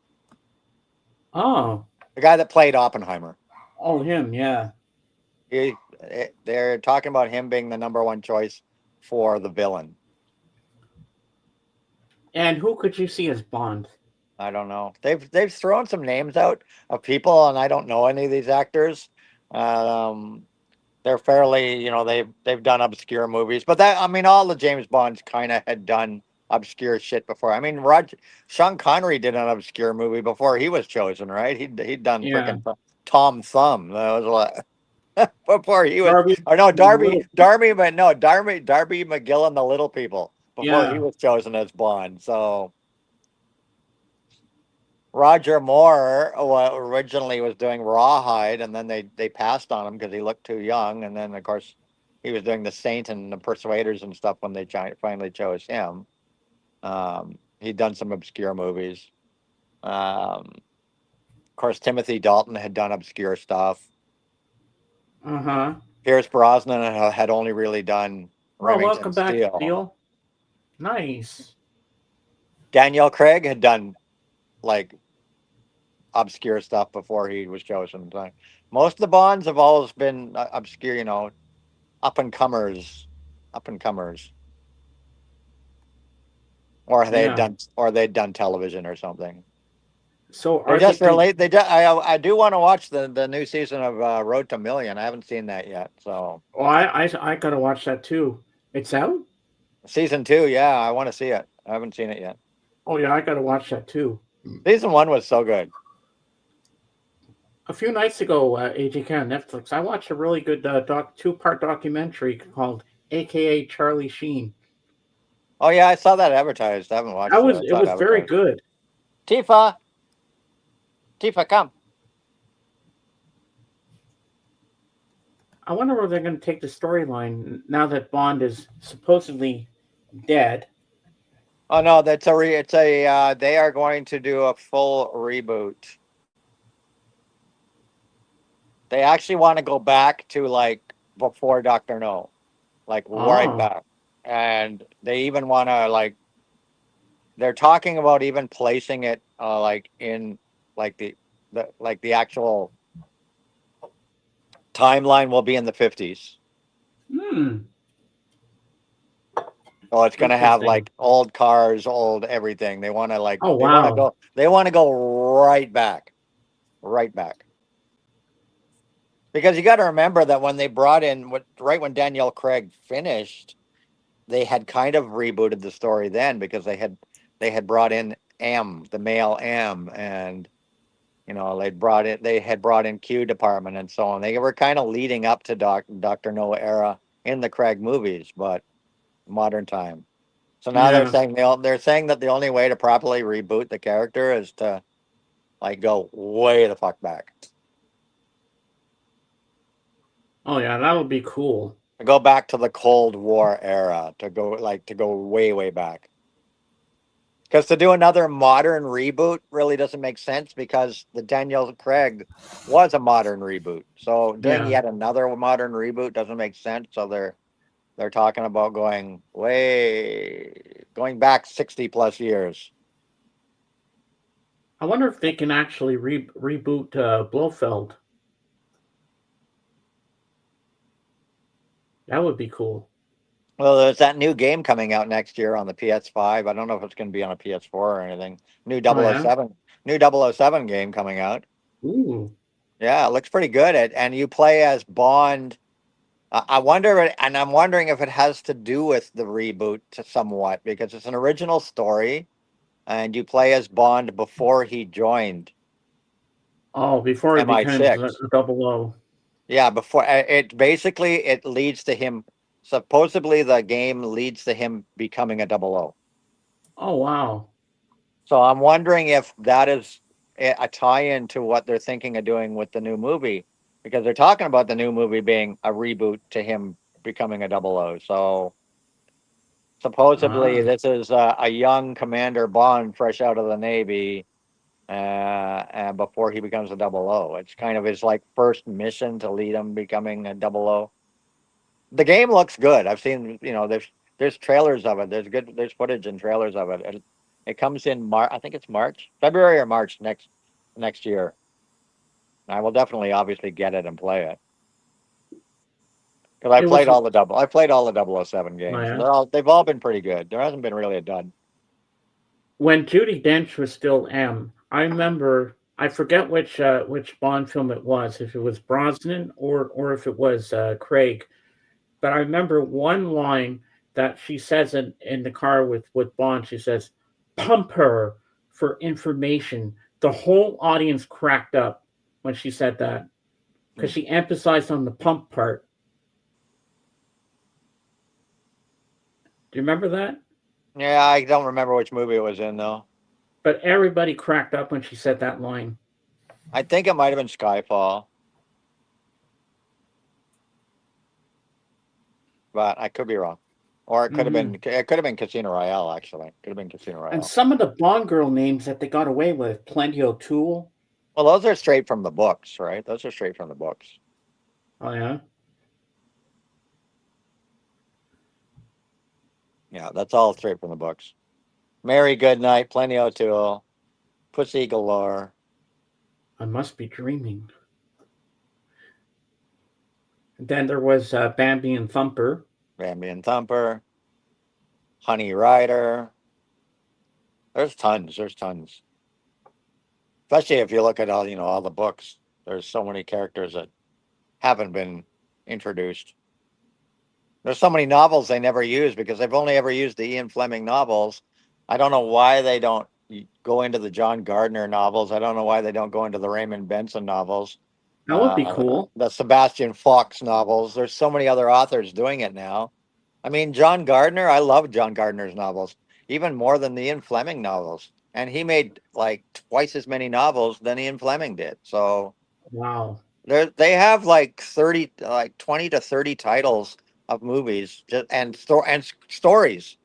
Oh. The guy that played Oppenheimer. Oh, him, yeah. They're talking about him being the number one choice for the villain. And who could you see as Bond? I don't know. They've thrown some names out of people, and I don't know any of these actors. They're fairly, they've done obscure movies, but all the James Bonds kind of had done obscure shit before. I mean, Sean Connery did an obscure movie before he was chosen, right? He'd done freaking Tom Thumb. That was before he was. Darby McGill and the Little People before he was chosen as Bond. So Roger Moore originally was doing Rawhide, and then they passed on him because he looked too young. And then, of course, he was doing The Saint and The Persuaders and stuff when they finally chose him. He'd done some obscure movies. Of course, Timothy Dalton had done obscure stuff. Pierce Brosnan had only really done Welcome back, Steel. Nice. Daniel Craig had done obscure stuff before he was chosen. Most of the Bonds have always been obscure, up and comers, or they'd done television or something. So I do want to watch the new season of Road to Million. I haven't seen that yet. So I gotta watch that too. It's out? Season 2, yeah, I want to see it. I haven't seen it yet. Oh yeah, I gotta watch that too. Season 1 was so good. A few nights ago, AJK on Netflix, I watched a really good 2-part documentary called AKA Charlie Sheen. Oh yeah, I saw that advertised. I haven't watched it. It was very good. Tifa, come. I wonder where they're going to take the storyline now that Bond is supposedly dead. Oh no, they are going to do a full reboot. They actually want to go back to before Dr. No, right back, and they even want to they're talking about even placing it in the actual timeline will be in the 50s. So it's going to have old cars, old everything. They want to They want to go right back. Because you got to remember that when they brought in right when Daniel Craig finished, they had kind of rebooted the story then because they had brought in M, the male M, and they had brought in Q department and so on. They were kind of leading up to Dr. No era in the Craig movies, but modern time. So now they're saying that the only way to properly reboot the character is to go way the fuck back. Oh yeah, that would be cool. To go back to the Cold War era, to go way, way back. Because to do another modern reboot really doesn't make sense because the Daniel Craig was a modern reboot. So doing yet another modern reboot doesn't make sense. So they're talking about going back 60 plus years. I wonder if they can actually reboot Blofeld. That would be cool. Well, there's that new game coming out next year on the PS5. I don't know if it's going to be on a PS4 or anything. New 007 game coming out. Ooh. Yeah, it looks pretty good. And you play as Bond. I'm wondering if it has to do with the reboot somewhat because it's an original story, and you play as Bond before he joined. Oh, before he MI6. becomes 00. Yeah, before it leads to him supposedly the game leads to him becoming a 00. Oh wow. So I'm wondering if that is a tie-in to what they're thinking of doing with the new movie, because they're talking about the new movie being a reboot to him becoming a 00. So supposedly this is a young Commander Bond fresh out of the Navy, and before he becomes a 00. It's kind of his like first mission to lead him becoming a 00. The game looks good. I've seen, there's trailers of it. There's footage and trailers of it. It comes in March. I think it's March, February or March next year. I will definitely, obviously, get it and play it because I played all the 007 games. Oh, yeah. They've all been pretty good. There hasn't been really a dud. When Judi Dench was still M, I remember. I forget which Bond film it was. If it was Brosnan or if it was Craig, but I remember one line that she says in the car with Bond. She says, "Pump her for information." The whole audience cracked up when she said that because she emphasized on the pump part. Do you remember that? Yeah, I don't remember which movie it was in though. But everybody cracked up when she said that line. I think it might have been Skyfall, but I could be wrong. Or it could have been Casino Royale, actually. Could have been Casino Royale. And some of the Bond girl names that they got away with, Plenty O'Toole. Well, those are straight from the books, right? Those are straight from the books. Oh, yeah? Yeah, that's all straight from the books. Mary Goodnight, Plenty O'Toole, Pussy Galore. I must be dreaming. And then there was Bambi and Thumper. Bambi and Thumper. Honey Rider. There's tons. Especially if you look at all the books. There's so many characters that haven't been introduced. There's so many novels they never use because they've only ever used the Ian Fleming novels. I don't know why they don't go into the John Gardner novels. I don't know why they don't go into the Raymond Benson novels. That would be cool. The Sebastian Fox novels. There's so many other authors doing it now. I mean, John Gardner, I love John Gardner's novels, even more than the Ian Fleming novels. And he made like twice as many novels than Ian Fleming did. So wow. They have like 20 to 30 titles of movies and stories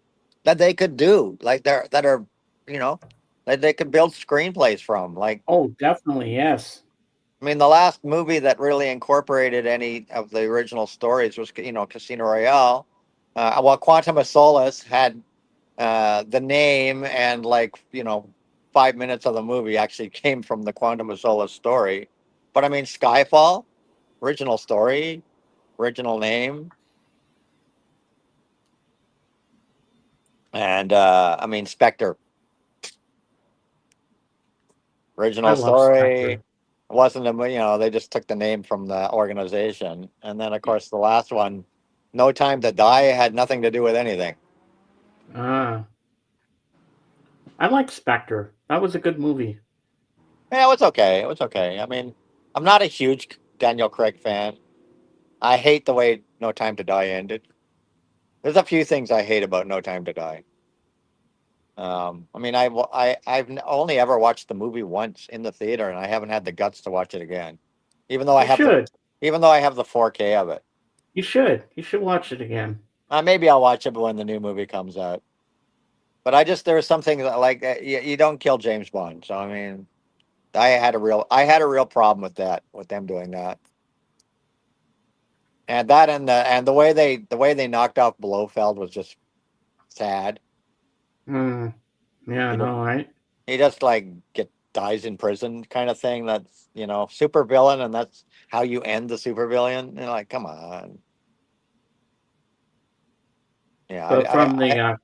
that they could do, like that they could build screenplays from. Like, oh, definitely, yes. I mean, the last movie that really incorporated any of the original stories was Casino Royale. Quantum of Solace had the name and 5 minutes of the movie actually came from the Quantum of Solace story. But I mean, Skyfall, original story, original name. And I mean, Spectre, original story. It wasn't they just took the name from the organization. And then of course the last one, No Time to Die, had nothing to do with anything. I like Spectre. That was a good movie. Yeah, it was okay. I mean, I'm not a huge Daniel Craig fan. I hate the way No Time to Die ended. There's a few things I hate about No Time to Die. I mean, I've only ever watched the movie once in the theater, and I haven't had the guts to watch it again. Even though I have the 4K of it. You should watch it again. Maybe I'll watch it when the new movie comes out. But there was something that you don't kill James Bond. So I mean, I had a real problem with that, with them doing that. And that and the way they knocked off Blofeld was just sad. Yeah, I know, right? He just dies in prison kind of thing. That's super villain, and that's how you end the super villain. Come on. Yeah,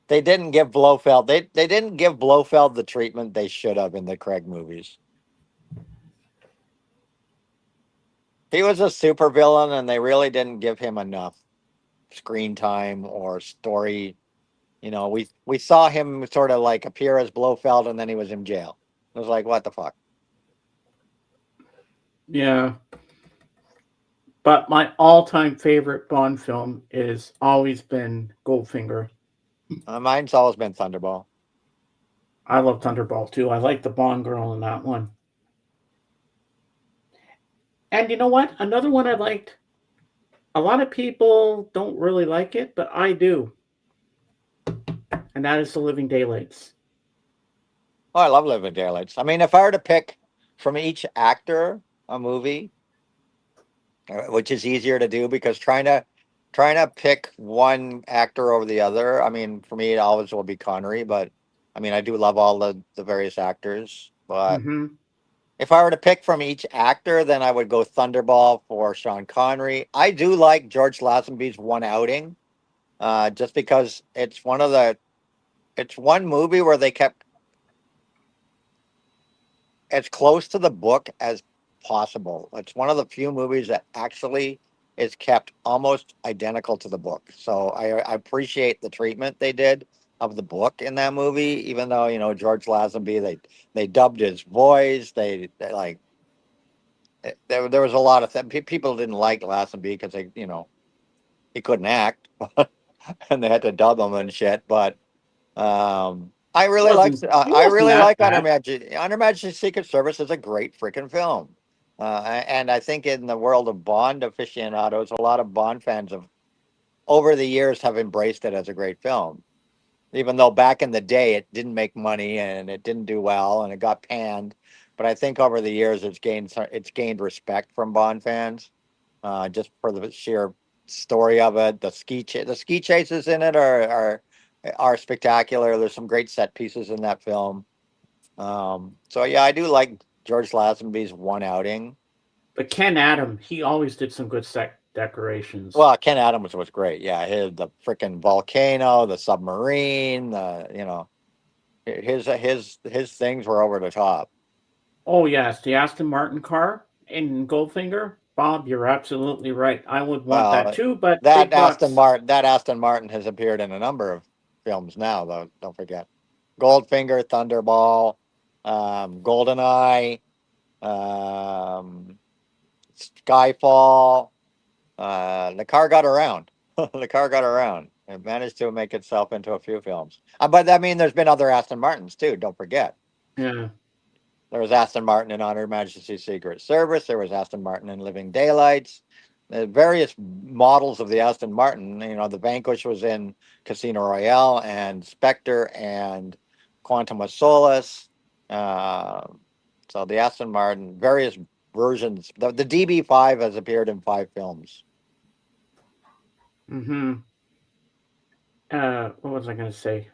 they didn't give Blofeld. They didn't give Blofeld the treatment they should have in the Craig movies. He was a super villain, and they really didn't give him enough screen time or story. We saw him sort of appear as Blofeld, and then he was in jail. It was like, what the fuck? Yeah. But my all-time favorite Bond film is always been Goldfinger. Mine's always been Thunderball. I love Thunderball too. I like the Bond girl in that one. And you know what? Another one I liked. A lot of people don't really like it, but I do. And that is The Living Daylights. Oh, I love Living Daylights. I mean, if I were to pick from each actor a movie, which is easier to do because trying to pick one actor over the other. I mean, for me, it always will be Connery, but I mean, I do love all the various actors. But if I were to pick from each actor, then I would go Thunderball for Sean Connery. I do like George Lazenby's One Outing, just because it's one movie where they kept as close to the book as possible. It's one of the few movies that actually is kept almost identical to the book. So I appreciate the treatment they did of the book in that movie, even though, you know, George Lazenby, they dubbed his voice. They like, there was a lot of people didn't like Lazenby because he couldn't act and they had to dub him and shit. But I really like Under Majesty's Secret Service is a great freaking film. And I think in the world of Bond aficionados, a lot of Bond fans over the years have embraced it as a great film. Even though back in the day it didn't make money and it didn't do well and it got panned, but I think over the years it's gained respect from Bond fans, just for the sheer story of it. The ski chases in it are spectacular. There's some great set pieces in that film. So yeah, I do like George Lazenby's One Outing. But Ken Adam, he always did some good set decorations. Well, Ken Adams was great. Yeah, the freaking volcano, the submarine, his things were over the top. Oh yes, the Aston Martin car in Goldfinger. Bob, you're absolutely right. I would want that too, but that Aston Martin has appeared in a number of films now, though. Don't forget Goldfinger, Thunderball, GoldenEye, Skyfall. The car got around. It managed to make itself into a few films. But I mean, there's been other Aston Martins too. Don't forget. Yeah. There was Aston Martin in Under Majesty's Secret Service. There was Aston Martin in Living Daylights. Various models of the Aston Martin. The Vanquish was in Casino Royale and Spectre and Quantum of Solace. So the Aston Martin, various versions. The DB5 has appeared in 5 films. What was I going to say?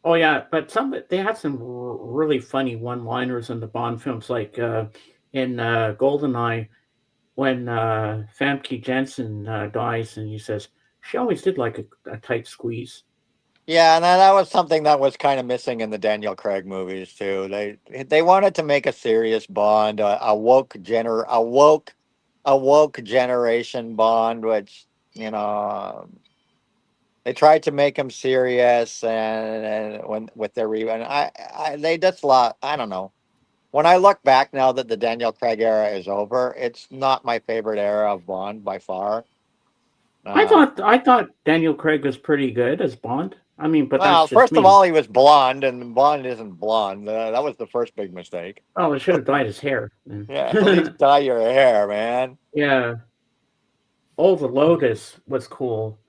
Oh yeah, but they had some really funny one-liners in the Bond films, like in GoldenEye, when Famke Janssen dies, and he says she always did like a tight squeeze. Yeah, and that was something that was kind of missing in the Daniel Craig movies too. They wanted to make a serious Bond, a woke generation Bond, which they tried to make him serious, and when with their they just lost. I don't know. When I look back now that the Daniel Craig era is over, it's not my favorite era of Bond by far. I thought Daniel Craig was pretty good as Bond. I mean, but well, first of all, he was blonde, and Bond isn't blonde. That was the first big mistake. Oh, he should have dyed his hair. Yeah, at least dye your hair, man. Yeah. Oh, the Lotus was cool,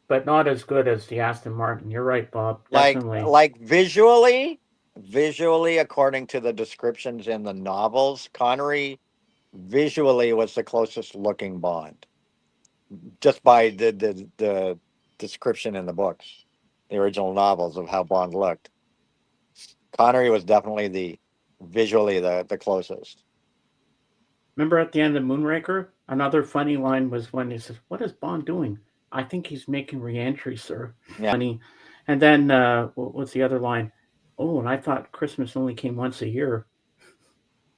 but not as good as the Aston Martin. You're right, Bob. Definitely. Like visually, according to the descriptions in the novels, Connery visually was the closest looking Bond, just by the description in the books, the original novels of how Bond looked. Connery was definitely visually the closest. Remember at the end of Moonraker, another funny line was when he says, "What is Bond doing? I think he's making re-entry, sir." Yeah. Funny. And then what's the other line? Oh, and I thought Christmas only came once a year.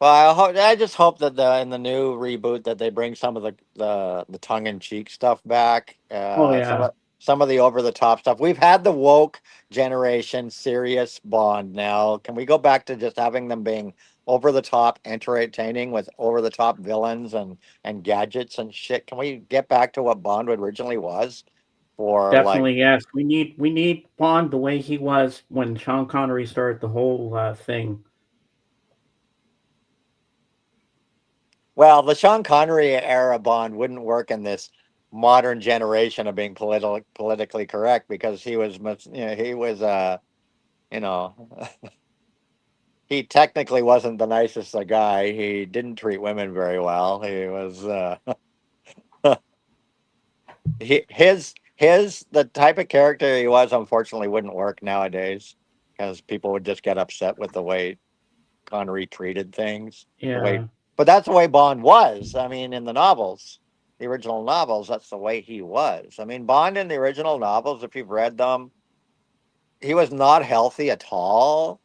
Well, I just hope that in the new reboot that they bring some of the tongue-in-cheek stuff back. Oh yeah. some of the over the top stuff. We've had the woke generation serious Bond now. Can we go back to just having them being over the top, entertaining with over the top villains and gadgets and shit? Can we get back to what Bond originally was? For Definitely, yes. We need Bond the way he was when Sean Connery started the whole thing. Well, the Sean Connery era Bond wouldn't work in this modern generation of being politically correct, because he was he technically wasn't the nicest guy. He didn't treat women very well. He was the type of character he was, unfortunately, wouldn't work nowadays, because people would just get upset with the way Connery treated things. Yeah. But that's the way Bond was. I mean, in the novels, the original novels, that's the way he was. I mean, Bond in the original novels, if you've read them, he was not healthy at all.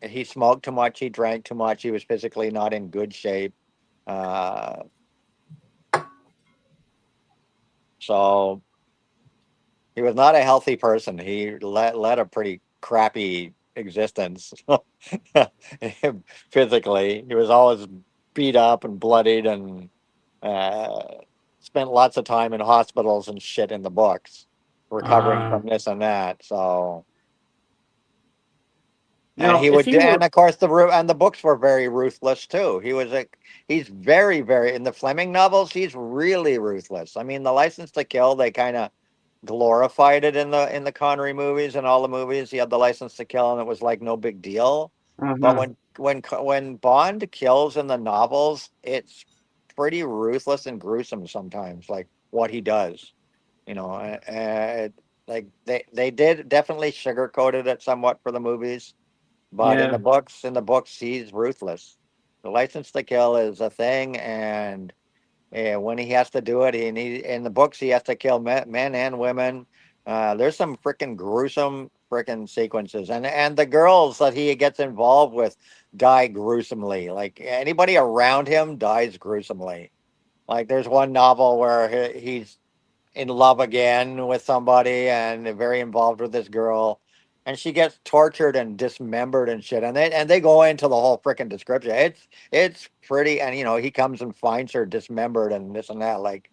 He smoked too much. He drank too much. He was physically not in good shape. So he was not a healthy person. He led a pretty crappy existence. Physically, he was always beat up and bloodied, and spent lots of time in hospitals and shit in the books, recovering from this and that. So, and he would, and of course the books were very ruthless too. He's very, very, in the Fleming novels, he's really ruthless. I mean, the License to Kill, they kind of glorified it in the Connery movies and all the movies. He had the license to kill, and it was like no big deal. But when Bond kills in the novels, it's pretty ruthless and gruesome sometimes, like what he does. Like they did definitely sugarcoated it somewhat for the movies, but in the books he's ruthless. The License to Kill is a thing, and when he has to do it, in the books he has to kill men and women. There's some freaking gruesome freaking sequences, and the girls that he gets involved with die gruesomely. Like, anybody around him dies gruesomely. Like, there's one novel where he's in love again with somebody and very involved with this girl, and she gets tortured and dismembered and shit, and they go into the whole freaking description. It's pretty, and he comes and finds her dismembered and this and that. Like,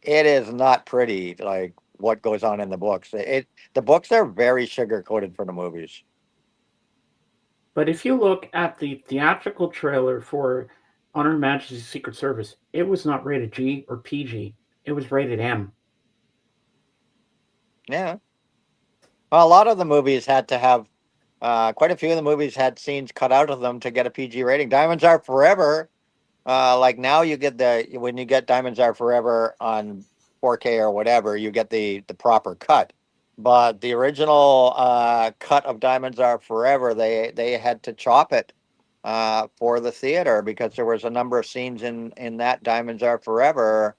it is not pretty, like what goes on in the books. The books are very sugar coated for the movies. But if you look at the theatrical trailer for Honor and Majesty's Secret Service, it was not rated G or PG. It was rated M. Yeah. Well, a lot of the movies had to have, quite a few of the movies had scenes cut out of them to get a PG rating. Diamonds Are Forever, like now when you get Diamonds Are Forever on 4K or whatever, you get the proper cut. But the original cut of Diamonds Are Forever, they had to chop it for the theater, because there was a number of scenes in that Diamonds Are Forever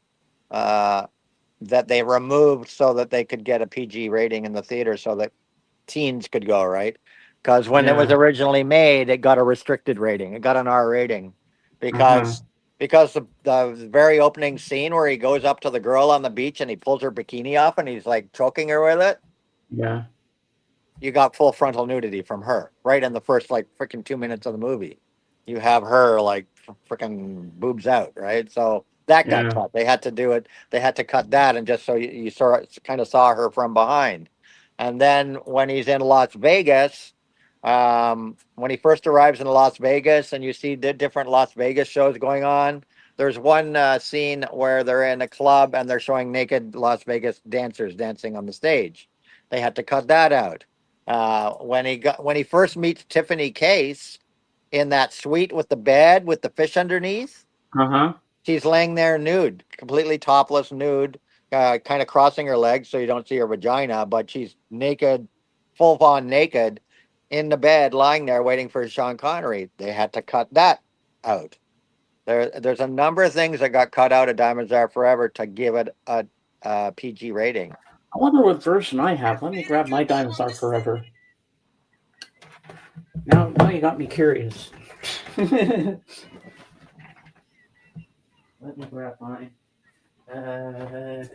that they removed so that they could get a PG rating in the theater, so that teens could go, right? Because when it was originally made, it got a restricted rating. It got an R rating because the very opening scene where he goes up to the girl on the beach and he pulls her bikini off and he's like choking her with it. Yeah. You got full frontal nudity from her right in the first like freaking 2 minutes of the movie. You have her like freaking boobs out, right? So that got cut. They had to do it. They had to cut that, and just so you kind of saw her from behind. And then when he's in Las Vegas, when he first arrives in Las Vegas, and you see the different Las Vegas shows going on, there's one scene where they're in a club and they're showing naked Las Vegas dancers dancing on the stage. They had to cut that out. When he first meets Tiffany Case in that suite with the bed with the fish underneath. She's laying there nude, completely topless, nude, kind of crossing her legs so you don't see her vagina, but she's naked, full on naked, in the bed, lying there waiting for Sean Connery. They had to cut that out. There's a number of things that got cut out of Diamonds Are Forever to give it a PG rating. I wonder what version I have. Let me grab my Diamonds Are Forever. Now you got me curious. Let me grab mine. Let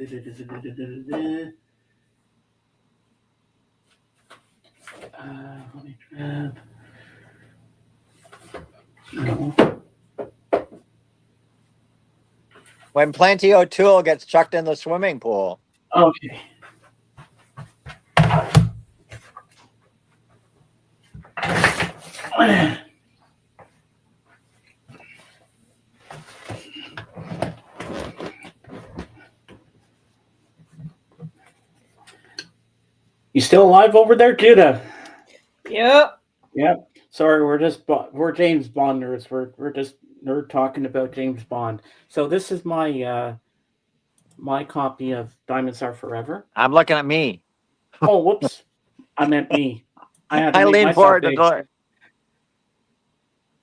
me grab. When Plenty O'Toole gets chucked in the swimming pool. Okay. You still alive over there, Judah? Yep. Yep. Sorry, we're James Bond nerds. We're just nerd talking about James Bond. So this is my my copy of Diamonds Are Forever. I'm looking at me. Oh, whoops! I meant me. I had to I make lean myself forward to big. glory.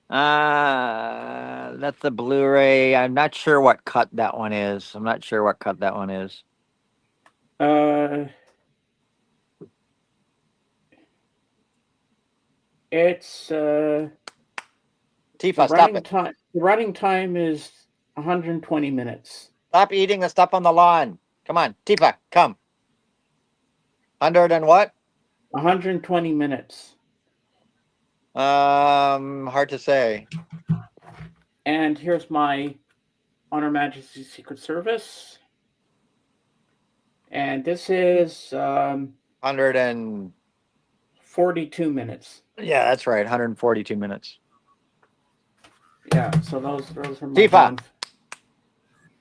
That's the Blu-ray. I'm not sure what cut that one is. It's Tifa, stop it. The running time is 120 minutes. Stop eating the stuff on the lawn. Come on, Tifa, come. 100 and what? 120 minutes. Hard to say. And here's my On Her Majesty's Secret Service. And this is 142 minutes. Yeah, that's right. 142 minutes. Yeah, so those are my Tifa, ones.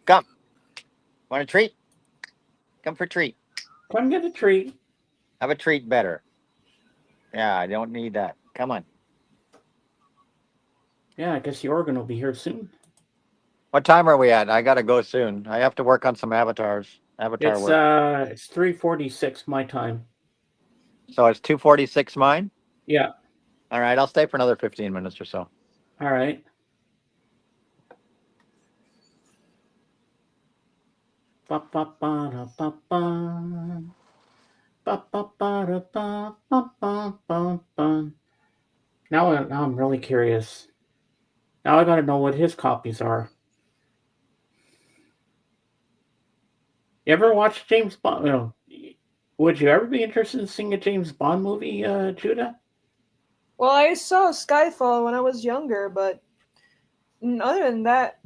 come. Want a treat? Come for a treat. Come get a treat. Have a treat better. Yeah, I don't need that. Come on. Yeah, I guess the organ will be here soon. What time are we at? I gotta go soon. I have to work on some avatars. Avatar work. It's 3:46 my time. So it's 2:46 mine? Yeah. All right, I'll stay for another 15 minutes or so. All right. Ba ba ba da ba ba. Ba ba ba da ba ba ba ba ba. Now I'm really curious. Now I gotta know what his copies are. You ever watch James Bond? No. Would you ever be interested in seeing a James Bond movie, Judah? Well, I saw Skyfall when I was younger, but other than that,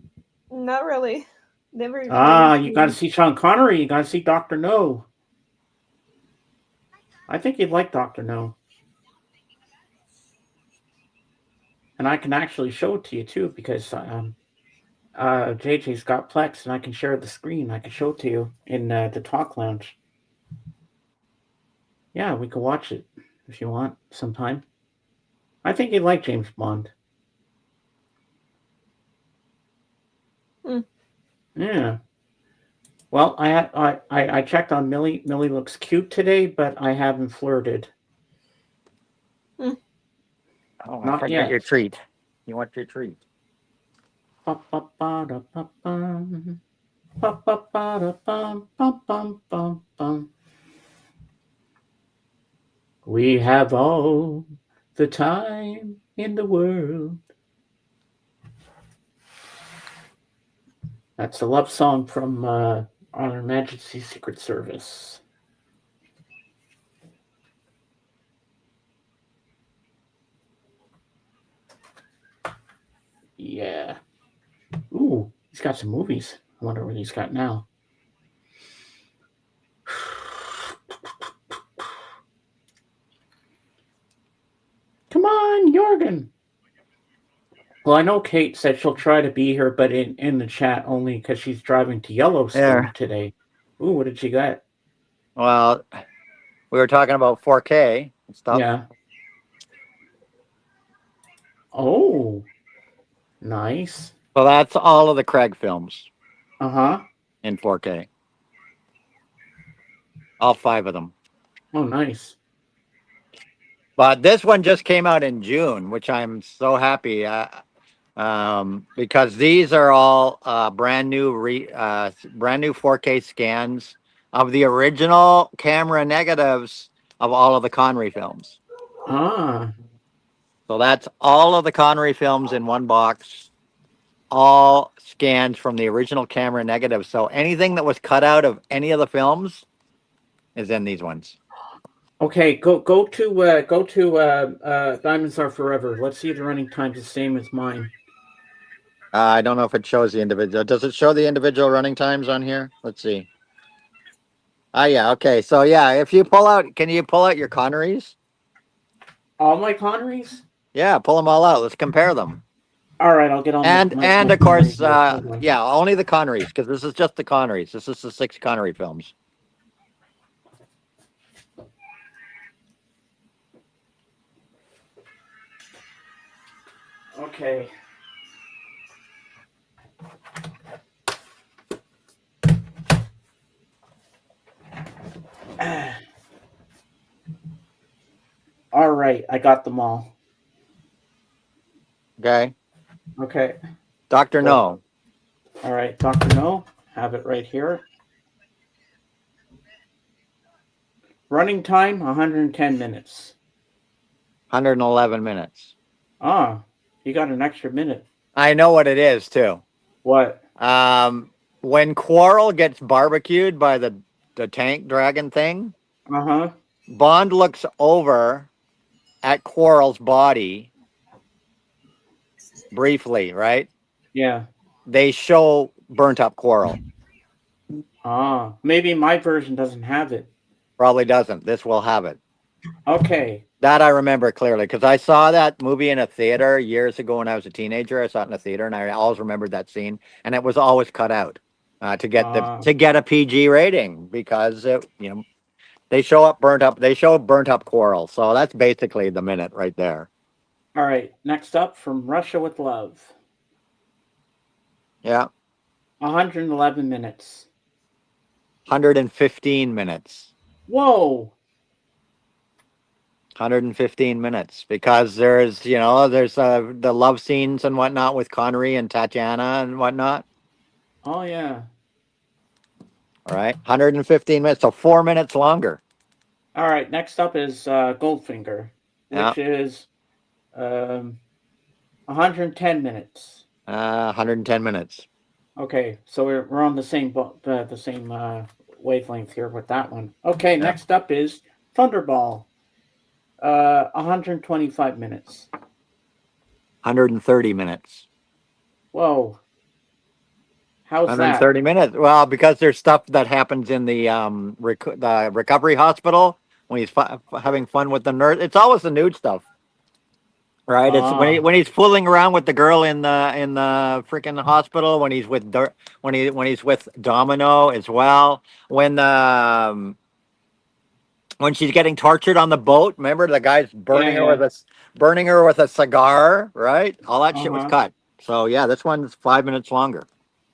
not really. Never. You got to see Sean Connery. You got to see Dr. No. I think you'd like Dr. No. And I can actually show it to you too, because JJ's got Plex, and I can share the screen. I can show it to you in the Talk Lounge. Yeah, we can watch it if you want sometime. I think you'd like James Bond. Yeah. Well, I checked on Millie. Millie looks cute today, but I haven't flirted. Oh, Not forget yet. your treat. You want your treat. We have all the time in the world. That's a love song from On Her Majesty's Secret Service. Yeah. Ooh, he's got some movies. I wonder what he's got now. Come on, Jorgen. Well, I know Kate said she'll try to be here, but in the chat only because she's driving to Yellowstone today. Ooh, what did she get? Well, we were talking about 4K and stuff. Yeah. Oh, nice. So that's all of the Craig films. Uh-huh. In 4K. All 5 of them. Oh, nice. But this one just came out in June, which I'm so happy because these are all brand new 4K scans of the original camera negatives of all of the Connery films. Ah. So that's all of the Connery films in one box. all scans from the original camera negative. So anything that was cut out of any of the films is in these ones. Okay, go to Diamonds Are Forever. Let's see if the running time's the same as mine. I don't know if it shows the individual. Does it show the individual running times on here? Let's see. Yeah. Okay. So yeah, if you pull out, can you pull out your Connerys? All my Connerys? Yeah, pull them all out. Let's compare them. All right, I'll get on. And of course, yeah, only the Connerys, because this is just the Connerys. This is the 6 Connery films. Okay. All right, I got them all. Okay. Okay. Dr. No. All right, Dr. No, have it right here. Running time, 110 minutes. 111 minutes. Ah, you got an extra minute. I know what it is, too. What? When Quarrel gets barbecued by the tank dragon thing, Bond looks over at Quarrel's body briefly, right? Yeah. They show burnt up Quarrel. Ah, maybe my version doesn't have it. Probably doesn't. This will have it. Okay. That I remember clearly because I saw that movie in a theater years ago when I was a teenager. I saw it in a theater, and I always remembered that scene. And it was always cut out to get a PG rating because they show burnt up Quarrel. So that's basically the minute right there. All right. Next up, From Russia with Love. Yeah. 111 minutes. 115 minutes. Whoa. 115 minutes because there's the love scenes and whatnot with Connery and Tatiana and whatnot. Oh yeah. All right, 115 minutes, so 4 minutes longer. All right, next up is Goldfinger, which is 110 minutes. 110 minutes. Okay, so we're on the same wavelength here with that one. Okay, next up is Thunderball. 125 minutes. 130 minutes. Whoa. How's 130 minutes. Well, because there's stuff that happens in the recovery hospital when he's having fun with the nurse. It's always the nude stuff, right? It's when he's fooling around with the girl in the freaking hospital. When he's with he's with Domino as well. When she's getting tortured on the boat, remember the guy's burning her with a cigar, right? All that shit was cut. So yeah, this one's 5 minutes longer.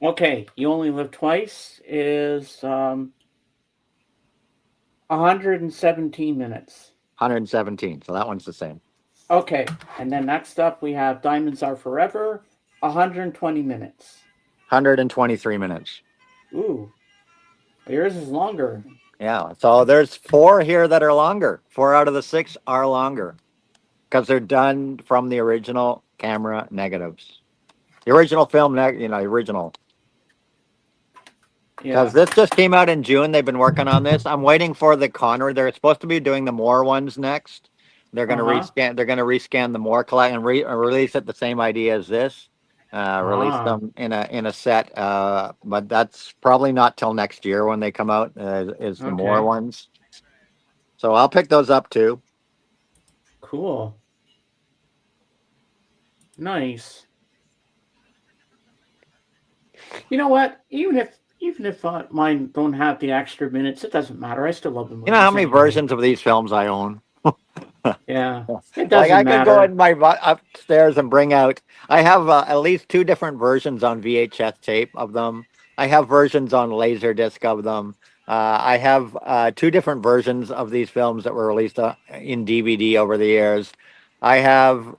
Okay, You Only Live Twice is 117 minutes. 117. So that one's the same. Okay, and then next up we have Diamonds Are Forever, 120 minutes. 123 minutes. Ooh, yours is longer. Yeah, so there's 4 here that are longer. 4 out of the 6 are longer because they're done from the original camera negatives. The original film, original. Because this just came out in June. They've been working on this. I'm waiting for the Connery. They're supposed to be doing the Moore ones next. They're going to rescan. They're going to rescan the Moore collect and release it the same idea as this. Release them in a set, but that's probably not till next year when they come out. Is the Moore ones. So I'll pick those up too. Cool. Nice. You know what? Even if mine don't have the extra minutes, it doesn't matter. I still love them. You know how many versions of these films I own? Yeah, it like I matter. could go in my upstairs and bring out. I have at least 2 different versions on VHS tape of them. I have versions on Laserdisc of them. I have 2 different versions of these films that were released in DVD over the years. I have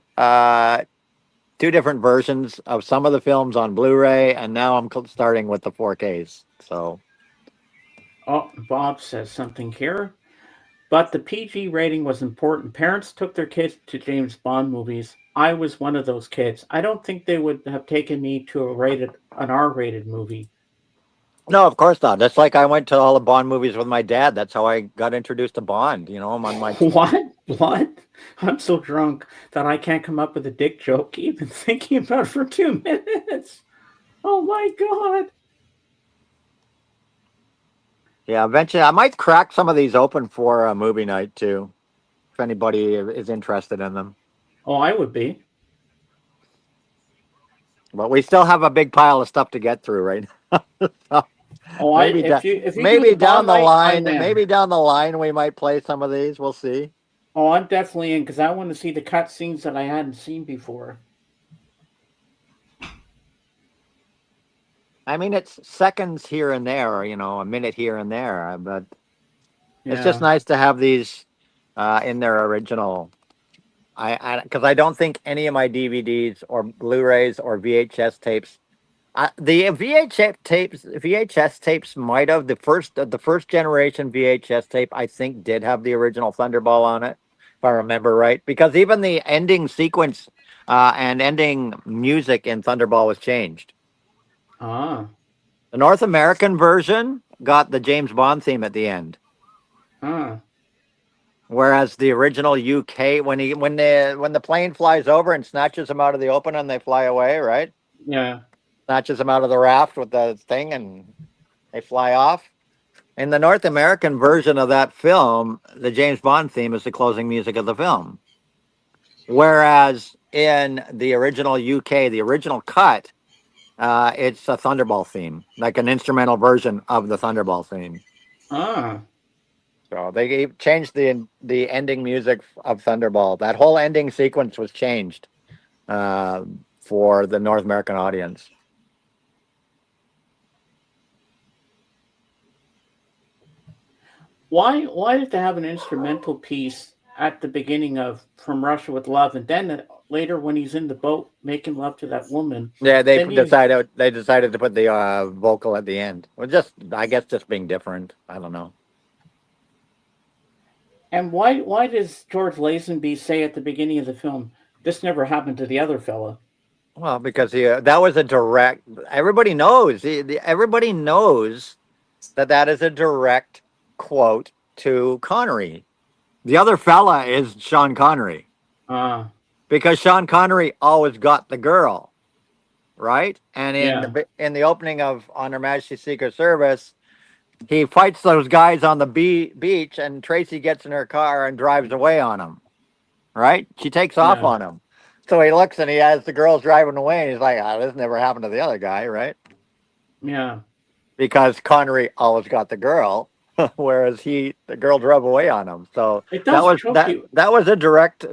2 different versions of some of the films on Blu-ray, and now I'm starting with the 4Ks. So, Bob says something here. But the PG rating was important. Parents took their kids to James Bond movies I was one of those kids. I don't think they would have taken me to an R-rated movie. No, of course not. That's like I went to all the Bond movies with my dad. That's how I got introduced to Bond. You know, I'm on my What? I'm so drunk that I can't come up with a dick joke even thinking about it for 2 minutes. Oh my god. Yeah, eventually I might crack some of these open for a movie night too, if anybody is interested in them. Oh, I would be. But we still have a big pile of stuff to get through right now. Oh, maybe if you maybe do down the Bond line, night, I'm in. maybe down the line we might play some of these. We'll see. Oh, I'm definitely in because I want to see the cut scenes that I hadn't seen before. I mean, it's seconds here and there, you know, a minute here and there, but it's Yeah. just nice to have these in their original. Because I don't think any of my DVDs or Blu-rays or VHS tapes, the VHS tapes might have the first generation VHS tape. I think did have the original Thunderball on it, if I remember right. Because even the ending sequence and ending music in Thunderball was changed. Ah. The North American version got the James Bond theme at the end. Ah. Whereas the original UK, when the plane flies over and snatches them out of the open and they fly away, right? Yeah. Snatches them out of the raft with the thing and they fly off. In the North American version of that film, the James Bond theme is the closing music of the film. Whereas in the original UK, the original cut, it's a Thunderball theme, like an instrumental version of the Thunderball theme. Ah. So they changed the ending music of Thunderball. That whole ending sequence was changed for the North American audience. Why did they have an instrumental piece at the beginning of From Russia with Love, and then later when he's in the boat making love to that woman? Yeah, they then decided to put the vocal at the end. Well, I guess just being different. I don't know. And why does George Lazenby say at the beginning of the film, "This never happened to the other fella"? Well, because that was a direct. Everybody knows. Everybody knows that is a direct quote to Connery. The other fella is Sean Connery. Because Sean Connery always got the girl, right? And in the opening of On Her Majesty's Secret Service, he fights those guys on the beach, and Tracy gets in her car and drives away on him, right? She takes off on him. So he looks and he has the girls driving away, and he's like, this never happened to the other guy, right? Yeah. Because Connery always got the girl, whereas the girl drove away on him. So that was a direct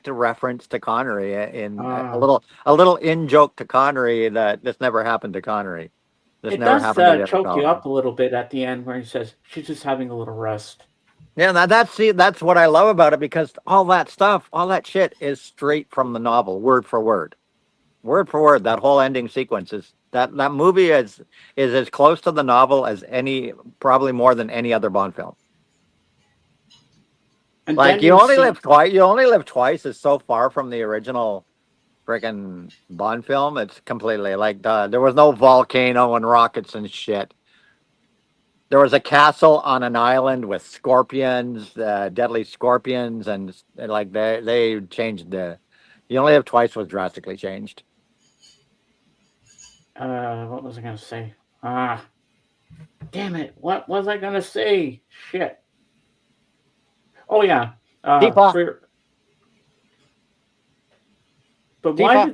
reference to Connery in a little in joke to Connery that this never happened to Connery. It does choke you up a little bit at the end where he says she's just having a little rest. Yeah, that's what I love about it, because all that stuff, all that shit is straight from the novel, word for word. Word for word, that whole ending sequence is that movie is as close to the novel as probably more than any other Bond film. And like You Only Live Twice is so far from the original freaking Bond film. It's completely like there was no volcano and rockets and shit. There was a castle on an island with scorpions, deadly scorpions, and like they changed You Only Live Twice was drastically changed. What was I gonna say? Damn it! What was I gonna say? Shit. Oh yeah. But why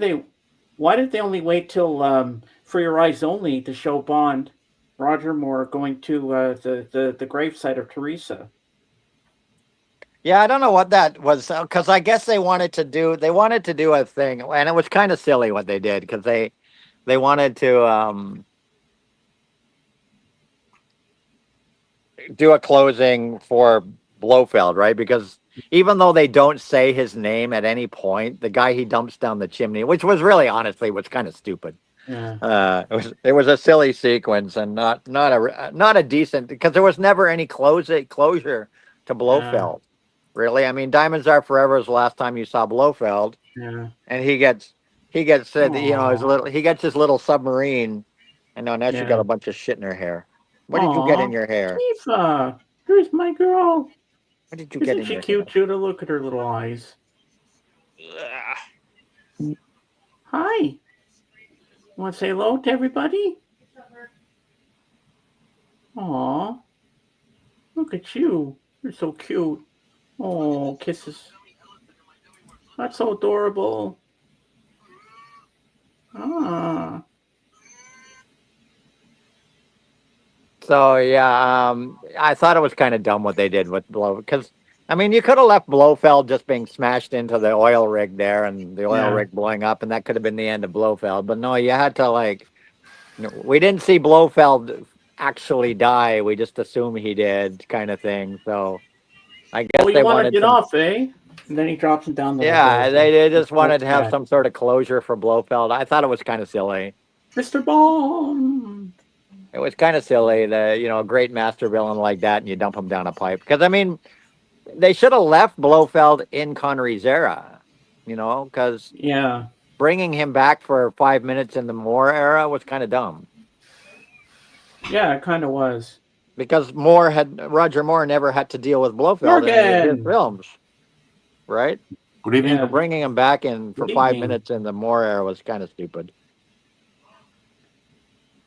did they only wait till For Your Eyes Only to show Bond, Roger Moore, going to the gravesite of Teresa? Yeah, I don't know what that was, because I guess they wanted to do a thing, and it was kind of silly what they did, because they wanted to do a closing for Blofeld, right? Because even though they don't say his name at any point, the guy he dumps down the chimney, which was really, honestly, was kind of stupid. Yeah. It was a silly sequence and not a decent, because there was never any closure to Blofeld. Really, I mean, Diamonds Are Forever is the last time you saw Blofeld. Yeah. And he gets you know, he gets his little submarine, and now she got a bunch of shit in her hair. What did you get in your hair? Tifa, here's my girl. What did you get in Isn't she your cute, Judah? Look at her little eyes. Hi. Want to say hello to everybody? Aw. Look at you. You're so cute. Oh, kisses. That's so adorable. Ah. So yeah, I thought it was kind of dumb what they did with because I mean you could have left Blofeld just being smashed into the oil rig there and the oil rig blowing up, and that could have been the end of Blofeld. But no, you had to we didn't see Blofeld actually die. We just assume he did, kind of thing. So I guess you want to get off, eh? And then he drops him down the. Yeah, they just wanted to have some sort of closure for Blofeld. I thought it was kind of silly. Mr. Bond. It was kind of silly that, you know, a great master villain like that and you dump him down a pipe. Because, I mean, they should have left Blofeld in Connery's era, you know, because bringing him back for 5 minutes in the Moore era was kind of dumb. Yeah, it kind of was. Because Roger Moore never had to deal with Blofeld in his films, right? Good evening. So bringing him back in for 5 minutes in the Moore era was kind of stupid.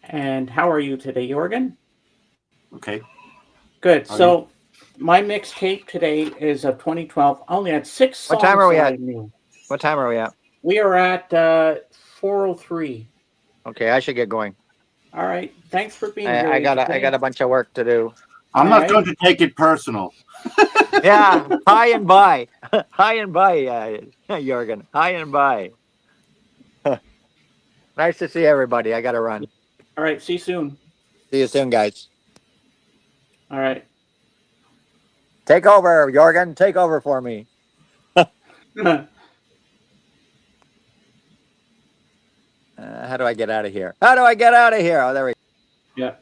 And how are you today, Jorgen? Okay. Good. So my mixtape today is of 2012. I only had 6 songs. What time are we at? What time are we at? We are at 4:03. Okay, I should get going. All right. Thanks for being here. I got a bunch of work to do. I'm not going to take it personal. Yeah, hi and bye. Hi and bye, Jorgen. Hi and bye. Nice to see everybody. I got to run. All right. See you soon. See you soon, guys. All right. Take over, Jorgen. Take over for me. How do I get out of here? How do I get out of here? Oh, there we go. Yeah,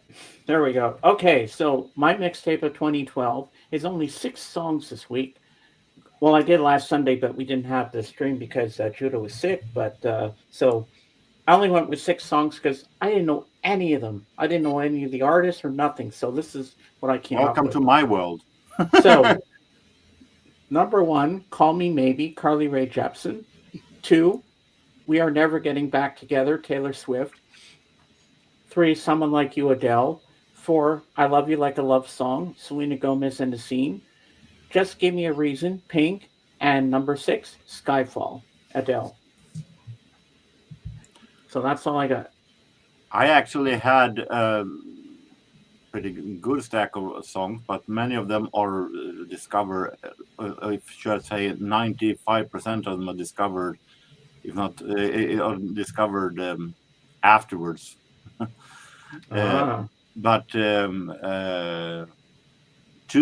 there we go. Okay, so my mixtape of 2012 is only 6 songs this week. Well, I did last Sunday, but we didn't have the stream because Judah was sick. But so I only went with 6 songs because I didn't know any of them. I didn't know any of the artists or nothing. So this is what I came up with. Welcome to my world. So, number 1, Call Me Maybe, Carly Rae Jepsen. 2, We Are Never Getting Back Together, Taylor Swift. 3, Someone Like You, Adele. 4, I Love You Like a Love Song, Selena Gomez and The Scene. Just Give Me a Reason, Pink. And number 6, Skyfall, Adele. So that's all I got. I actually had a pretty good stack of songs, but many of them are discovered, should I say 95% of them are discovered, if not discovered afterwards. But 2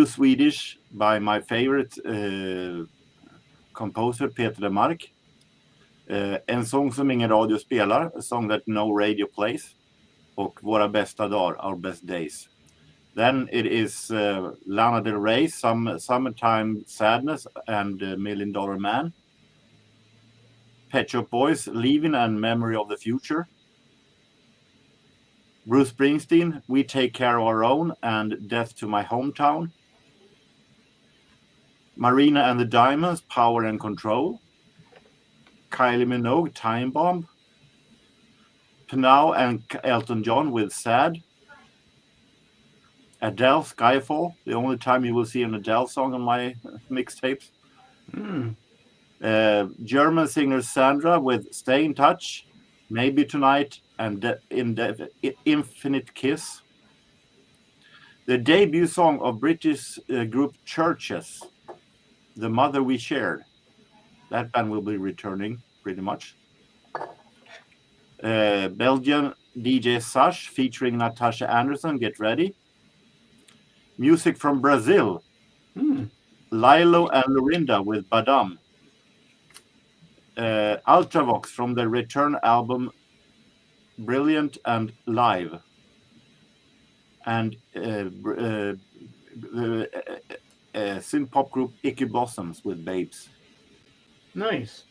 Swedish by my favorite composer Peter Lemark. En sång som ingen radio spelar, a song that no radio plays, och Våra bästa dagar, Our Best Days. Then it is Lana Del Rey, Summertime Sadness and Million Dollar Man. Pet Shop Boys, Leaving and Memory of the Future. Bruce Springsteen, We Take Care of Our Own and Death to My Hometown. Marina and the Diamonds, Power and Control. Kylie Minogue, Time Bomb. Pnau and Elton John with Sad. Adele, Skyfall, the only time you will see an Adele song on my mixtapes. German singer Sandra with Stay in Touch, Maybe Tonight, and Infinite Kiss. The debut song of British group Churches, The Mother We Shared. That band will be returning pretty much. Belgian DJ Sash featuring Natasha Anderson, Get Ready. Music from Brazil. Lilo and Lorinda with Badam. Ultravox from the return album Brilliant and Live. And synth pop group Icky Blossoms with Babes. Nice.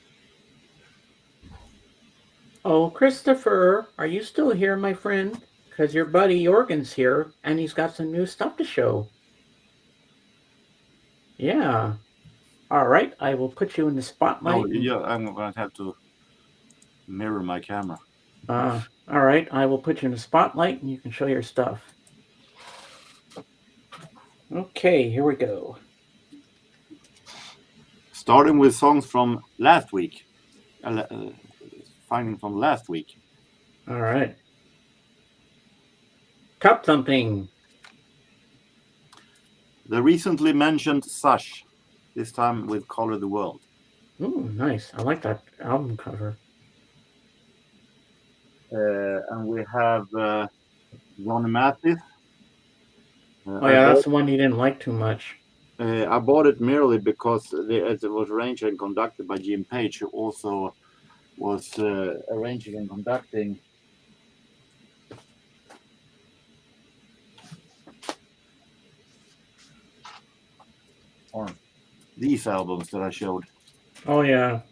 Oh, Christopher, are you still here, my friend? Because your buddy Jorgen's here, and he's got some new stuff to show. Yeah. All right, I will put you in the spotlight. No, yeah, I'm going to have to mirror my camera. All right, I will put you in the spotlight, and you can show your stuff. Okay, here we go. Starting with songs from last week. Finding from last week. All right. Cup thumping. The recently mentioned Sush, this time with Color the World. Ooh, nice. I like that album cover. And we have Ronnie Mathis. That's the one you didn't like too much. I bought it merely because it was arranged and conducted by Jim Page, who also was arranging and conducting these albums that I showed. Oh, yeah.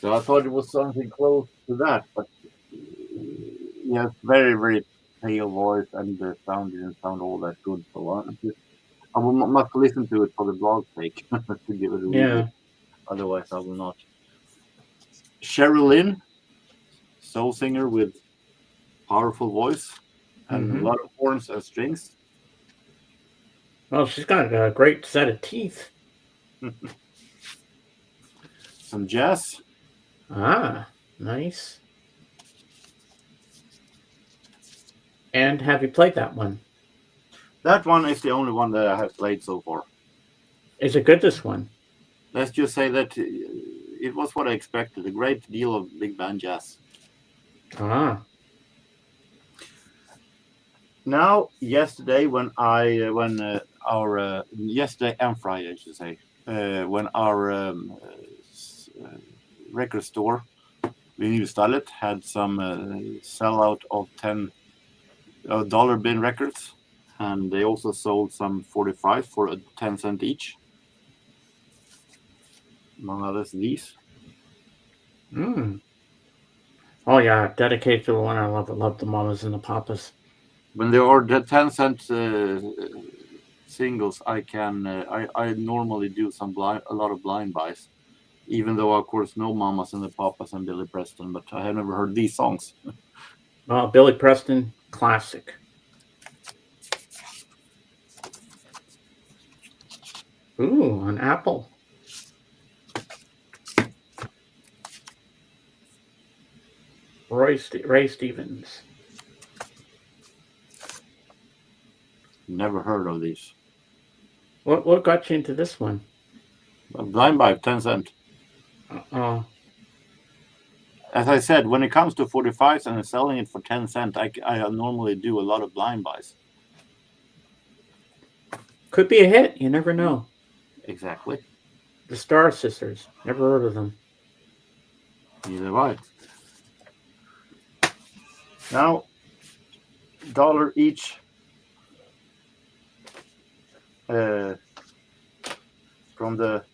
So I thought it was something close to that, but yeah, very, very pale voice, and the sound didn't sound all that good. So I must listen to it for the blog's sake to give it a review. Otherwise, I will not. Cheryl Lynn, soul singer with powerful voice and a lot of horns and strings. Well, she's got a great set of teeth. Some jazz. Ah, nice. And have you played that one? That one is the only one that I have played so far. Is it good, this one? Let's just say that it was what I expected. A great deal of big band jazz. Ah. Now, yesterday yesterday and Friday, I should say, when our record store, Vinylstallet, had some sellout of $10 bin records, and they also sold some 45 for 10 cents each. Among others, these. Oh yeah, dedicated to the one I love. I love the Mamas and the Papas. When there are the 10-cent singles, I normally do a lot of blind buys, even though I, of course, know Mamas and the Papas and Billy Preston, but I have never heard these songs. Billy Preston, classic. Ooh, an apple. Ray Stevens. Never heard of these. What got you into this one? A blind buy, 10 cents. As I said, when it comes to 45s and selling it for 10 cents, I normally do a lot of blind buys. Could be a hit. You never know. Exactly. The Star Sisters. Never heard of them. Neither have I. Now, $1 each. From the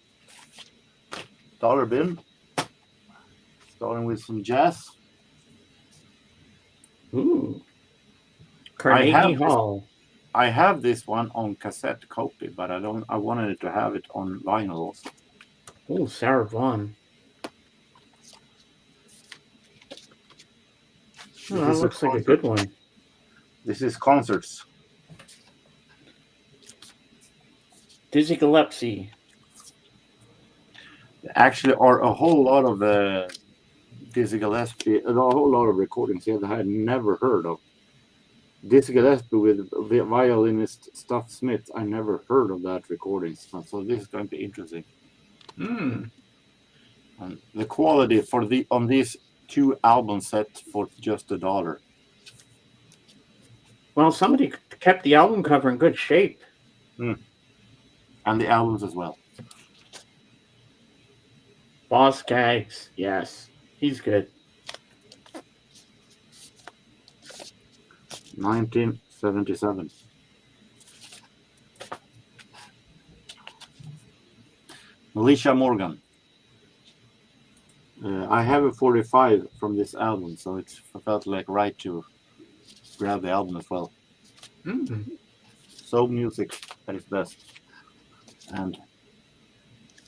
dollar bin. Starting with some jazz. Ooh. Carnegie Hall. I have this one on cassette copy, but I wanted to have it on vinyl also. Oh, Sarah Vaughan. Oh, that looks like a good one. This is Concerts. Dizzy Gillespie. There actually are a whole lot of Dizzy Gillespie, a whole lot of recordings here that I had never heard of. Dizzy Gillespie with the violinist Stuff Smith, I never heard of that recording. So this is going to be interesting. And the quality on these 2 album sets for just $1. Well, somebody kept the album cover in good shape. And the albums as well. Boss Skaggs, yes, he's good. 1977. Alicia Morgan. I have a 45 from this album, so it felt like right to grab the album as well. Soul music at its best. And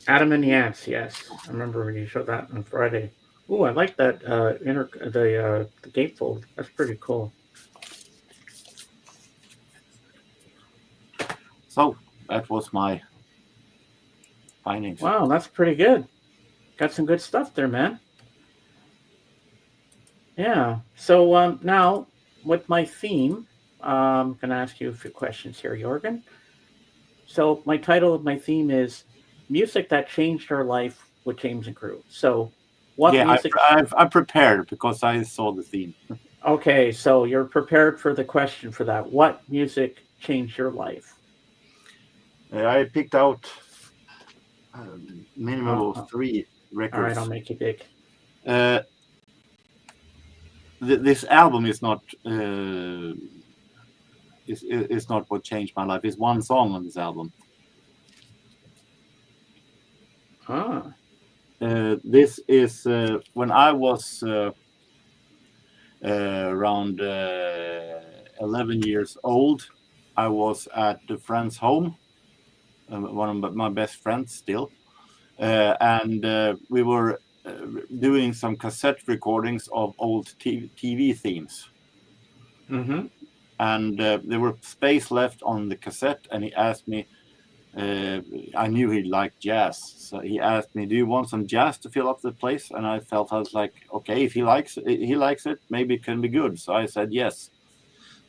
Adam and the Ants, yes. I remember when you showed that on Friday. Ooh, I like that the gatefold. That's pretty cool. So that was my findings. Wow, that's pretty good. Got some good stuff there, man. Yeah. So now with my theme, I'm going to ask you a few questions here, Jorgen. So my title of my theme is Music That Changed Our Life with James and Crew. So what music... I'm prepared because I saw the theme. Okay, so you're prepared for the question for that. What music changed your life? I picked out minimum of 3 records. All right, I'll make you big. This album is not is not what changed my life. It's one song on this album. This is when I was around 11 years old. I was at a friend's home, one of my best friends still, and we were doing some cassette recordings of old TV themes. And there were space left on the cassette, and he asked me, I knew he liked jazz, so he asked me, do you want some jazz to fill up the place? And I was like, okay, if he likes it, maybe it can be good. So I said yes.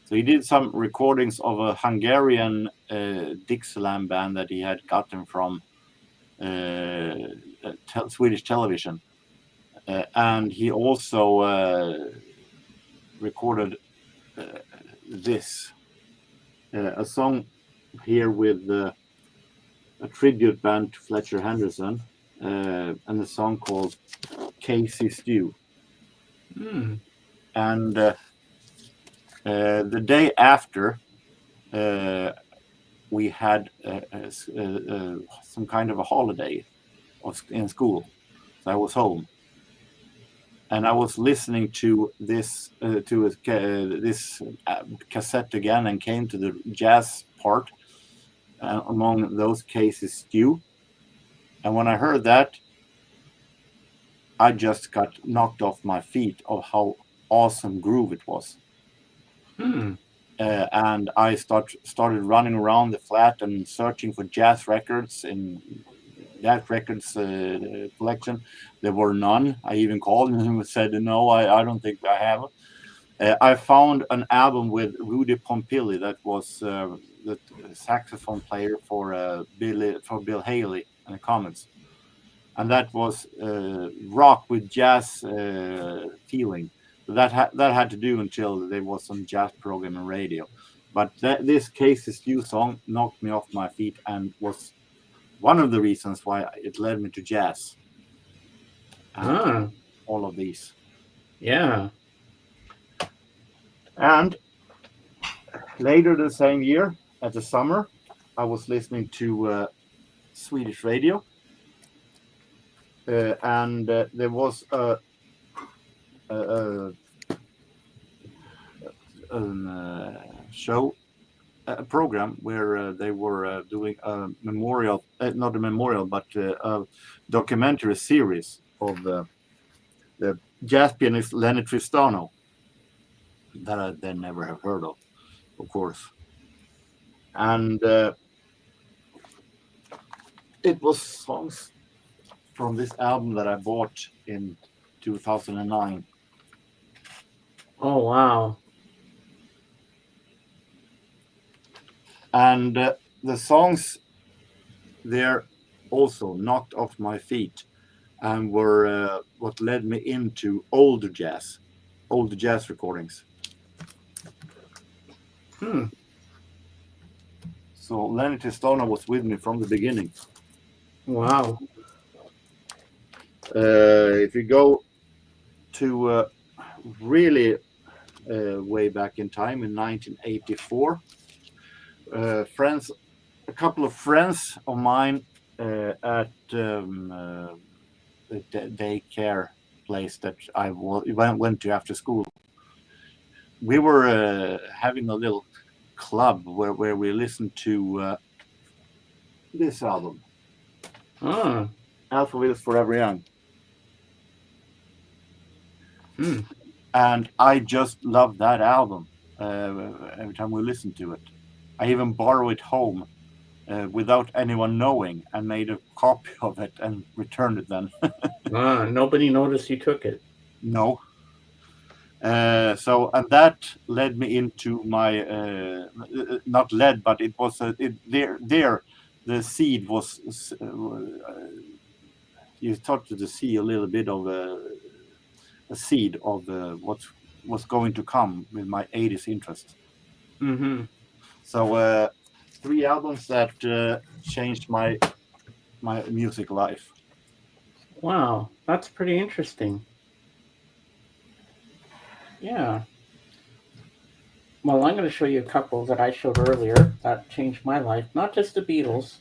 So he did some recordings of a Hungarian Dixieland band that he had gotten from Swedish television. And he also recorded this, a song here with a tribute band to Fletcher Henderson, and a song called Casey Stew. And the day after, we had some kind of a holiday in school. So I was home, and I was listening to this this cassette again, and came to the jazz part. Among those cases, Stew. And when I heard that, I just got knocked off my feet of how awesome groove it was. And I started running around the flat and searching for jazz records in that records collection. There were none. I even called him and said, no, I don't think I have. I found an album with Rudy Pompili that was the saxophone player for Bill Haley and the Comets, and that was rock with jazz feeling. That had to do until there was some jazz program on radio. But this Casey Stew song knocked me off my feet and was one of the reasons why it led me to jazz. All of these. Yeah. And later the same year, at the summer, I was listening to Swedish radio, and there was a show, a program where they were doing a memorial, not a memorial, but a documentary series of the jazz pianist Lenny Tristano, that I then never have heard of course. And it was songs from this album that I bought in 2009. Oh, wow. And the songs there also knocked off my feet and were what led me into older jazz recordings. So Lenny Tristano was with me from the beginning. Wow. If you go to really way back in time, in 1984, a couple of friends of mine at daycare place that I went to after school. We were having a little club where we listened to this album. Alphaville is Forever Young. And I just love that album every time we listen to it. I even borrow it home without anyone knowing and made a copy of it and returned it then. Nobody noticed you took it. No. So, and that led me into my, not led, but it was, there, the seed was, you started to see a little bit of a seed of what was going to come with my 80s interest. So 3 albums that changed my music life. Wow, that's pretty interesting. Yeah. Well, I'm going to show you a couple that I showed earlier that changed my life. Not just the Beatles.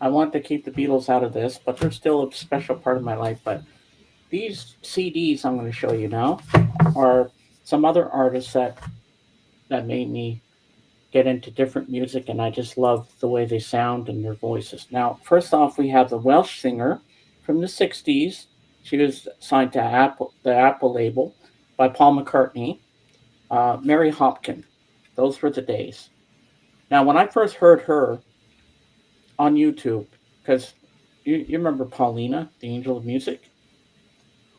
I want to keep the Beatles out of this, but they're still a special part of my life. But these CDs I'm going to show you now are some other artists that made me get into different music, and I just love the way they sound and their voices. Now, first off, we have the Welsh singer from the 60s. She was signed to the Apple label by Paul McCartney, Mary Hopkin. Those were the days. Now, when I first heard her on YouTube, because you remember Paulina, the Angel of Music?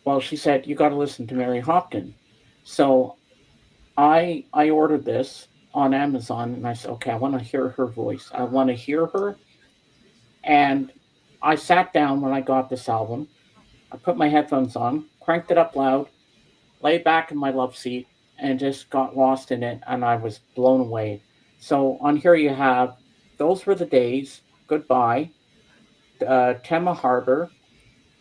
Well, she said, you got to listen to Mary Hopkin. So I ordered this on Amazon, and I said, okay, I want to hear her voice. I want to hear her. And I sat down when I got this album. I put my headphones on, cranked it up loud, lay back in my love seat, and just got lost in it, and I was blown away. So on here you have Those Were the Days, Goodbye, Tema Harbor,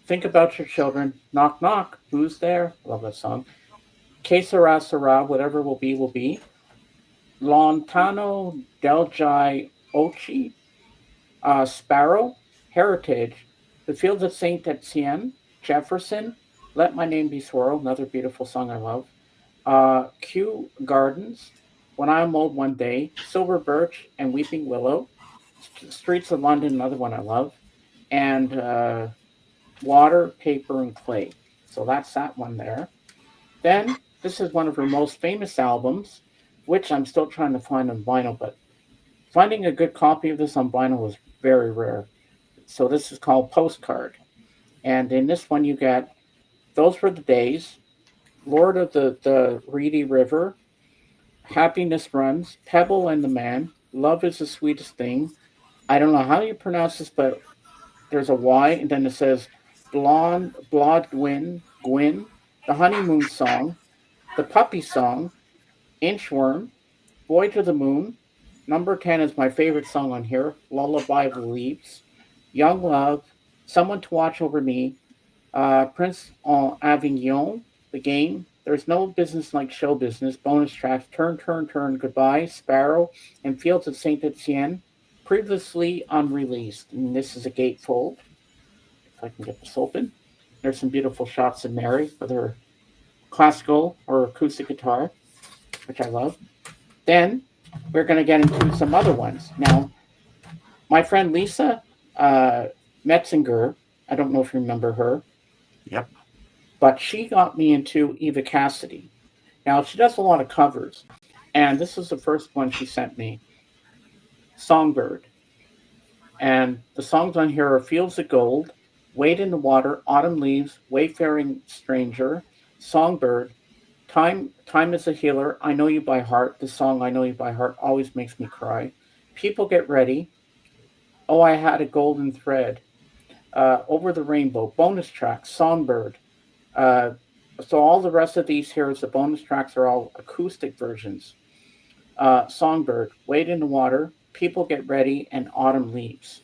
Think About Your Children, Knock Knock, Who's There? Love that song. Que Sera Sera, Whatever Will Be, Will Be. Lontano del Jai Ochi, Sparrow, Heritage, The Fields of Saint Etienne, Jefferson, Let My Name Be Swirled, another beautiful song I love. Kew Gardens, When I Am Old One Day, Silver Birch and Weeping Willow, Streets of London, another one I love, and Water, Paper, and Clay. So that's that one there. Then, this is one of her most famous albums, which I'm still trying to find on vinyl, but finding a good copy of this on vinyl is very rare. So this is called Postcard. And in this one you get Those Were the Days, Lord of the Reedy River, Happiness Runs, Pebble and the Man, Love is the Sweetest Thing. I don't know how you pronounce this, but there's a Y, and then it says Blonde Gwyn, The Honeymoon Song, The Puppy Song, Inchworm, Boy to the Moon. Number 10 is my favorite song on here, Lullaby of the Leaves, Young Love, Someone to Watch Over Me, Prince en Avignon, The Game, There's No Business Like Show Business, bonus tracks, Turn, Turn, Turn, Goodbye, Sparrow, and Fields of Saint Etienne, previously unreleased. And this is a gatefold. If I can get this open. There's some beautiful shots of Mary with her classical or acoustic guitar, which I love. Then we're going to get into some other ones. Now, my friend Lisa Metzinger, I don't know if you remember her. Yep. But she got me into Eva Cassidy. Now, she does a lot of covers. And this is the first one she sent me. Songbird. And the songs on here are Fields of Gold, Wade in the Water, Autumn Leaves, Wayfaring Stranger, Songbird, Time is a Healer, I Know You by Heart. The song I Know You by Heart always makes me cry. People Get Ready, Oh, I Had a Golden Thread, Over the Rainbow, bonus tracks, Songbird. So all the rest of these here, the bonus tracks are all acoustic versions. Songbird, Wade in the Water, People Get Ready, and Autumn Leaves.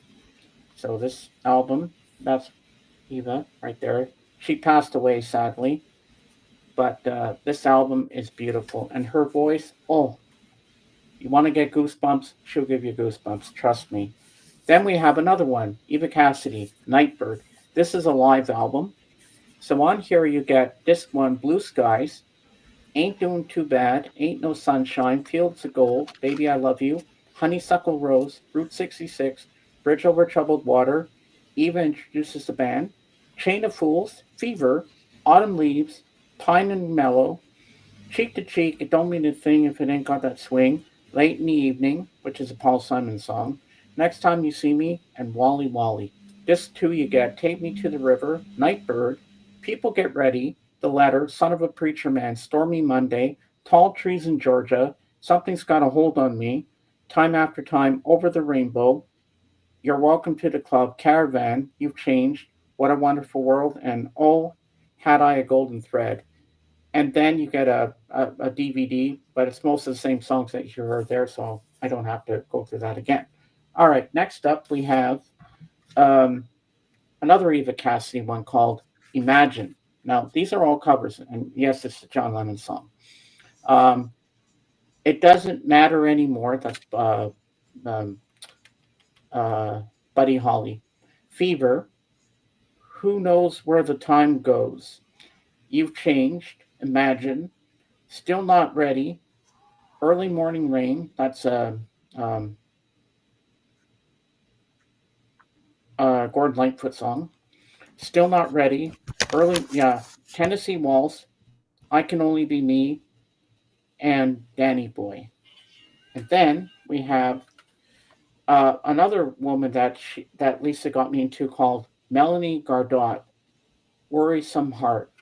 So this album, that's Eva right there. She passed away, sadly. But this album is beautiful. And her voice, oh, you want to get goosebumps? She'll give you goosebumps, trust me. Then we have another one, Eva Cassidy, Nightbird. This is a live album. So on here you get disc 1, Blue Skies, Ain't Doing Too Bad, Ain't No Sunshine, Fields of Gold, Baby I Love You, Honeysuckle Rose, Route 66, Bridge Over Troubled Water, Eva Introduces the Band, Chain of Fools, Fever, Autumn Leaves, Pine and Mellow, Cheek to Cheek, It Don't Mean a Thing If It Ain't Got That Swing, Late in the Evening, which is a Paul Simon song, Next Time You See Me, and Wally Wally. Disc 2 you get Take Me to the River, Nightbird, People Get Ready, The Letter, Son of a Preacher Man, Stormy Monday, Tall Trees in Georgia, Something's Got a Hold on Me, Time After Time, Over the Rainbow, You're Welcome to the Club, Caravan, You've Changed, What a Wonderful World, and Oh, Had I a Golden Thread. And then you get a DVD, but it's most of the same songs that you heard there, so I don't have to go through that again. All right, next up we have another Eva Cassidy one called Imagine. Now, these are all covers, and yes, it's a John Lennon song. It Doesn't Matter Anymore, that's Buddy Holly. Fever, Who Knows Where the Time Goes. You've Changed, Imagine, Still Not Ready, Early Morning Rain, that's Gordon Lightfoot song. Still Not Ready, Tennessee Waltz, I Can Only Be Me, and Danny Boy. And then we have another woman that Lisa got me into called Melanie Gardot, Worrisome Heart.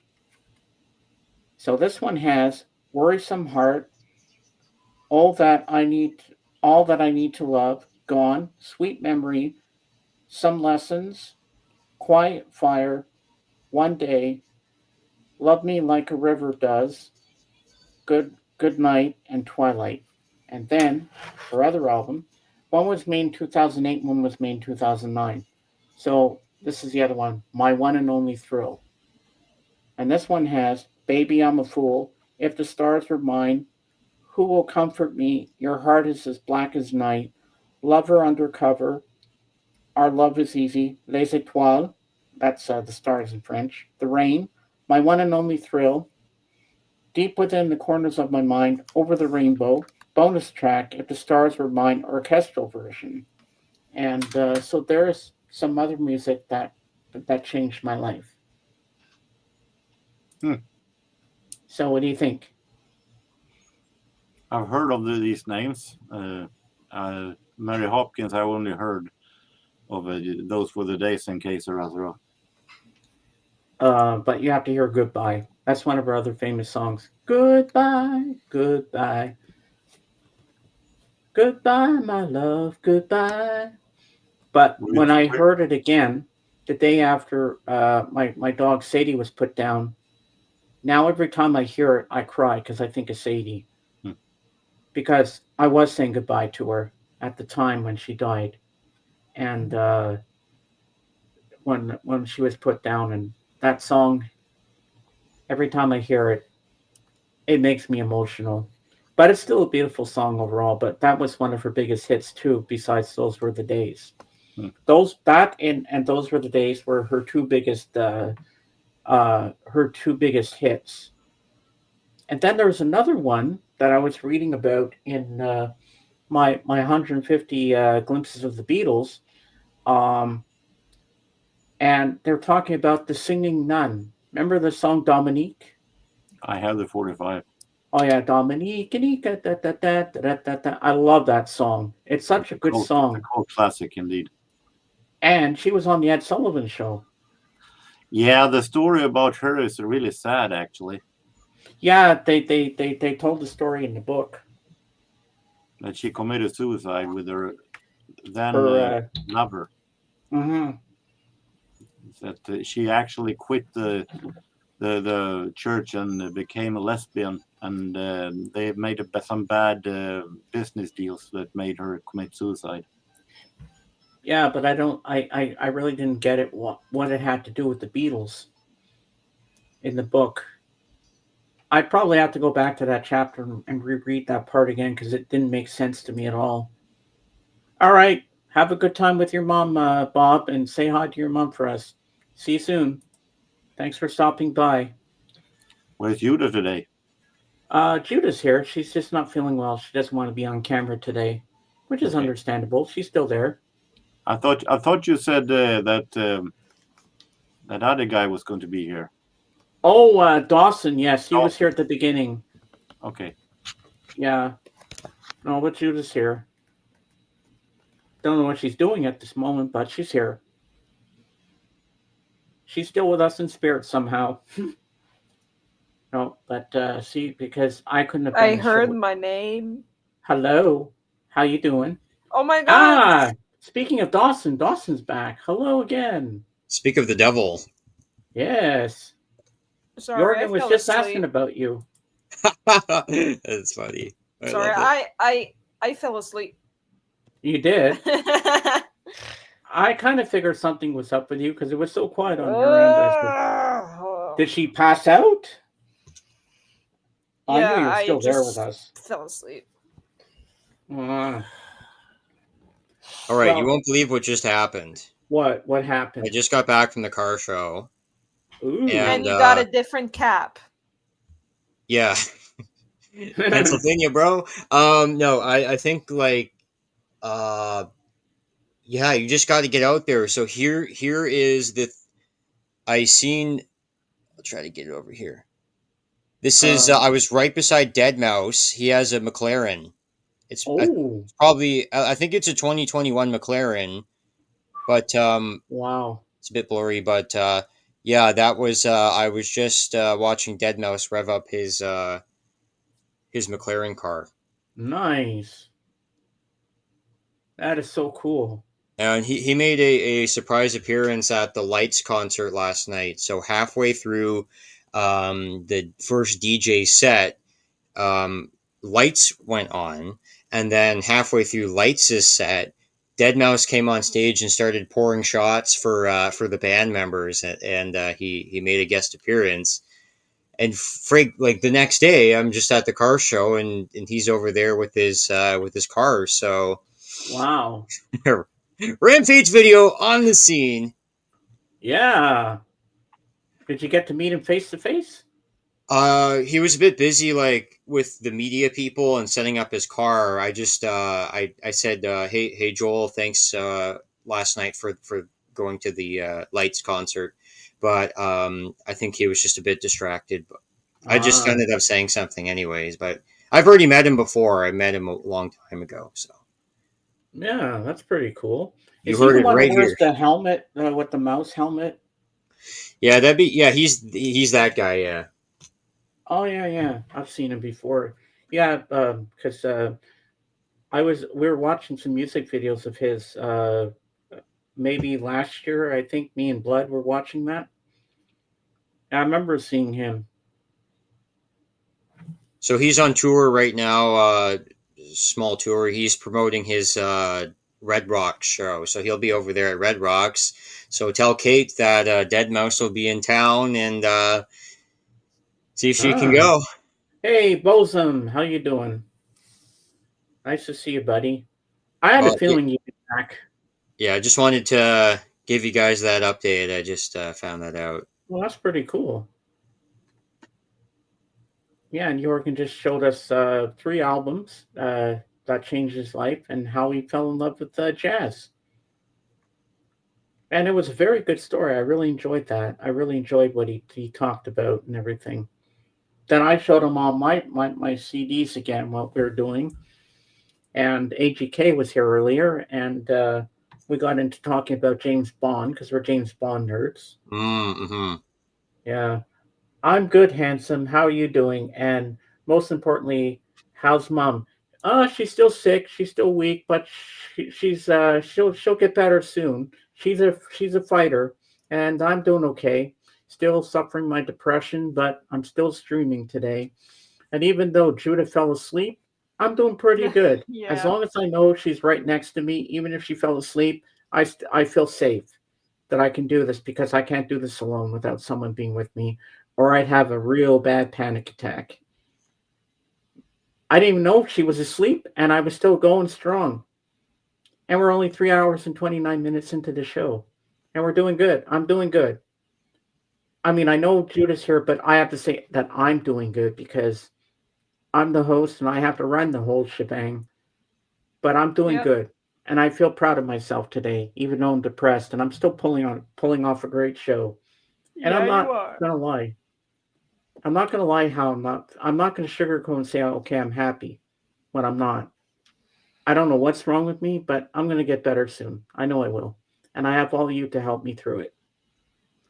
So this one has Worrisome Heart, All That I Need to Love, Gone, Sweet Memory, Some Lessons, Quiet Fire, One Day, Love Me Like a River Does, Good Night, and Twilight. And then her other album, one was made in 2008, one was made in 2009. So this is the other one, My One and Only Thrill. And this one has Baby I'm a Fool, If the Stars Were Mine, Who Will Comfort Me, Your Heart Is as Black as Night, Lover Undercover, Our Love is Easy, Les Étoiles, that's the stars in French, The Rain, My One and Only Thrill, Deep Within the Corners of My Mind, Over the Rainbow, bonus track, If the Stars Were Mine, orchestral version. And so there's some other music that changed my life. So what do you think? I've heard of these names. Mary Hopkins, I only heard of Those Were the Days in Case or Azra. But you have to hear Goodbye. That's one of her other famous songs. Goodbye, goodbye. Goodbye, my love, goodbye. But when I heard it again, the day after my dog Sadie was put down, now every time I hear it, I cry because I think of Sadie. Because I was saying goodbye to her at the time when she died. And when she was put down, and that song, every time I hear it, it makes me emotional. But it's still a beautiful song overall. But that was one of her biggest hits too, besides Those Were the Days. Those Were the Days were her two biggest hits. And then there's another one that I was reading about in my 150 glimpses of the Beatles, and they're talking about The Singing Nun. Remember the song Dominique? I have the 45. Oh yeah, Dominique. I love that song. It's such a good song. A cult classic indeed. And she was on the Ed Sullivan Show. Yeah, the story about her is really sad, actually. Yeah, they told the story in the book. That she committed suicide with her then lover. Mm-hmm. That she actually quit the church and became a lesbian, and they made some bad business deals that made her commit suicide. Yeah, but I really didn't get it what it had to do with the Beatles in the book. I'd probably have to go back to that chapter and reread that part again because it didn't make sense to me at all. All right. Have a good time with your mom, Bob, and say hi to your mom for us. See you soon. Thanks for stopping by. Where's Judah today? Judah's here. She's just not feeling well. She doesn't want to be on camera today, which is understandable. She's still there. I thought you said that other guy was going to be here. Oh, Dawson. Yes, he was here at the beginning. Okay. Yeah. No, but Judah's here. Don't know what she's doing at this moment, but she's here. She's still with us in spirit somehow. No, but see, because I couldn't have. I heard my name. Hello, how you doing? Oh my god! Ah, speaking of Dawson, Dawson's back. Hello again. Speak of the devil. Yes. Sorry, Jorgen was just asking about you. That's funny. Sorry, I fell asleep. You did. I kind of figured something was up with you because it was so quiet on your end. Did she pass out? Yeah, I knew you were still there with us. Fell asleep. All right, you won't believe what just happened. What? What happened? I just got back from the car show. Ooh. And you got a different cap. Yeah. Pennsylvania, bro. No, I think like yeah, you just got to get out there. So here is the I'll try to get it over here. This is I was right beside Deadmau5. He has a McLaren. It's probably I think it's a 2021 McLaren, but wow, it's a bit blurry. But yeah, that was I was just watching Deadmau5 rev up his McLaren car. Nice. That is so cool. And he made a surprise appearance at the Lights concert last night. So halfway through the first DJ set, Lights went on, and then halfway through Lights' set, Deadmau5 came on stage and started pouring shots for the band members, and he made a guest appearance. And like the next day, I'm just at the car show, and he's over there with his car. So wow. Rampage video on the scene. Yeah. Did you get to meet him face to face? He was a bit busy, like with the media people and setting up his car. I just I said, hey Joel, thanks last night for going to the Lights concert, but I think he was just a bit distracted. But I just ended up saying something anyways. But I've already met him before. I met him a long time ago. So. Yeah, that's pretty cool. You heard it right here. The helmet with the mouse helmet. Yeah, he's that guy. Yeah. Oh yeah. I've seen him before. Yeah, because we were watching some music videos of his. Maybe last year, I think me and Blood were watching that. I remember seeing him. So he's on tour right now. Small tour. He's promoting his Red Rocks show, so he'll be over there at Red Rocks. So tell Kate that Deadmau5 will be in town, and see if she can go. Hey, Bosom, how you doing? Nice to see you, buddy. I had a feeling you'd be back. Yeah, I just wanted to give you guys that update. I just found that out. Well, that's pretty cool. Yeah, and Jorgen just showed us 3 albums that changed his life and how he fell in love with jazz. And it was a very good story. I really enjoyed that. I really enjoyed what he talked about and everything. Then I showed him all my CDs again, what we were doing. And AGK was here earlier, and we got into talking about James Bond because we're James Bond nerds. Mm-hmm. Yeah. I'm good, handsome. How are you doing? And most importantly, how's Mom? She's still sick. She's still weak, but she'll get better soon. She's a fighter, and I'm doing okay. Still suffering my depression, but I'm still streaming today. And even though Judah fell asleep, I'm doing pretty good. Yeah. As long as I know she's right next to me, even if she fell asleep, I feel safe that I can do this because I can't do this alone without someone being with me, or I'd have a real bad panic attack. I didn't even know if she was asleep, and I was still going strong. And we're only 3 hours and 29 minutes into the show, and we're doing good. I'm doing good. I mean, I know Judah's here, but I have to say that I'm doing good because I'm the host and I have to run the whole shebang. But I'm doing good, and I feel proud of myself today, even though I'm depressed, and I'm still pulling off a great show. And I'm not gonna lie. I'm not gonna lie. I'm not gonna sugarcoat and say, okay, I'm happy when I'm not. I don't know what's wrong with me, but I'm gonna get better soon. I know I will, and I have all of you to help me through it.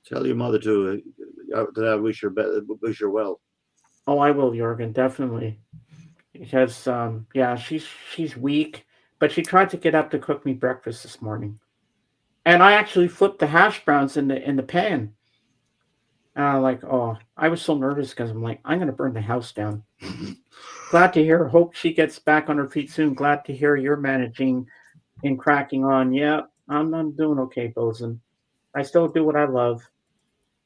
Tell your mother to that I wish her well. Oh, I will, Jorgen, definitely. Because yeah, she's weak, but she tried to get up to cook me breakfast this morning, and I actually flipped the hash browns in the pan. And I'm like, oh, I was so nervous because I'm like, I'm gonna burn the house down. Glad to hear. Hope she gets back on her feet soon. Glad to hear you're managing and cracking on. Yeah, I'm doing okay, Bosun. I still do what I love.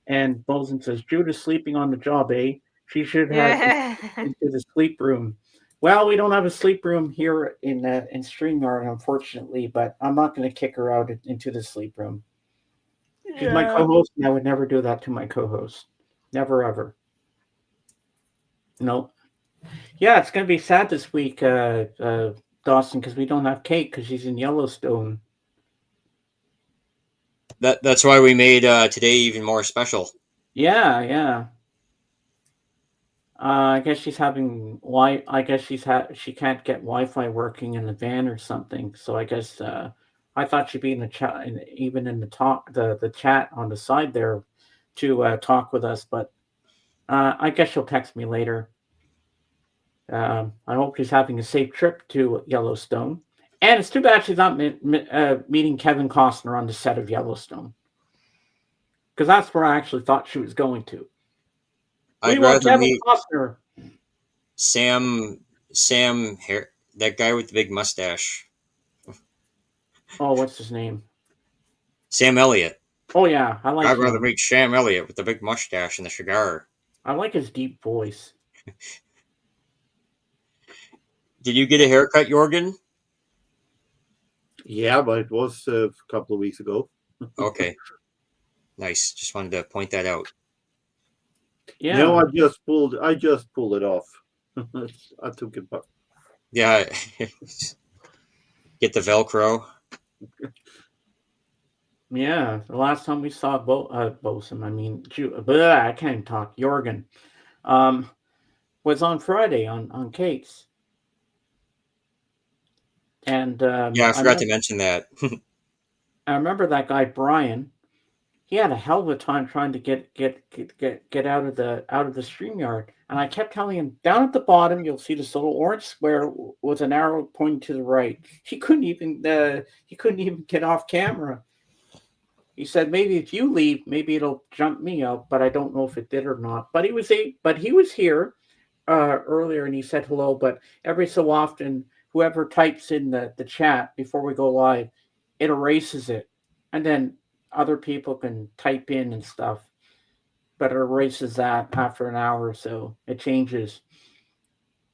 And Bosun says, Judah's sleeping on the job, eh? She should have into the sleep room. Well, we don't have a sleep room here in StreamYard, unfortunately, but I'm not going to kick her out into the sleep room. She's my co-host, and I would never do that to my co-host. Never, ever. Nope. Yeah, it's going to be sad this week, Dawson, because we don't have Kate because she's in Yellowstone. That's why we made today even more special. Yeah. I guess she's having I guess she can't get Wi-Fi working in the van or something. So I guess I thought she'd be in the chat, even in the chat on the side there, to talk with us. But I guess she'll text me later. I hope she's having a safe trip to Yellowstone. And it's too bad she's not meeting Kevin Costner on the set of Yellowstone, because that's where I actually thought she was going to. I'd rather meet Costner. Sam, that guy with the big mustache. Oh, what's his name? Sam Elliott. Oh yeah, I like. I'd rather meet Sam Elliott with the big mustache and the cigar. I like his deep voice. Did you get a haircut, Jorgen? Yeah, but it was a couple of weeks ago. Okay. Nice. Just wanted to point that out. Yeah. No, I just pulled it off. I took it back. Yeah. Get the Velcro. Yeah, the last time we saw Bosun, I can't even talk. Jorgen, was on Friday on Kate's. And yeah, I forgot to mention that. I remember that guy Brian. He had a hell of a time trying to get out of the StreamYard, and I kept telling him, down at the bottom you'll see this little orange square with an arrow pointing to the right. He couldn't even get off camera. He said, maybe if you leave, maybe it'll jump me out, but I don't know if it did or not. But he was here earlier, and he said hello. But every so often, whoever types in the chat before we go live, it erases it, and then other people can type in and stuff, but it erases that after an hour or so. It changes.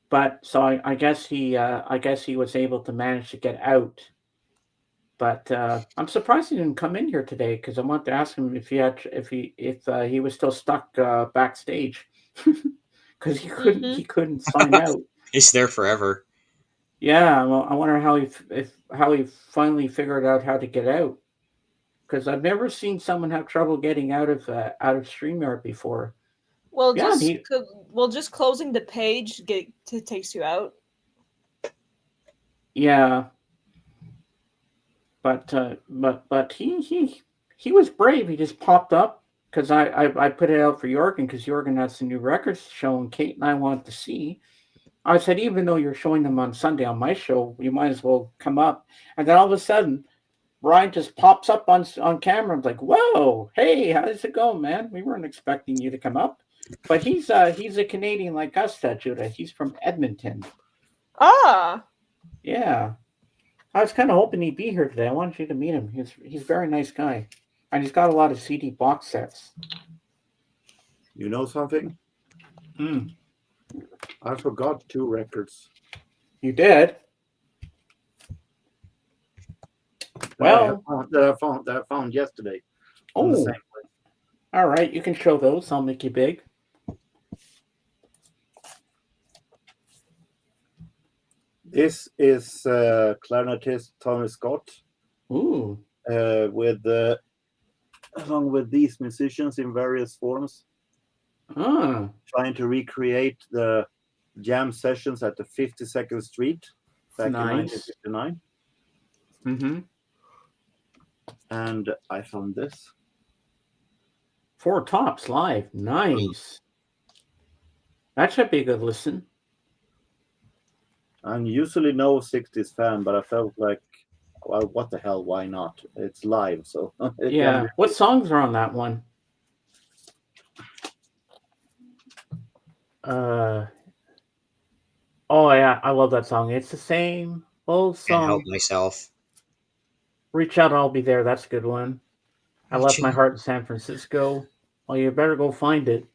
But so I guess he was able to manage to get out. But I'm surprised he didn't come in here today, because I wanted to ask him if he was still stuck backstage, because he couldn't sign out. He's there forever. Yeah, well, I wonder how he finally figured out how to get out, because I've never seen someone have trouble getting out of StreamYard before. Well, just closing the page takes you out. Yeah. But he was brave. He just popped up, because I put it out for Jorgen, because Jorgen has some new records to show, and Kate and I wanted to see. I said, even though you're showing them on Sunday on my show, you might as well come up. And then all of a sudden, Brian just pops up on camera. I'm like, whoa, hey, how's it going, man? We weren't expecting you to come up. But he's a Canadian like us, Judah. He's from Edmonton. Ah. Yeah. I was kind of hoping he'd be here today. I wanted you to meet him. He's a very nice guy. And he's got a lot of CD box sets. You know something? I forgot 2 records. You did? Well, that I found yesterday. Oh. All right, you can show those. I'll make you big. This is clarinetist Tommy Scott. Ooh. Along with these musicians in various forms, trying to recreate the jam sessions at the 52nd Street back in 1959. Mm-hmm. And I found this. Four Tops live. Nice. That should be a good listen. I'm usually no 60s fan, but I felt like, well, what the hell? Why not? It's live, so yeah. What songs are on that one? Oh yeah, I love that song. It's the same old song. Can't help myself. Reach Out, I'll Be There. That's a good one. I left my heart in San Francisco. Well, you better go find it.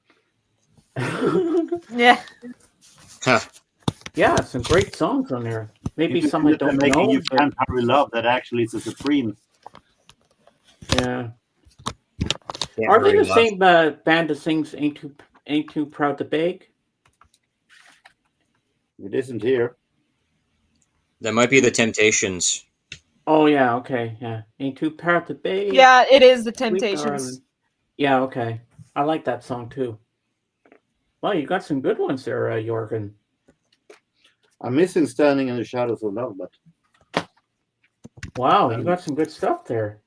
Yeah. Huh. Yeah, some great songs on there. Maybe some I don't making know. You Can't Hurry Love, that actually is a Supreme. Yeah. Are they the same band that sings Ain't Too Proud to Beg? It isn't here. That might be the Temptations. Oh yeah, okay, yeah. Ain't Too Proud to Beg. Yeah, it is the Temptations. Yeah, okay. I like that song too. Well, you got some good ones there, Jorgen. I'm missing Standing in the Shadows of Love, but wow, you got some good stuff there.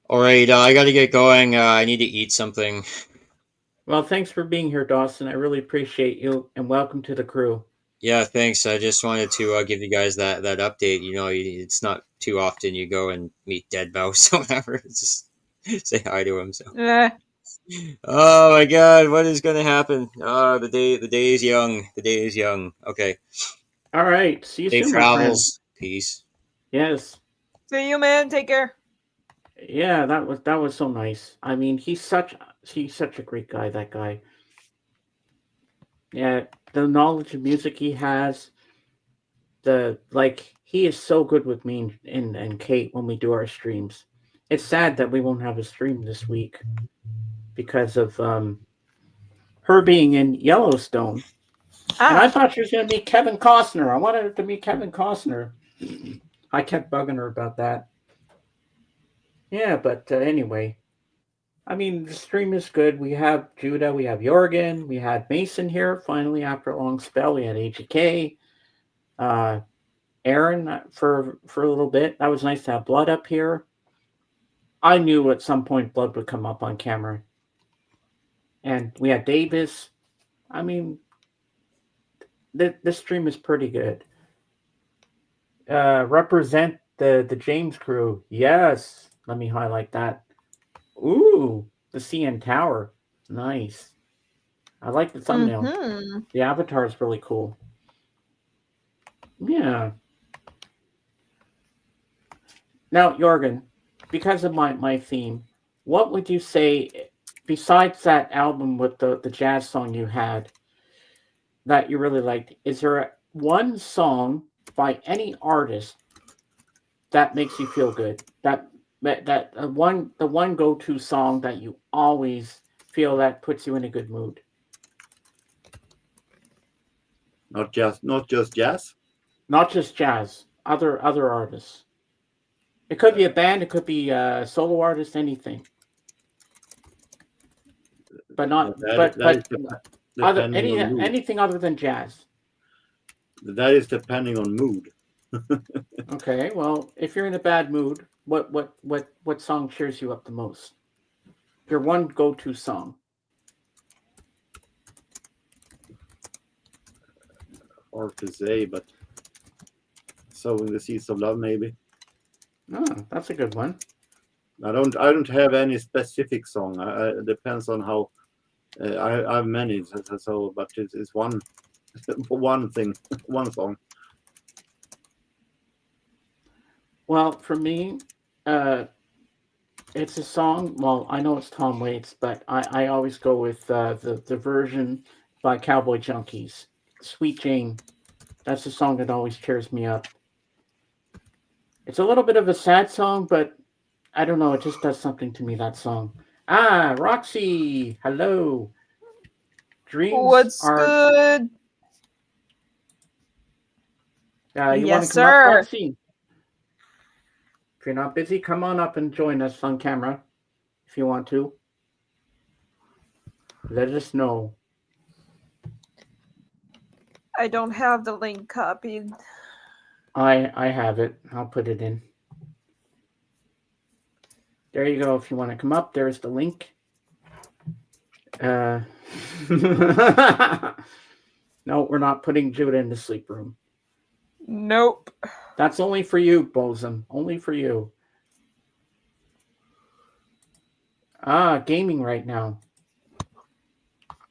All right, I got to get going. I need to eat something. Well, thanks for being here, Dawson. I really appreciate you, and welcome to the crew. Yeah, thanks. I just wanted to give you guys that update. You know, it's not too often you go and meet Dead Mouse or whatever. Just say hi to him. So. Oh my God, what is going to happen? Oh, the day is young. The day is young. Okay. All right. See you soon. Safe travels. Peace. Yes. See you, man. Take care. Yeah, that was so nice. I mean, he's such a great guy. That guy. Yeah, the knowledge of music he has. He is so good with me and Kate when we do our streams. It's sad that we won't have a stream this week because of her being in Yellowstone. And I thought she was going to meet Kevin Costner. I wanted her to meet Kevin Costner. I kept bugging her about that. Yeah, but anyway, I mean, the stream is good. We have Judah, we have Jorgen, we had Mason here finally after a long spell. We had AGK, Aaron for a little bit. That was nice to have Blood up here. I knew at some point Blood would come up on camera. And we had Davis. I mean, this stream is pretty good. Represent the James crew. Yes. Let me highlight that. Ooh, the CN Tower. Nice. I like the thumbnail. Mm-hmm. The avatar is really cool. Yeah. Now, Jorgen, because of my theme, what would you say, besides that album with the jazz song you had that you really liked, is there one song by any artist that makes you feel good? The one go-to song that you always feel that puts you in a good mood? Not just jazz? Not just jazz. Other artists. It could be a band, it could be a solo artist, anything. But not anything other than jazz. That is depending on mood. Okay, well, if you're in a bad mood, what song cheers you up the most? Your one go-to song. Hard to say, but Sowing the Seeds of Love, maybe. Oh, that's a good one. I don't have any specific song. It depends on how. I have many, so but it's one thing, one song. Well, for me, it's a song. Well, I know it's Tom Waits, but I always go with the version by Cowboy Junkies, "Sweet Jane." That's the song that always cheers me up. It's a little bit of a sad song, but I don't know. It just does something to me, that song. Ah, Roxy. Hello. Dreams What's are. good? You want Yes, to come up, sir. Roxy? If you're not busy, come on up and join us on camera. If you want to. Let us know. I don't have the link copied. I have it. I'll put it in. There you go. If you want to come up, there's the link. No, we're not putting Judah in the sleep room. Nope. That's only for you, Bosom. Only for you. Gaming right now.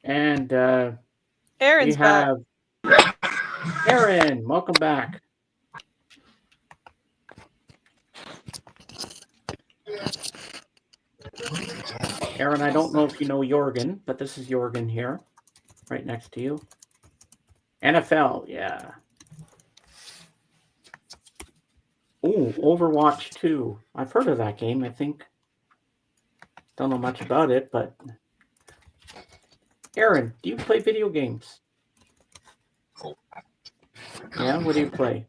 And Aaron's we have Aaron. Welcome back. Aaron, I don't know if you know Jorgen, but this is Jorgen here, right next to you. NFL, yeah. Ooh, Overwatch 2. I've heard of that game, I think. Don't know much about it, but... Aaron, do you play video games? Yeah, what do you play?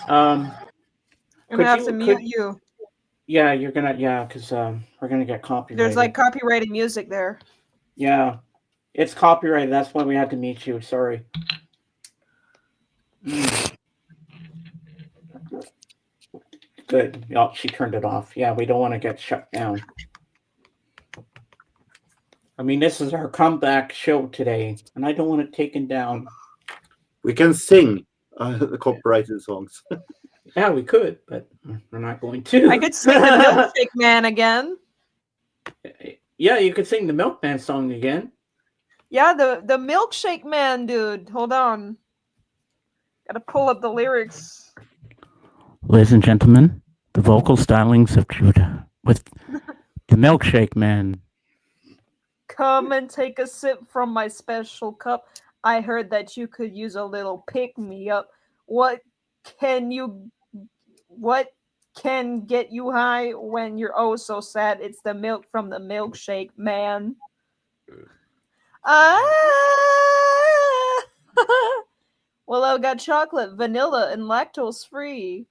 I'm gonna have to mute you. Yeah, you're gonna, because we're gonna get copyrighted. There's like copyrighted music there. Yeah, it's copyrighted. That's why we had to mute you. Sorry. Good. Oh, she turned it off. Yeah, we don't want to get shut down. I mean, this is our comeback show today, and I don't want it taken down. We can sing the copyrighted songs. Yeah, we could, but we're not going to. I could sing the Milkshake Man again. Yeah, you could sing the Milkman song again. Yeah, the Milkshake Man, dude. Hold on. Gotta pull up the lyrics. Ladies and gentlemen, the vocal stylings of Judah with the Milkshake Man. Come and take a sip from my special cup. I heard that you could use a little pick-me-up. What can get you high when you're oh so sad? It's the milk from the Milkshake Man. Well, I've got chocolate, vanilla, and lactose free.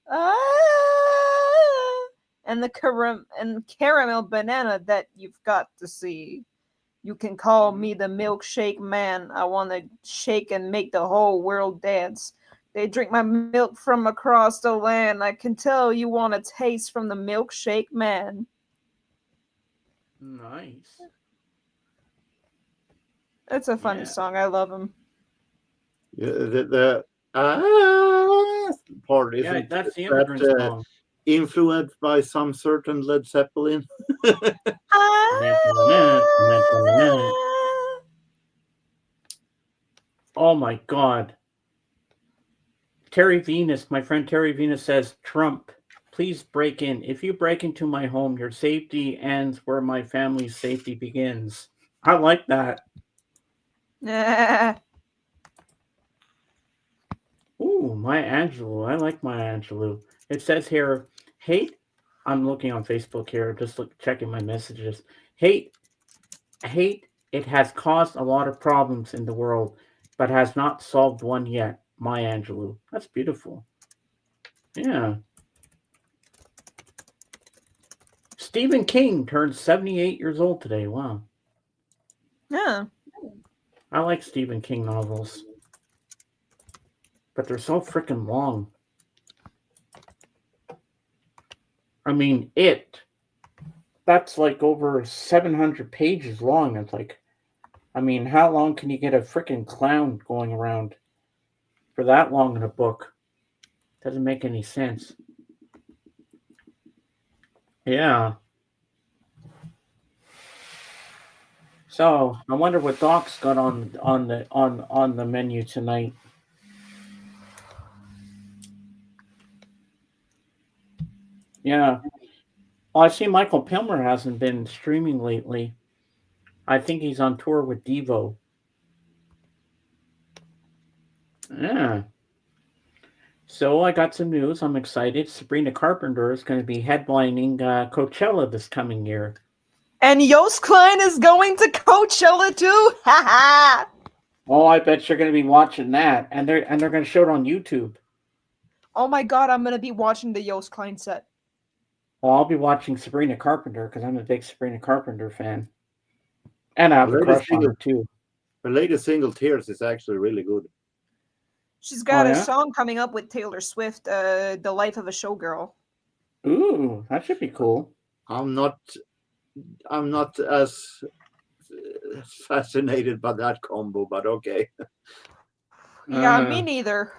And the caramel banana that you've got to see. You can call me the Milkshake Man. I want to shake and make the whole world dance. They drink my milk from across the land. I can tell you want a taste from the Milkshake Man. Nice. It's a funny song. I love him. Yeah, the part is that's the immigrant song. Influenced by some certain Led Zeppelin. Oh my God. Terry Venus, my friend Terry Venus says, Trump, please break in. If you break into my home, your safety ends where my family's safety begins. I like that. Ooh, Maya Angelou. I like Maya Angelou. It says here, hate. I'm looking on Facebook here, just checking my messages. Hate. It has caused a lot of problems in the world, but has not solved one yet. Maya Angelou. That's beautiful. Yeah. Stephen King turned 78 years old today. Wow. Yeah. I like Stephen King novels, but they're so freaking long. I mean, that's like over 700 pages long. It's like, I mean, how long can you get a freaking clown going around for that long in a book? Doesn't make any sense. Yeah. So I wonder what Doc's got on the menu tonight. Yeah. Well, I see Michael Pilmer hasn't been streaming lately. I think he's on tour with Devo. Yeah. So I got some news. I'm excited. Sabrina Carpenter is going to be headlining Coachella this coming year. And Joost Klein is going to Coachella too. Ha Oh, I bet you're going to be watching that, and they're going to show it on YouTube. Oh my God, I'm going to be watching the Joost Klein set. Well, I'll be watching Sabrina Carpenter because I'm a big Sabrina Carpenter fan, and I have a crush on her too. The latest single, "Tears," is actually really good. She's got a song coming up with Taylor Swift, "The Life of a Showgirl." Ooh, that should be cool. I'm not as fascinated by that combo, but okay. Yeah, me neither.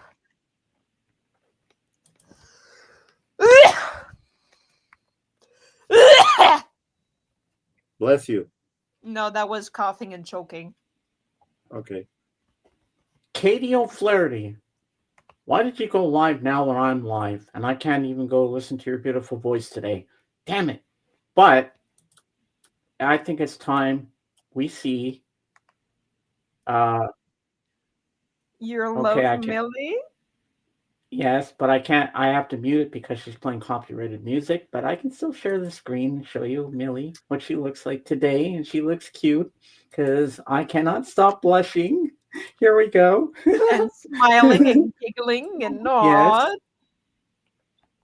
Bless you. No, that was coughing and choking. Okay. Katie O'Flaherty, why did you go live now when I'm live and I can't even go listen to your beautiful voice today? Damn it. But I think it's time we see Your love, Millie? Yes, but I can't. I have to mute it because she's playing copyrighted music, but I can still share the screen and show you Millie, what she looks like today, and she looks cute because I cannot stop blushing. Here we go. And smiling and giggling and aw. Yes.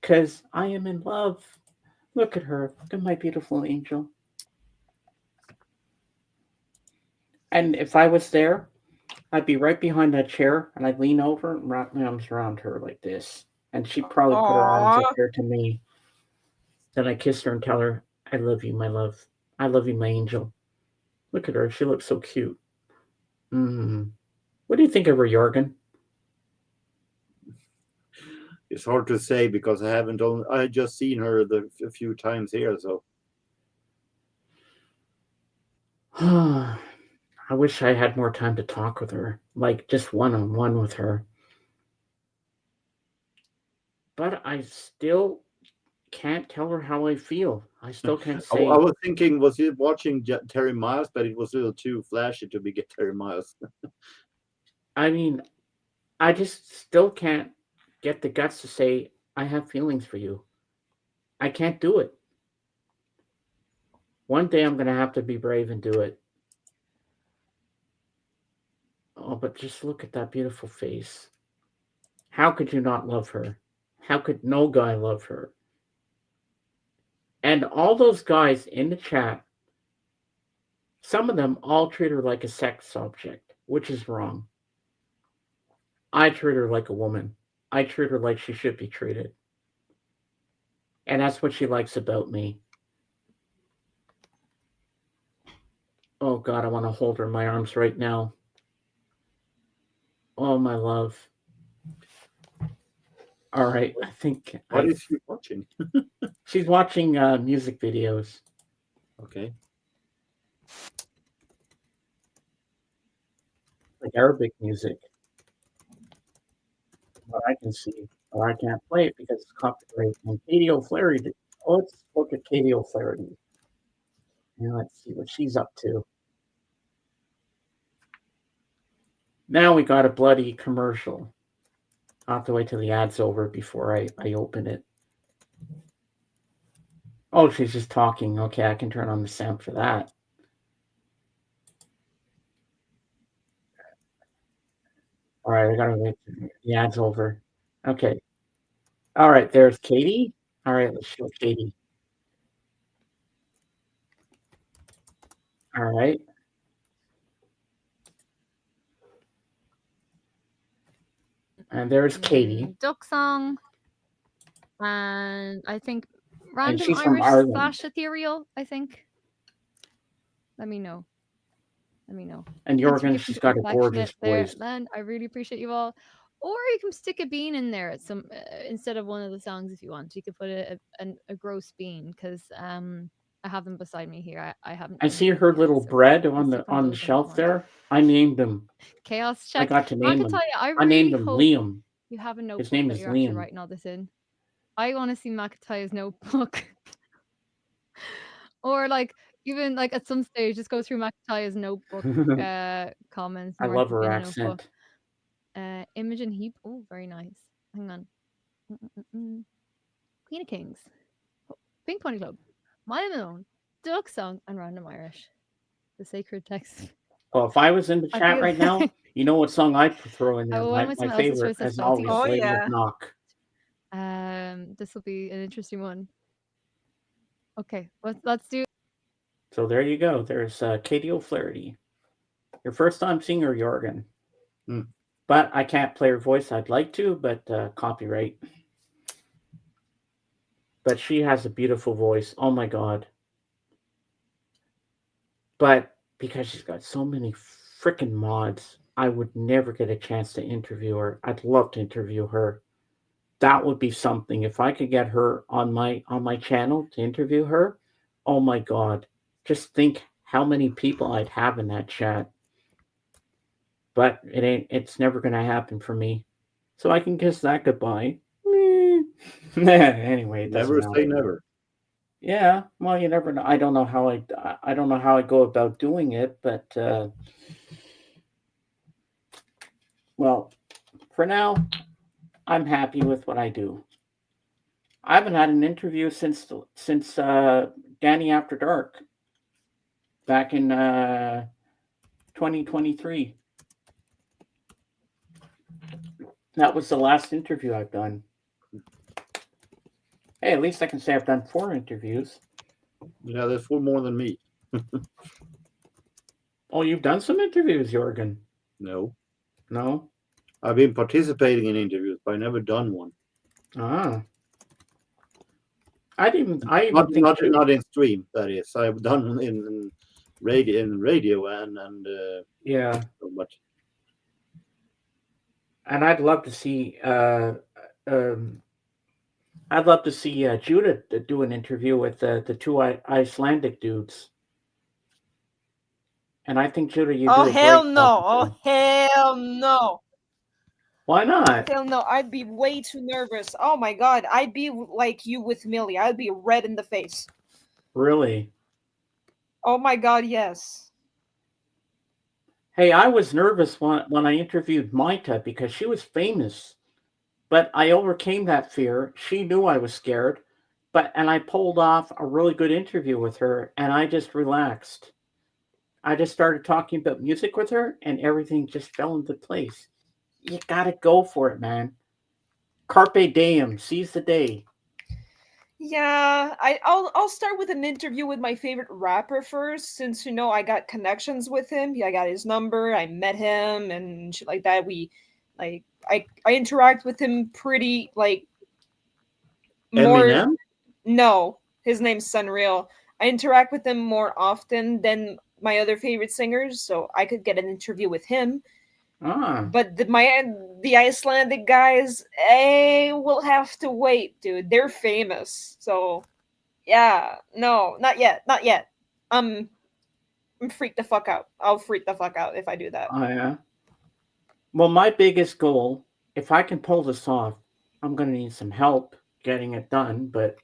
Because I am in love. Look at her. Look at my beautiful angel. And if I was there, I'd be right behind that chair and I'd lean over and wrap my arms around her like this. And she'd probably put her arms up there to me. Then I kiss her and tell her, I love you, my love. I love you, my angel. Look at her. She looks so cute. What do you think of her, Jorgen? It's hard to say because I just seen her a few times here, so. I wish I had more time to talk with her, like just one-on-one with her. But I still can't tell her how I feel. I still can't say. I was thinking, was he watching Terry Miles, but it was a little too flashy to be Terry Miles. I mean, I just still can't get the guts to say, I have feelings for you. I can't do it. One day I'm going to have to be brave and do it. Oh, but just look at that beautiful face. How could you not love her? How could no guy love her? And all those guys in the chat, some of them all treat her like a sex object, which is wrong. I treat her like a woman. I treat her like she should be treated. And that's what she likes about me. Oh, God, I want to hold her in my arms right now. Oh, my love. All right, I think. What is she watching? She's watching music videos. Okay. Like Arabic music. What I can see. Or I can't play it because it's copyright. And Katie O'Flaherty. Let's look at Katie O'Flaherty. And let's see what she's up to. Now we got a bloody commercial. I'll have to wait till the ad's over before I open it. Oh, she's just talking. Okay, I can turn on the sound for that. All right, I gotta wait till the ad's over. Okay. All right, there's Katie. All right, let's show Katie. All right. And there's Katie. Duck Song. And I think Random she's from Irish Ireland. / Ethereal, I think. Let me know. And Thanks for Jorgen, giving she's the got a selection gorgeous there, voice. Len. I really appreciate you all. Or you can stick a bean in there at some instead of one of the songs if you want. You could put a gross bean because I have them beside me here. I haven't. I see her little bread on the shelf there. I named them. Chaos check. I got to name them. I I named really them hope Liam. You have a notebook. His name that is you're actually Liam. writing all this in. I want to see McIntyre's notebook. Or like even like at some stage, just go through McIntyre's notebook comments. I love her accent. Imogen Heap. Oh, very nice. Hang on. Queen of Kings, Pink Pony Club, My Malone, Deluxe Song, and Random Irish. The Sacred Text. Well, if I was in the chat right now, you know what song I'd throw in there? My favorite, as always, Lady of Knock. This will be an interesting one. Okay, let's do. So there you go. There's Katie O'Flaherty. Your first time seeing her, Jorgen. But I can't play her voice. I'd like to, but copyright. But she has a beautiful voice. Oh my God. But because she's got so many freaking mods, I would never get a chance to interview her. I'd love to interview her. That would be something. If I could get her on my channel to interview her, oh my God. Just think how many people I'd have in that chat. But it's never gonna happen for me. So I can kiss that goodbye. Anyway, never say never. Yeah, well, you never know. I don't know how I go about doing it, but well, for now, I'm happy with what I do. I haven't had an interview since Danny After Dark back in 2023. That was the last interview I've done. Hey, at least I can say I've done 4 interviews. Yeah, that's 4 more than me. Oh, you've done some interviews, Jorgen? No. No? I've been participating in interviews, but I never done one. Ah. Not in stream, that is. I've done in radio and yeah. So much. And I'd love to see Judah do an interview with the 2 Icelandic dudes. And I think Judah, you do a hell great no! job. Oh hell no! Why not? Hell no! I'd be way too nervous. Oh my God! I'd be like you with Millie. I'd be red in the face. Really? Oh my God! Yes. Hey, I was nervous when I interviewed Maita because she was famous, but I overcame that fear. She knew I was scared, and I pulled off a really good interview with her, and I just relaxed. I just started talking about music with her, and everything just fell into place. You gotta go for it, man. Carpe diem, seize the day. Yeah, I'll start with an interview with my favorite rapper first, since I got connections with him. I got his number, I met him and shit like that. I interact with him pretty more. Eminem? No, his name's Sunreal. I interact with him more often than my other favorite singers, so I could get an interview with him. But the Icelandic guys, will have to wait, dude. They're famous, so yeah, no, not yet. I'm freaked the fuck out. I'll freak the fuck out if I do that. Oh yeah. Well, my biggest goal, if I can pull this off, I'm gonna need some help getting it done. But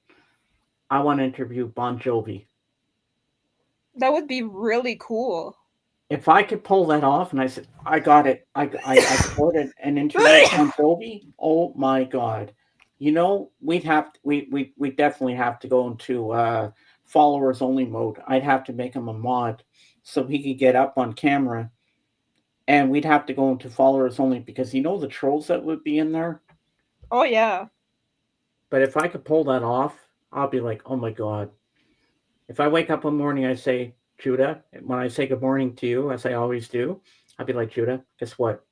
I want to interview Bon Jovi. That would be really cool. If I could pull that off, and I said, I got it. I recorded an interview with Bon Jovi. Oh my God. We definitely have to go into followers only mode. I'd have to make him a mod so he could get up on camera, and we'd have to go into followers only because the trolls that would be in there. Oh yeah. But if I could pull that off, I'll be like, oh my God. If I wake up one morning, I say, Judah, when I say good morning to you, as I always do, I'll be like, Judah, guess what?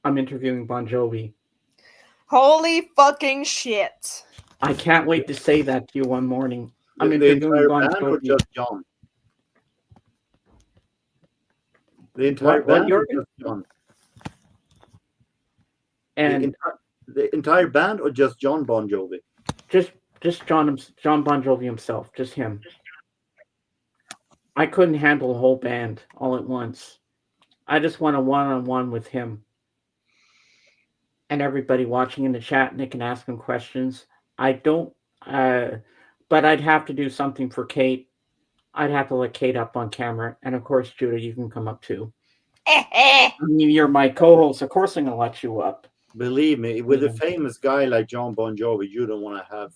I'm interviewing Bon Jovi. Holy fucking shit. I can't wait to say that to you one morning. I'm interviewing Bon Jovi. Or just John? The entire band or just John? And the entire band or just John Bon Jovi? Just John Bon Jovi himself, just him. I couldn't handle the whole band all at once. I just want a one-on-one with him. And everybody watching in the chat, and they can ask him questions. I don't but I'd have to do something for Kate. I'd have to let Kate up on camera, and of course, Judah, you can come up too. I mean, you're my co-host. Of course, I'm gonna let you up. Believe me, with a famous guy like John Bon Jovi, you don't want to have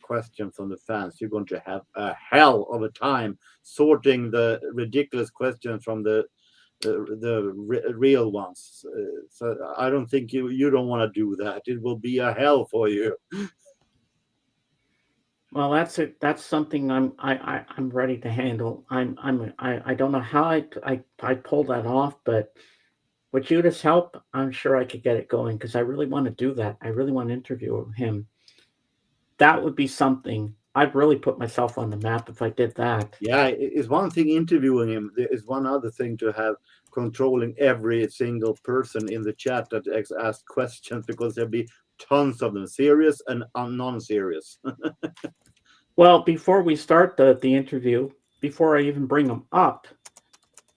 questions from the fans. You're going to have a hell of a time sorting the ridiculous questions from the real ones. So I don't think you don't want to do that. It will be a hell for you. Well, that's something I'm ready to handle. I don't know how I pull that off, but with Judah's help, I'm sure I could get it going because I really want to do that. I really want to interview him. That would be something. I'd really put myself on the map if I did that. Yeah, it's one thing interviewing him. There is one other thing to have controlling every single person in the chat that asks questions, because there'll be tons of them, serious and non-serious. Well, before we start the interview, before I even bring them up,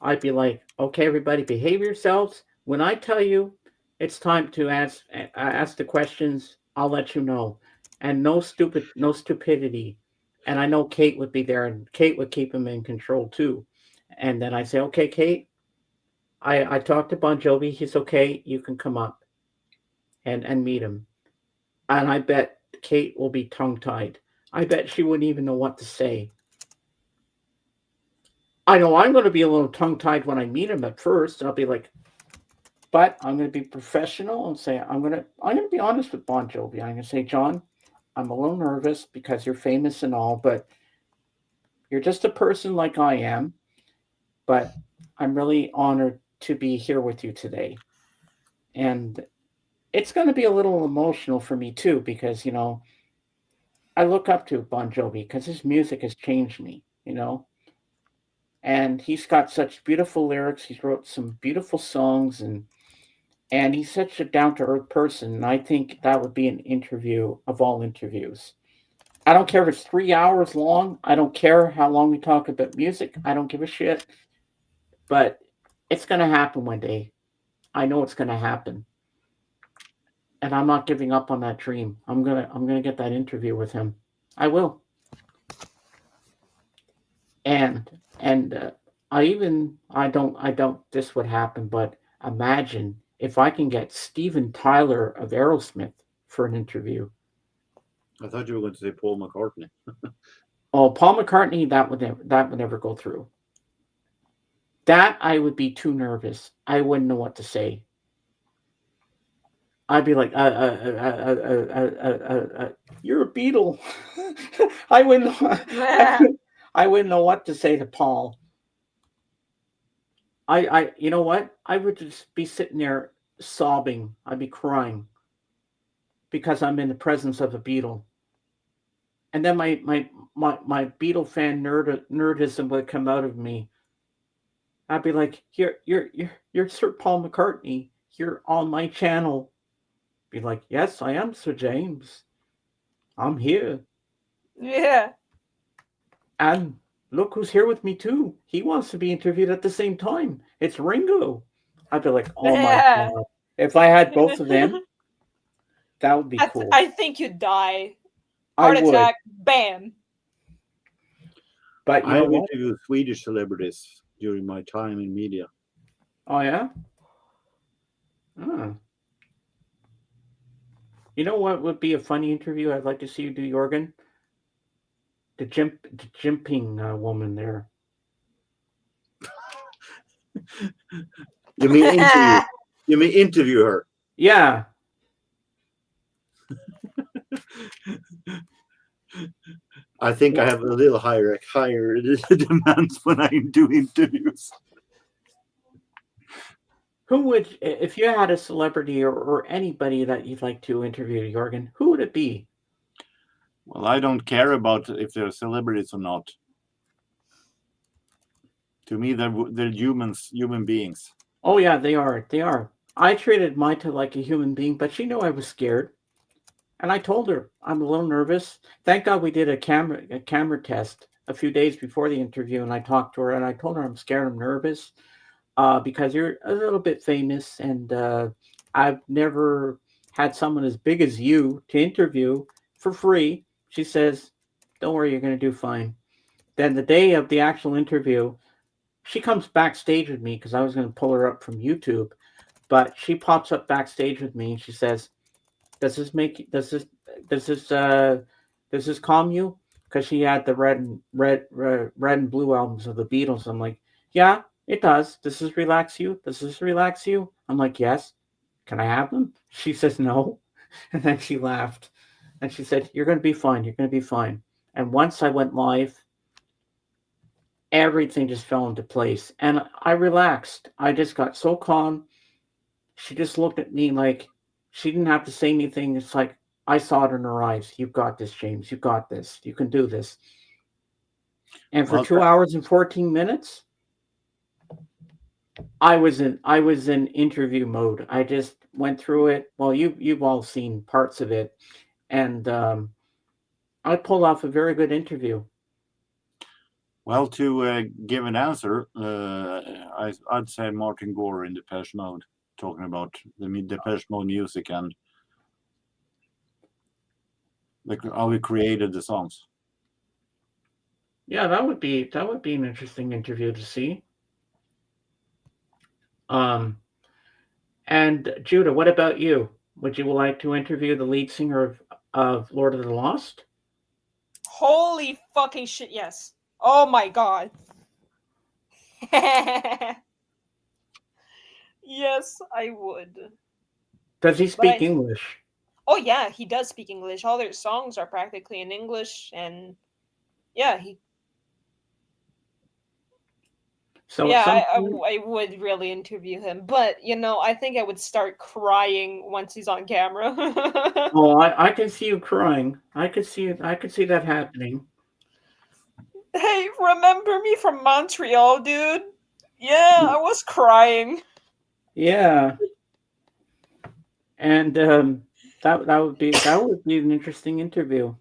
I'd be like, okay, everybody, behave yourselves. When I tell you it's time to ask the questions, I'll let you know. And no stupidity. And I know Kate would be there, and Kate would keep him in control too. And then I say, okay, Kate, I talked to Bon Jovi. He's okay. You can come up and meet him. And I bet Kate will be tongue-tied. I bet she wouldn't even know what to say. I know I'm going to be a little tongue-tied when I meet him at first. I'll be like, but I'm going to be professional and say, I'm going to be honest with Bon Jovi. I'm going to say, John, I'm a little nervous because you're famous and all, but you're just a person like I am. But I'm really honored to be here with you today. And it's going to be a little emotional for me too, because, you know, I look up to Bon Jovi because his music has changed me, you know. And he's got such beautiful lyrics. He's wrote some beautiful songs, and he's such a down-to-earth person. And I think that would be an interview of all interviews. I don't care if it's 3 hours long. I don't care how long we talk about music. I don't give a shit. But it's going to happen one day. I know it's going to happen. And I'm not giving up on that dream. I'm gonna get that interview with him. I will. And I don't this would happen, but imagine if I can get Steven Tyler of Aerosmith for an interview. I thought you were going to say Paul McCartney. Oh, Paul McCartney, that would never go through. That I would be too nervous. I wouldn't know what to say. I'd be like, you're a Beatle. I wouldn't know what to say to Paul. You know what? I would just be sitting there sobbing. I'd be crying because I'm in the presence of a Beatle. And then my Beatle fan nerdism would come out of me. I'd be like, you're Sir Paul McCartney. You're on my channel. Be like, yes, I am Sir James. I'm here. Yeah. And look who's here with me too. He wants to be interviewed at the same time. It's Ringo. I'd be like, oh my God. If I had both of them, that would be cool. I think you'd die. Heart attack, bam. But I have interviewed Swedish celebrities during my time in media. Oh yeah? Oh. You know what would be a funny interview I'd like to see you do, Jorgen? The Jinping woman there. You mean interview? You mean interview her? Yeah. I think I have a little higher demands when I do interviews. Who would, if you had a celebrity or anybody that you'd like to interview, Jorgen, who would it be? Well, I don't care about if they're celebrities or not. To me, they're human beings. Oh yeah, they are. They are. I treated Maita like a human being, but she knew I was scared, and I told her I'm a little nervous. Thank God we did a camera test a few days before the interview, and I talked to her and I told her I'm scared, I'm nervous. Because you're a little bit famous, and I've never had someone as big as you to interview for free. She says, Don't worry, you're going to do fine. Then the day of the actual interview, she comes backstage with me because I was going to pull her up from YouTube, but she pops up backstage with me and she says, does this calm you? Because she had the red and blue albums of the Beatles. I'm like, yeah, it does. Does this relax you? Does this relax you? I'm like, yes. Can I have them? She says no. And then she laughed. And she said, you're going to be fine. You're going to be fine. And once I went live, everything just fell into place. And I relaxed. I just got so calm. She just looked at me like she didn't have to say anything. It's like I saw it in her eyes. You've got this, James. You got this. You can do this. And for 2 hours and 14 minutes, I was in interview mode. I just went through it. Well, you've all seen parts of it, and I pulled off a very good interview. Well, to give an answer, I'd say Martin Gore in Depeche Mode, talking about the Depeche Mode music and how we created the songs. Yeah, that would be an interesting interview to see. And Judah, what about you? Would you like to interview the lead singer of Lord of the Lost? Holy fucking shit, yes. Oh my god. Yes, I would. Does he speak English? Oh yeah, he does speak English. All their songs are practically in English, and yeah, So yeah, I would really interview him, but I think I would start crying once he's on camera. Oh, I can see you crying. I could see that happening. Hey, remember me from Montreal, dude? Yeah, I was crying. Yeah. And that would be an interesting interview.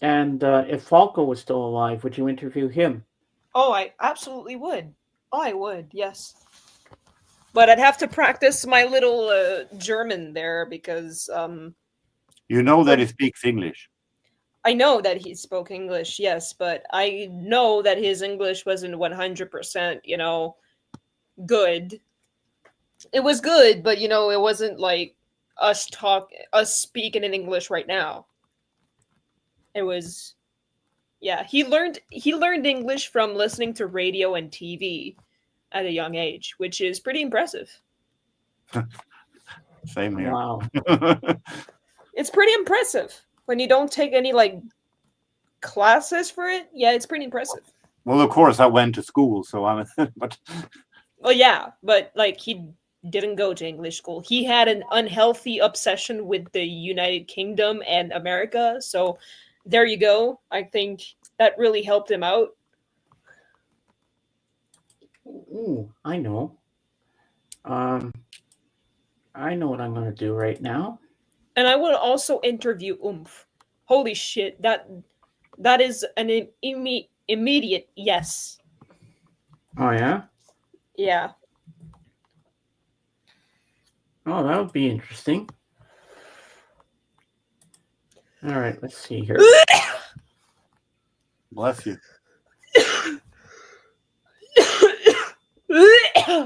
And if Falco was still alive, would you interview him? Oh, I absolutely would. Oh, I would, yes. But I'd have to practice my little German there because you know that he speaks English. I know that he spoke English, yes, but I know that his English wasn't 100%, good. It was good, but it wasn't like us speaking in English right now. It was, yeah. He learned English from listening to radio and TV at a young age, which is pretty impressive. Same here. Wow. It's pretty impressive when you don't take any classes for it. Yeah, it's pretty impressive. Well, of course, I went to school, so but. Well, yeah, but he didn't go to English school. He had an unhealthy obsession with the United Kingdom and America. So there you go. I think that really helped him out. Ooh, I know. I know what I'm going to do right now. And I would also interview Oomph. Holy shit, that is an immediate yes. Oh, yeah? Yeah. Oh, that would be interesting. All right, let's see here. Bless you.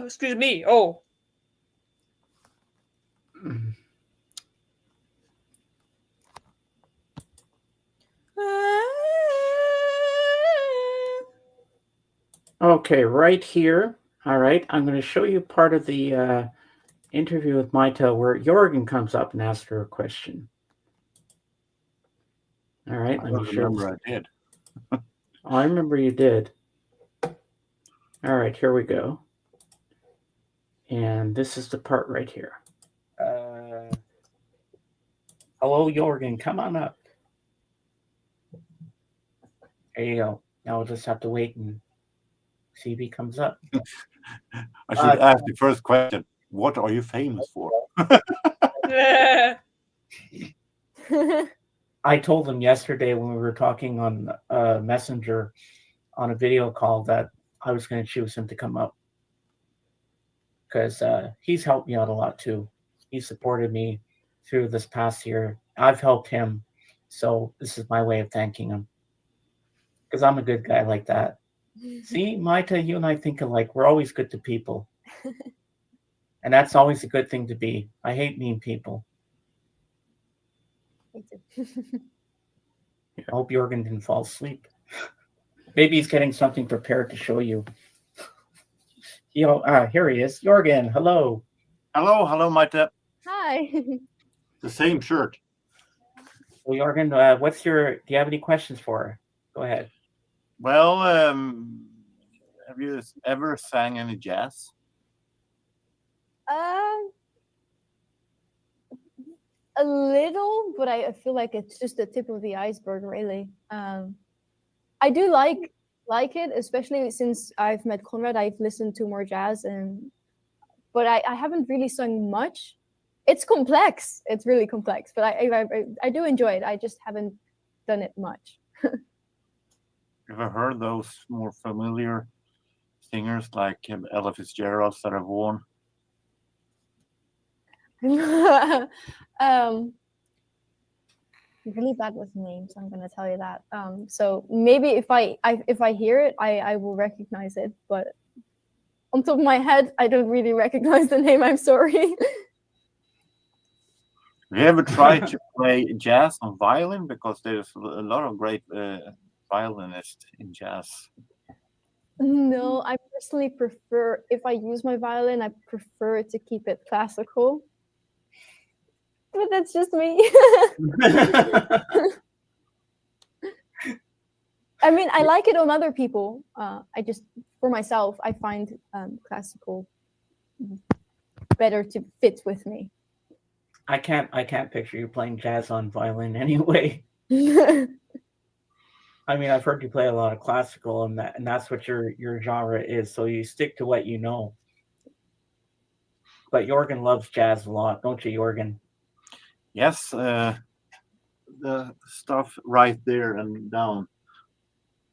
Excuse me. Oh. Okay, right here. All right, I'm going to show you part of the interview with Mytel where Jorgen comes up and asks her a question. All right, I remember I did. I remember you did. All right, here we go. And this is the part right here. Hello, Jorgen, come on up. There you go. Now we'll just have to wait and see if he comes up. I should ask the first question. What are you famous for? I told him yesterday when we were talking on Messenger on a video call that I was going to choose him to come up because he's helped me out a lot too. He supported me through this past year. I've helped him So this is my way of thanking him. Because I'm a good guy like that. See, Maita, you and I think alike. We're always good to people. And that's always a good thing to be. I hate mean people. Me too. I hope Jorgen didn't fall asleep. Maybe he's getting something prepared to show you. Here he is. Jorgen, hello. Hello, Maite. Hi. The same shirt. Well, Jorgen, do you have any questions for her? Go ahead. Well, have you ever sang any jazz? A little, but I feel like it's just the tip of the iceberg, really. I do like it, especially since I've met Conrad. I've listened to more jazz, but I haven't really sung much. It's complex. It's really complex, but I do enjoy it. I just haven't done it much. Ever heard those more familiar singers like Ella Fitzgerald, Sarah Vaughan? Really bad with names, I'm gonna tell you that. So maybe if I hear it, I will recognize it, but on top of my head, I don't really recognize the name. I'm sorry. Have you ever tried to play jazz on violin? Because there's a lot of great violinists in jazz. No, I personally prefer, if I use my violin, I prefer to keep it classical. But that's just me. I mean, I like it on other people. For myself, I find classical better to fit with me. I can't picture you playing jazz on violin anyway. I mean, I've heard you play a lot of classical, and that's what your genre is. So you stick to what you know. But Jorgen loves jazz a lot, don't you, Jorgen? Yes, the stuff right there and down,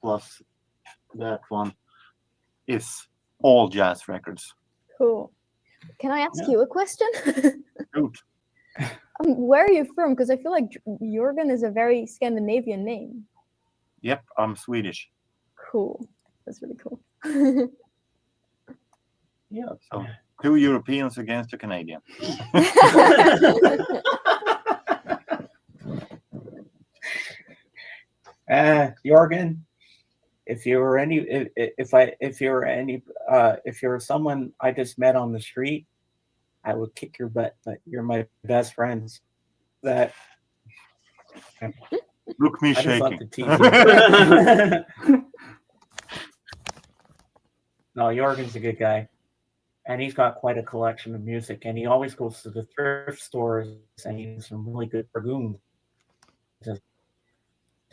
plus that one, is all jazz records. Cool. Can I ask you a question? Good. Where are you from? Because I feel like Jorgen is a very Scandinavian name. Yep, I'm Swedish. Cool. That's really cool. Yeah. So 2 Europeans against a Canadian. Jorgen, if you're someone I just met on the street, I would kick your butt. But you're my best friends. That Look me I just love shaking. to tease you. No, Jorgen's a good guy, and he's got quite a collection of music. And he always goes to the thrift stores and he has some really good bargoons.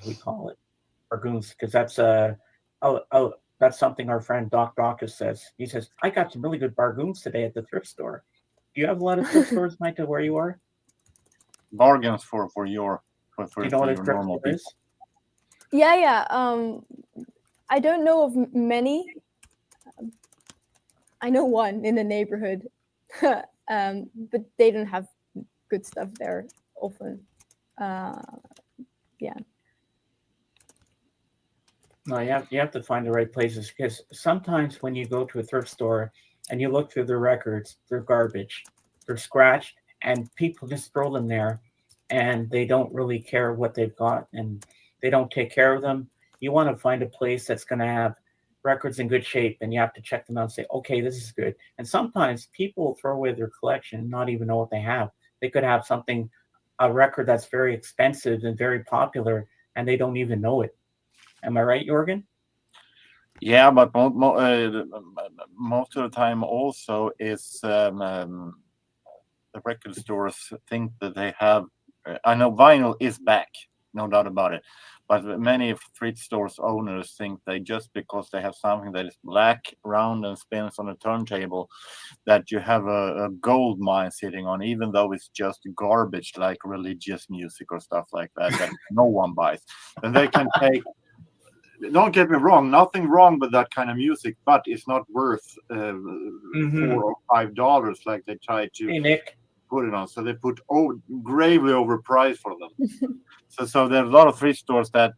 We call it bargoons because that's that's something our friend Doc Dawkins says. He says, I got some really good bargoons today at the thrift store. Do you have a lot of thrift stores, Micah, where you are? Bargains for your Do you know what a thrift normal store is? people. Yeah. I don't know of many. I know one in the neighborhood, but they don't have good stuff there often. Yeah. No, you have to find the right places because sometimes when you go to a thrift store and you look through the records, they're garbage, they're scratched, and people just throw them there, and they don't really care what they've got, and they don't take care of them. You want to find a place that's going to have records in good shape, and you have to check them out and say, okay, this is good. And sometimes people throw away their collection and not even know what they have. They could have a record that's very expensive and very popular, and they don't even know it. Am I right, Jorgen? Yeah, but most of the time also is the record stores think that they have. I know vinyl is back, no doubt about it. But many thrift stores owners think they just because they have something that is black, round, and spins on a turntable, that you have a gold mine sitting on, even though it's just garbage like religious music or stuff like that no one buys. And they can take. Don't get me wrong, nothing wrong with that kind of music, but it's not worth $4 or $5 like they try to. Hey, Nick. put it on. So they put gravely overpriced for them. So there's a lot of thrift stores that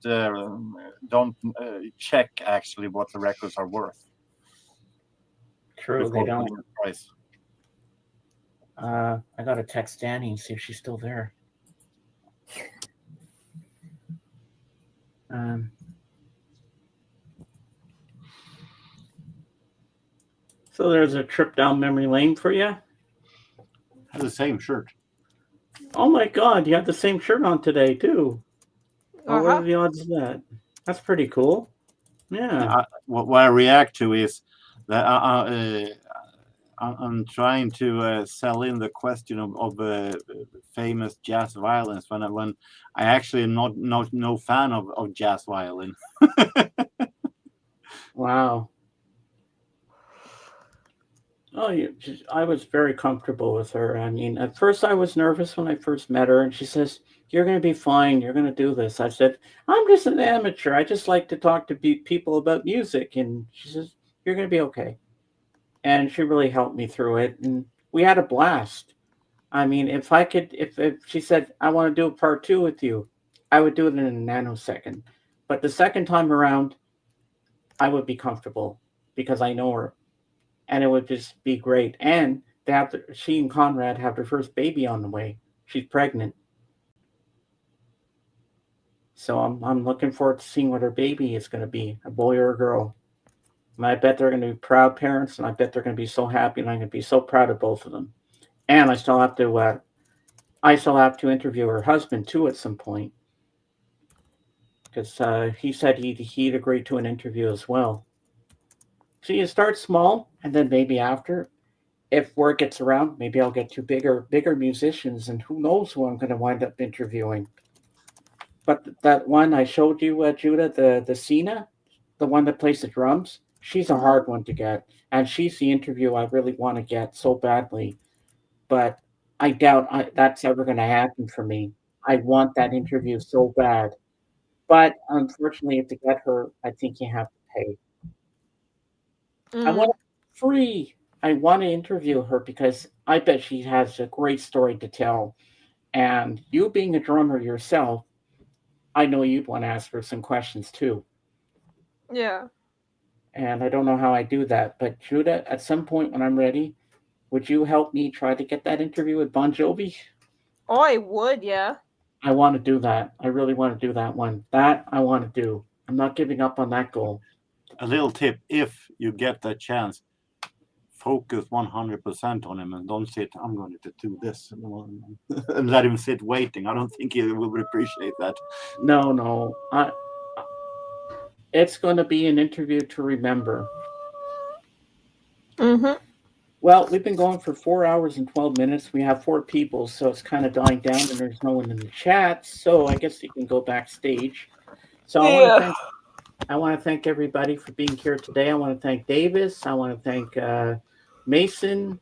don't check actually what the records are worth. True, they don't. Price. I gotta text Danny and see if she's still there. So there's a trip down memory lane for you. I have the same shirt. Oh my God, you have the same shirt on today too. Oh, what are the odds of that? That's pretty cool. Yeah. What I react to is that I'm trying to sell in the question of famous jazz violins when I actually am not no fan of jazz violin. Wow. Oh, I was very comfortable with her. I mean, at first I was nervous when I first met her, and she says, "You're going to be fine. You're going to do this." I said, "I'm just an amateur. I just like to talk to people about music." And she says, "You're going to be okay." And she really helped me through it, and we had a blast. I mean, if she said, "I want to do a part 2 with you," I would do it in a nanosecond. But the second time around, I would be comfortable because I know her. And it would just be great. And she and Conrad have their first baby on the way. She's pregnant. So I'm looking forward to seeing what her baby is going to be, a boy or a girl. And I bet they're going to be proud parents, and I bet they're going to be so happy, and I'm going to be so proud of both of them. And I still have to interview her husband too at some point, because he said he'd agree to an interview as well. So you start small, and then maybe after, if word gets around, maybe I'll get to bigger musicians, and who knows who I'm going to wind up interviewing. But that one I showed you, Judah, the Sina, the one that plays the drums, she's a hard one to get, and she's the interview I really want to get so badly. But I doubt that's ever going to happen for me. I want that interview so bad. But unfortunately, to get her, I think you have to pay. I want it free. I want to interview her because I bet she has a great story to tell. And you being a drummer yourself, I know you'd want to ask her some questions too. Yeah. And I don't know how I do that. But Judah, at some point when I'm ready, would you help me try to get that interview with Bon Jovi? Oh, I would, yeah. I want to do that. I really want to do that one. That I want to do. I'm not giving up on that goal. A little tip, if you get that chance, focus 100% on him and don't sit, I'm going to do this, and let him sit waiting. I don't think he will appreciate that. No. It's going to be an interview to remember. Mm-hmm. Well, we've been going for 4 hours and 12 minutes. We have 4 people, so it's kind of dying down, and there's no one in the chat, so I guess you can go backstage. So I want to thank everybody for being here today. I want to thank Davis. I want to thank Mason,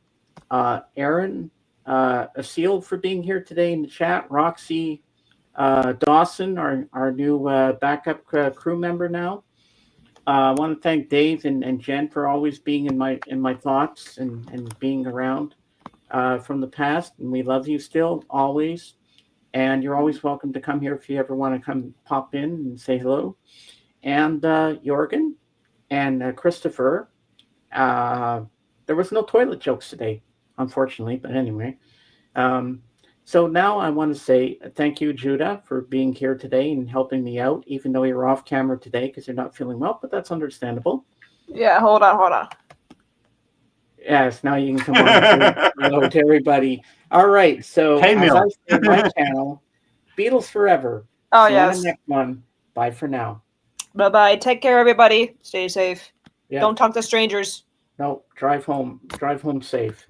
Aaron, Asil for being here today in the chat. Roxy, Dawson, our new backup crew member now. I want to thank Dave and Jen for always being in my thoughts and being around from the past. And we love you still, always. And you're always welcome to come here if you ever want to come pop in and say hello. And Jorgen and Christopher. There was no toilet jokes today, unfortunately, but anyway. So now I want to say thank you, Judah, for being here today and helping me out, even though you're off camera today because you're not feeling well, but that's understandable. Yeah, hold on. Yes, now you can come on. Hello to everybody. All right, so hey, as I say on my channel, Beatles forever. Oh, see yes. you on the next one. Bye for now. Bye-bye. Take care, everybody. Stay safe. Yeah. Don't talk to strangers. No, drive home. Drive home safe.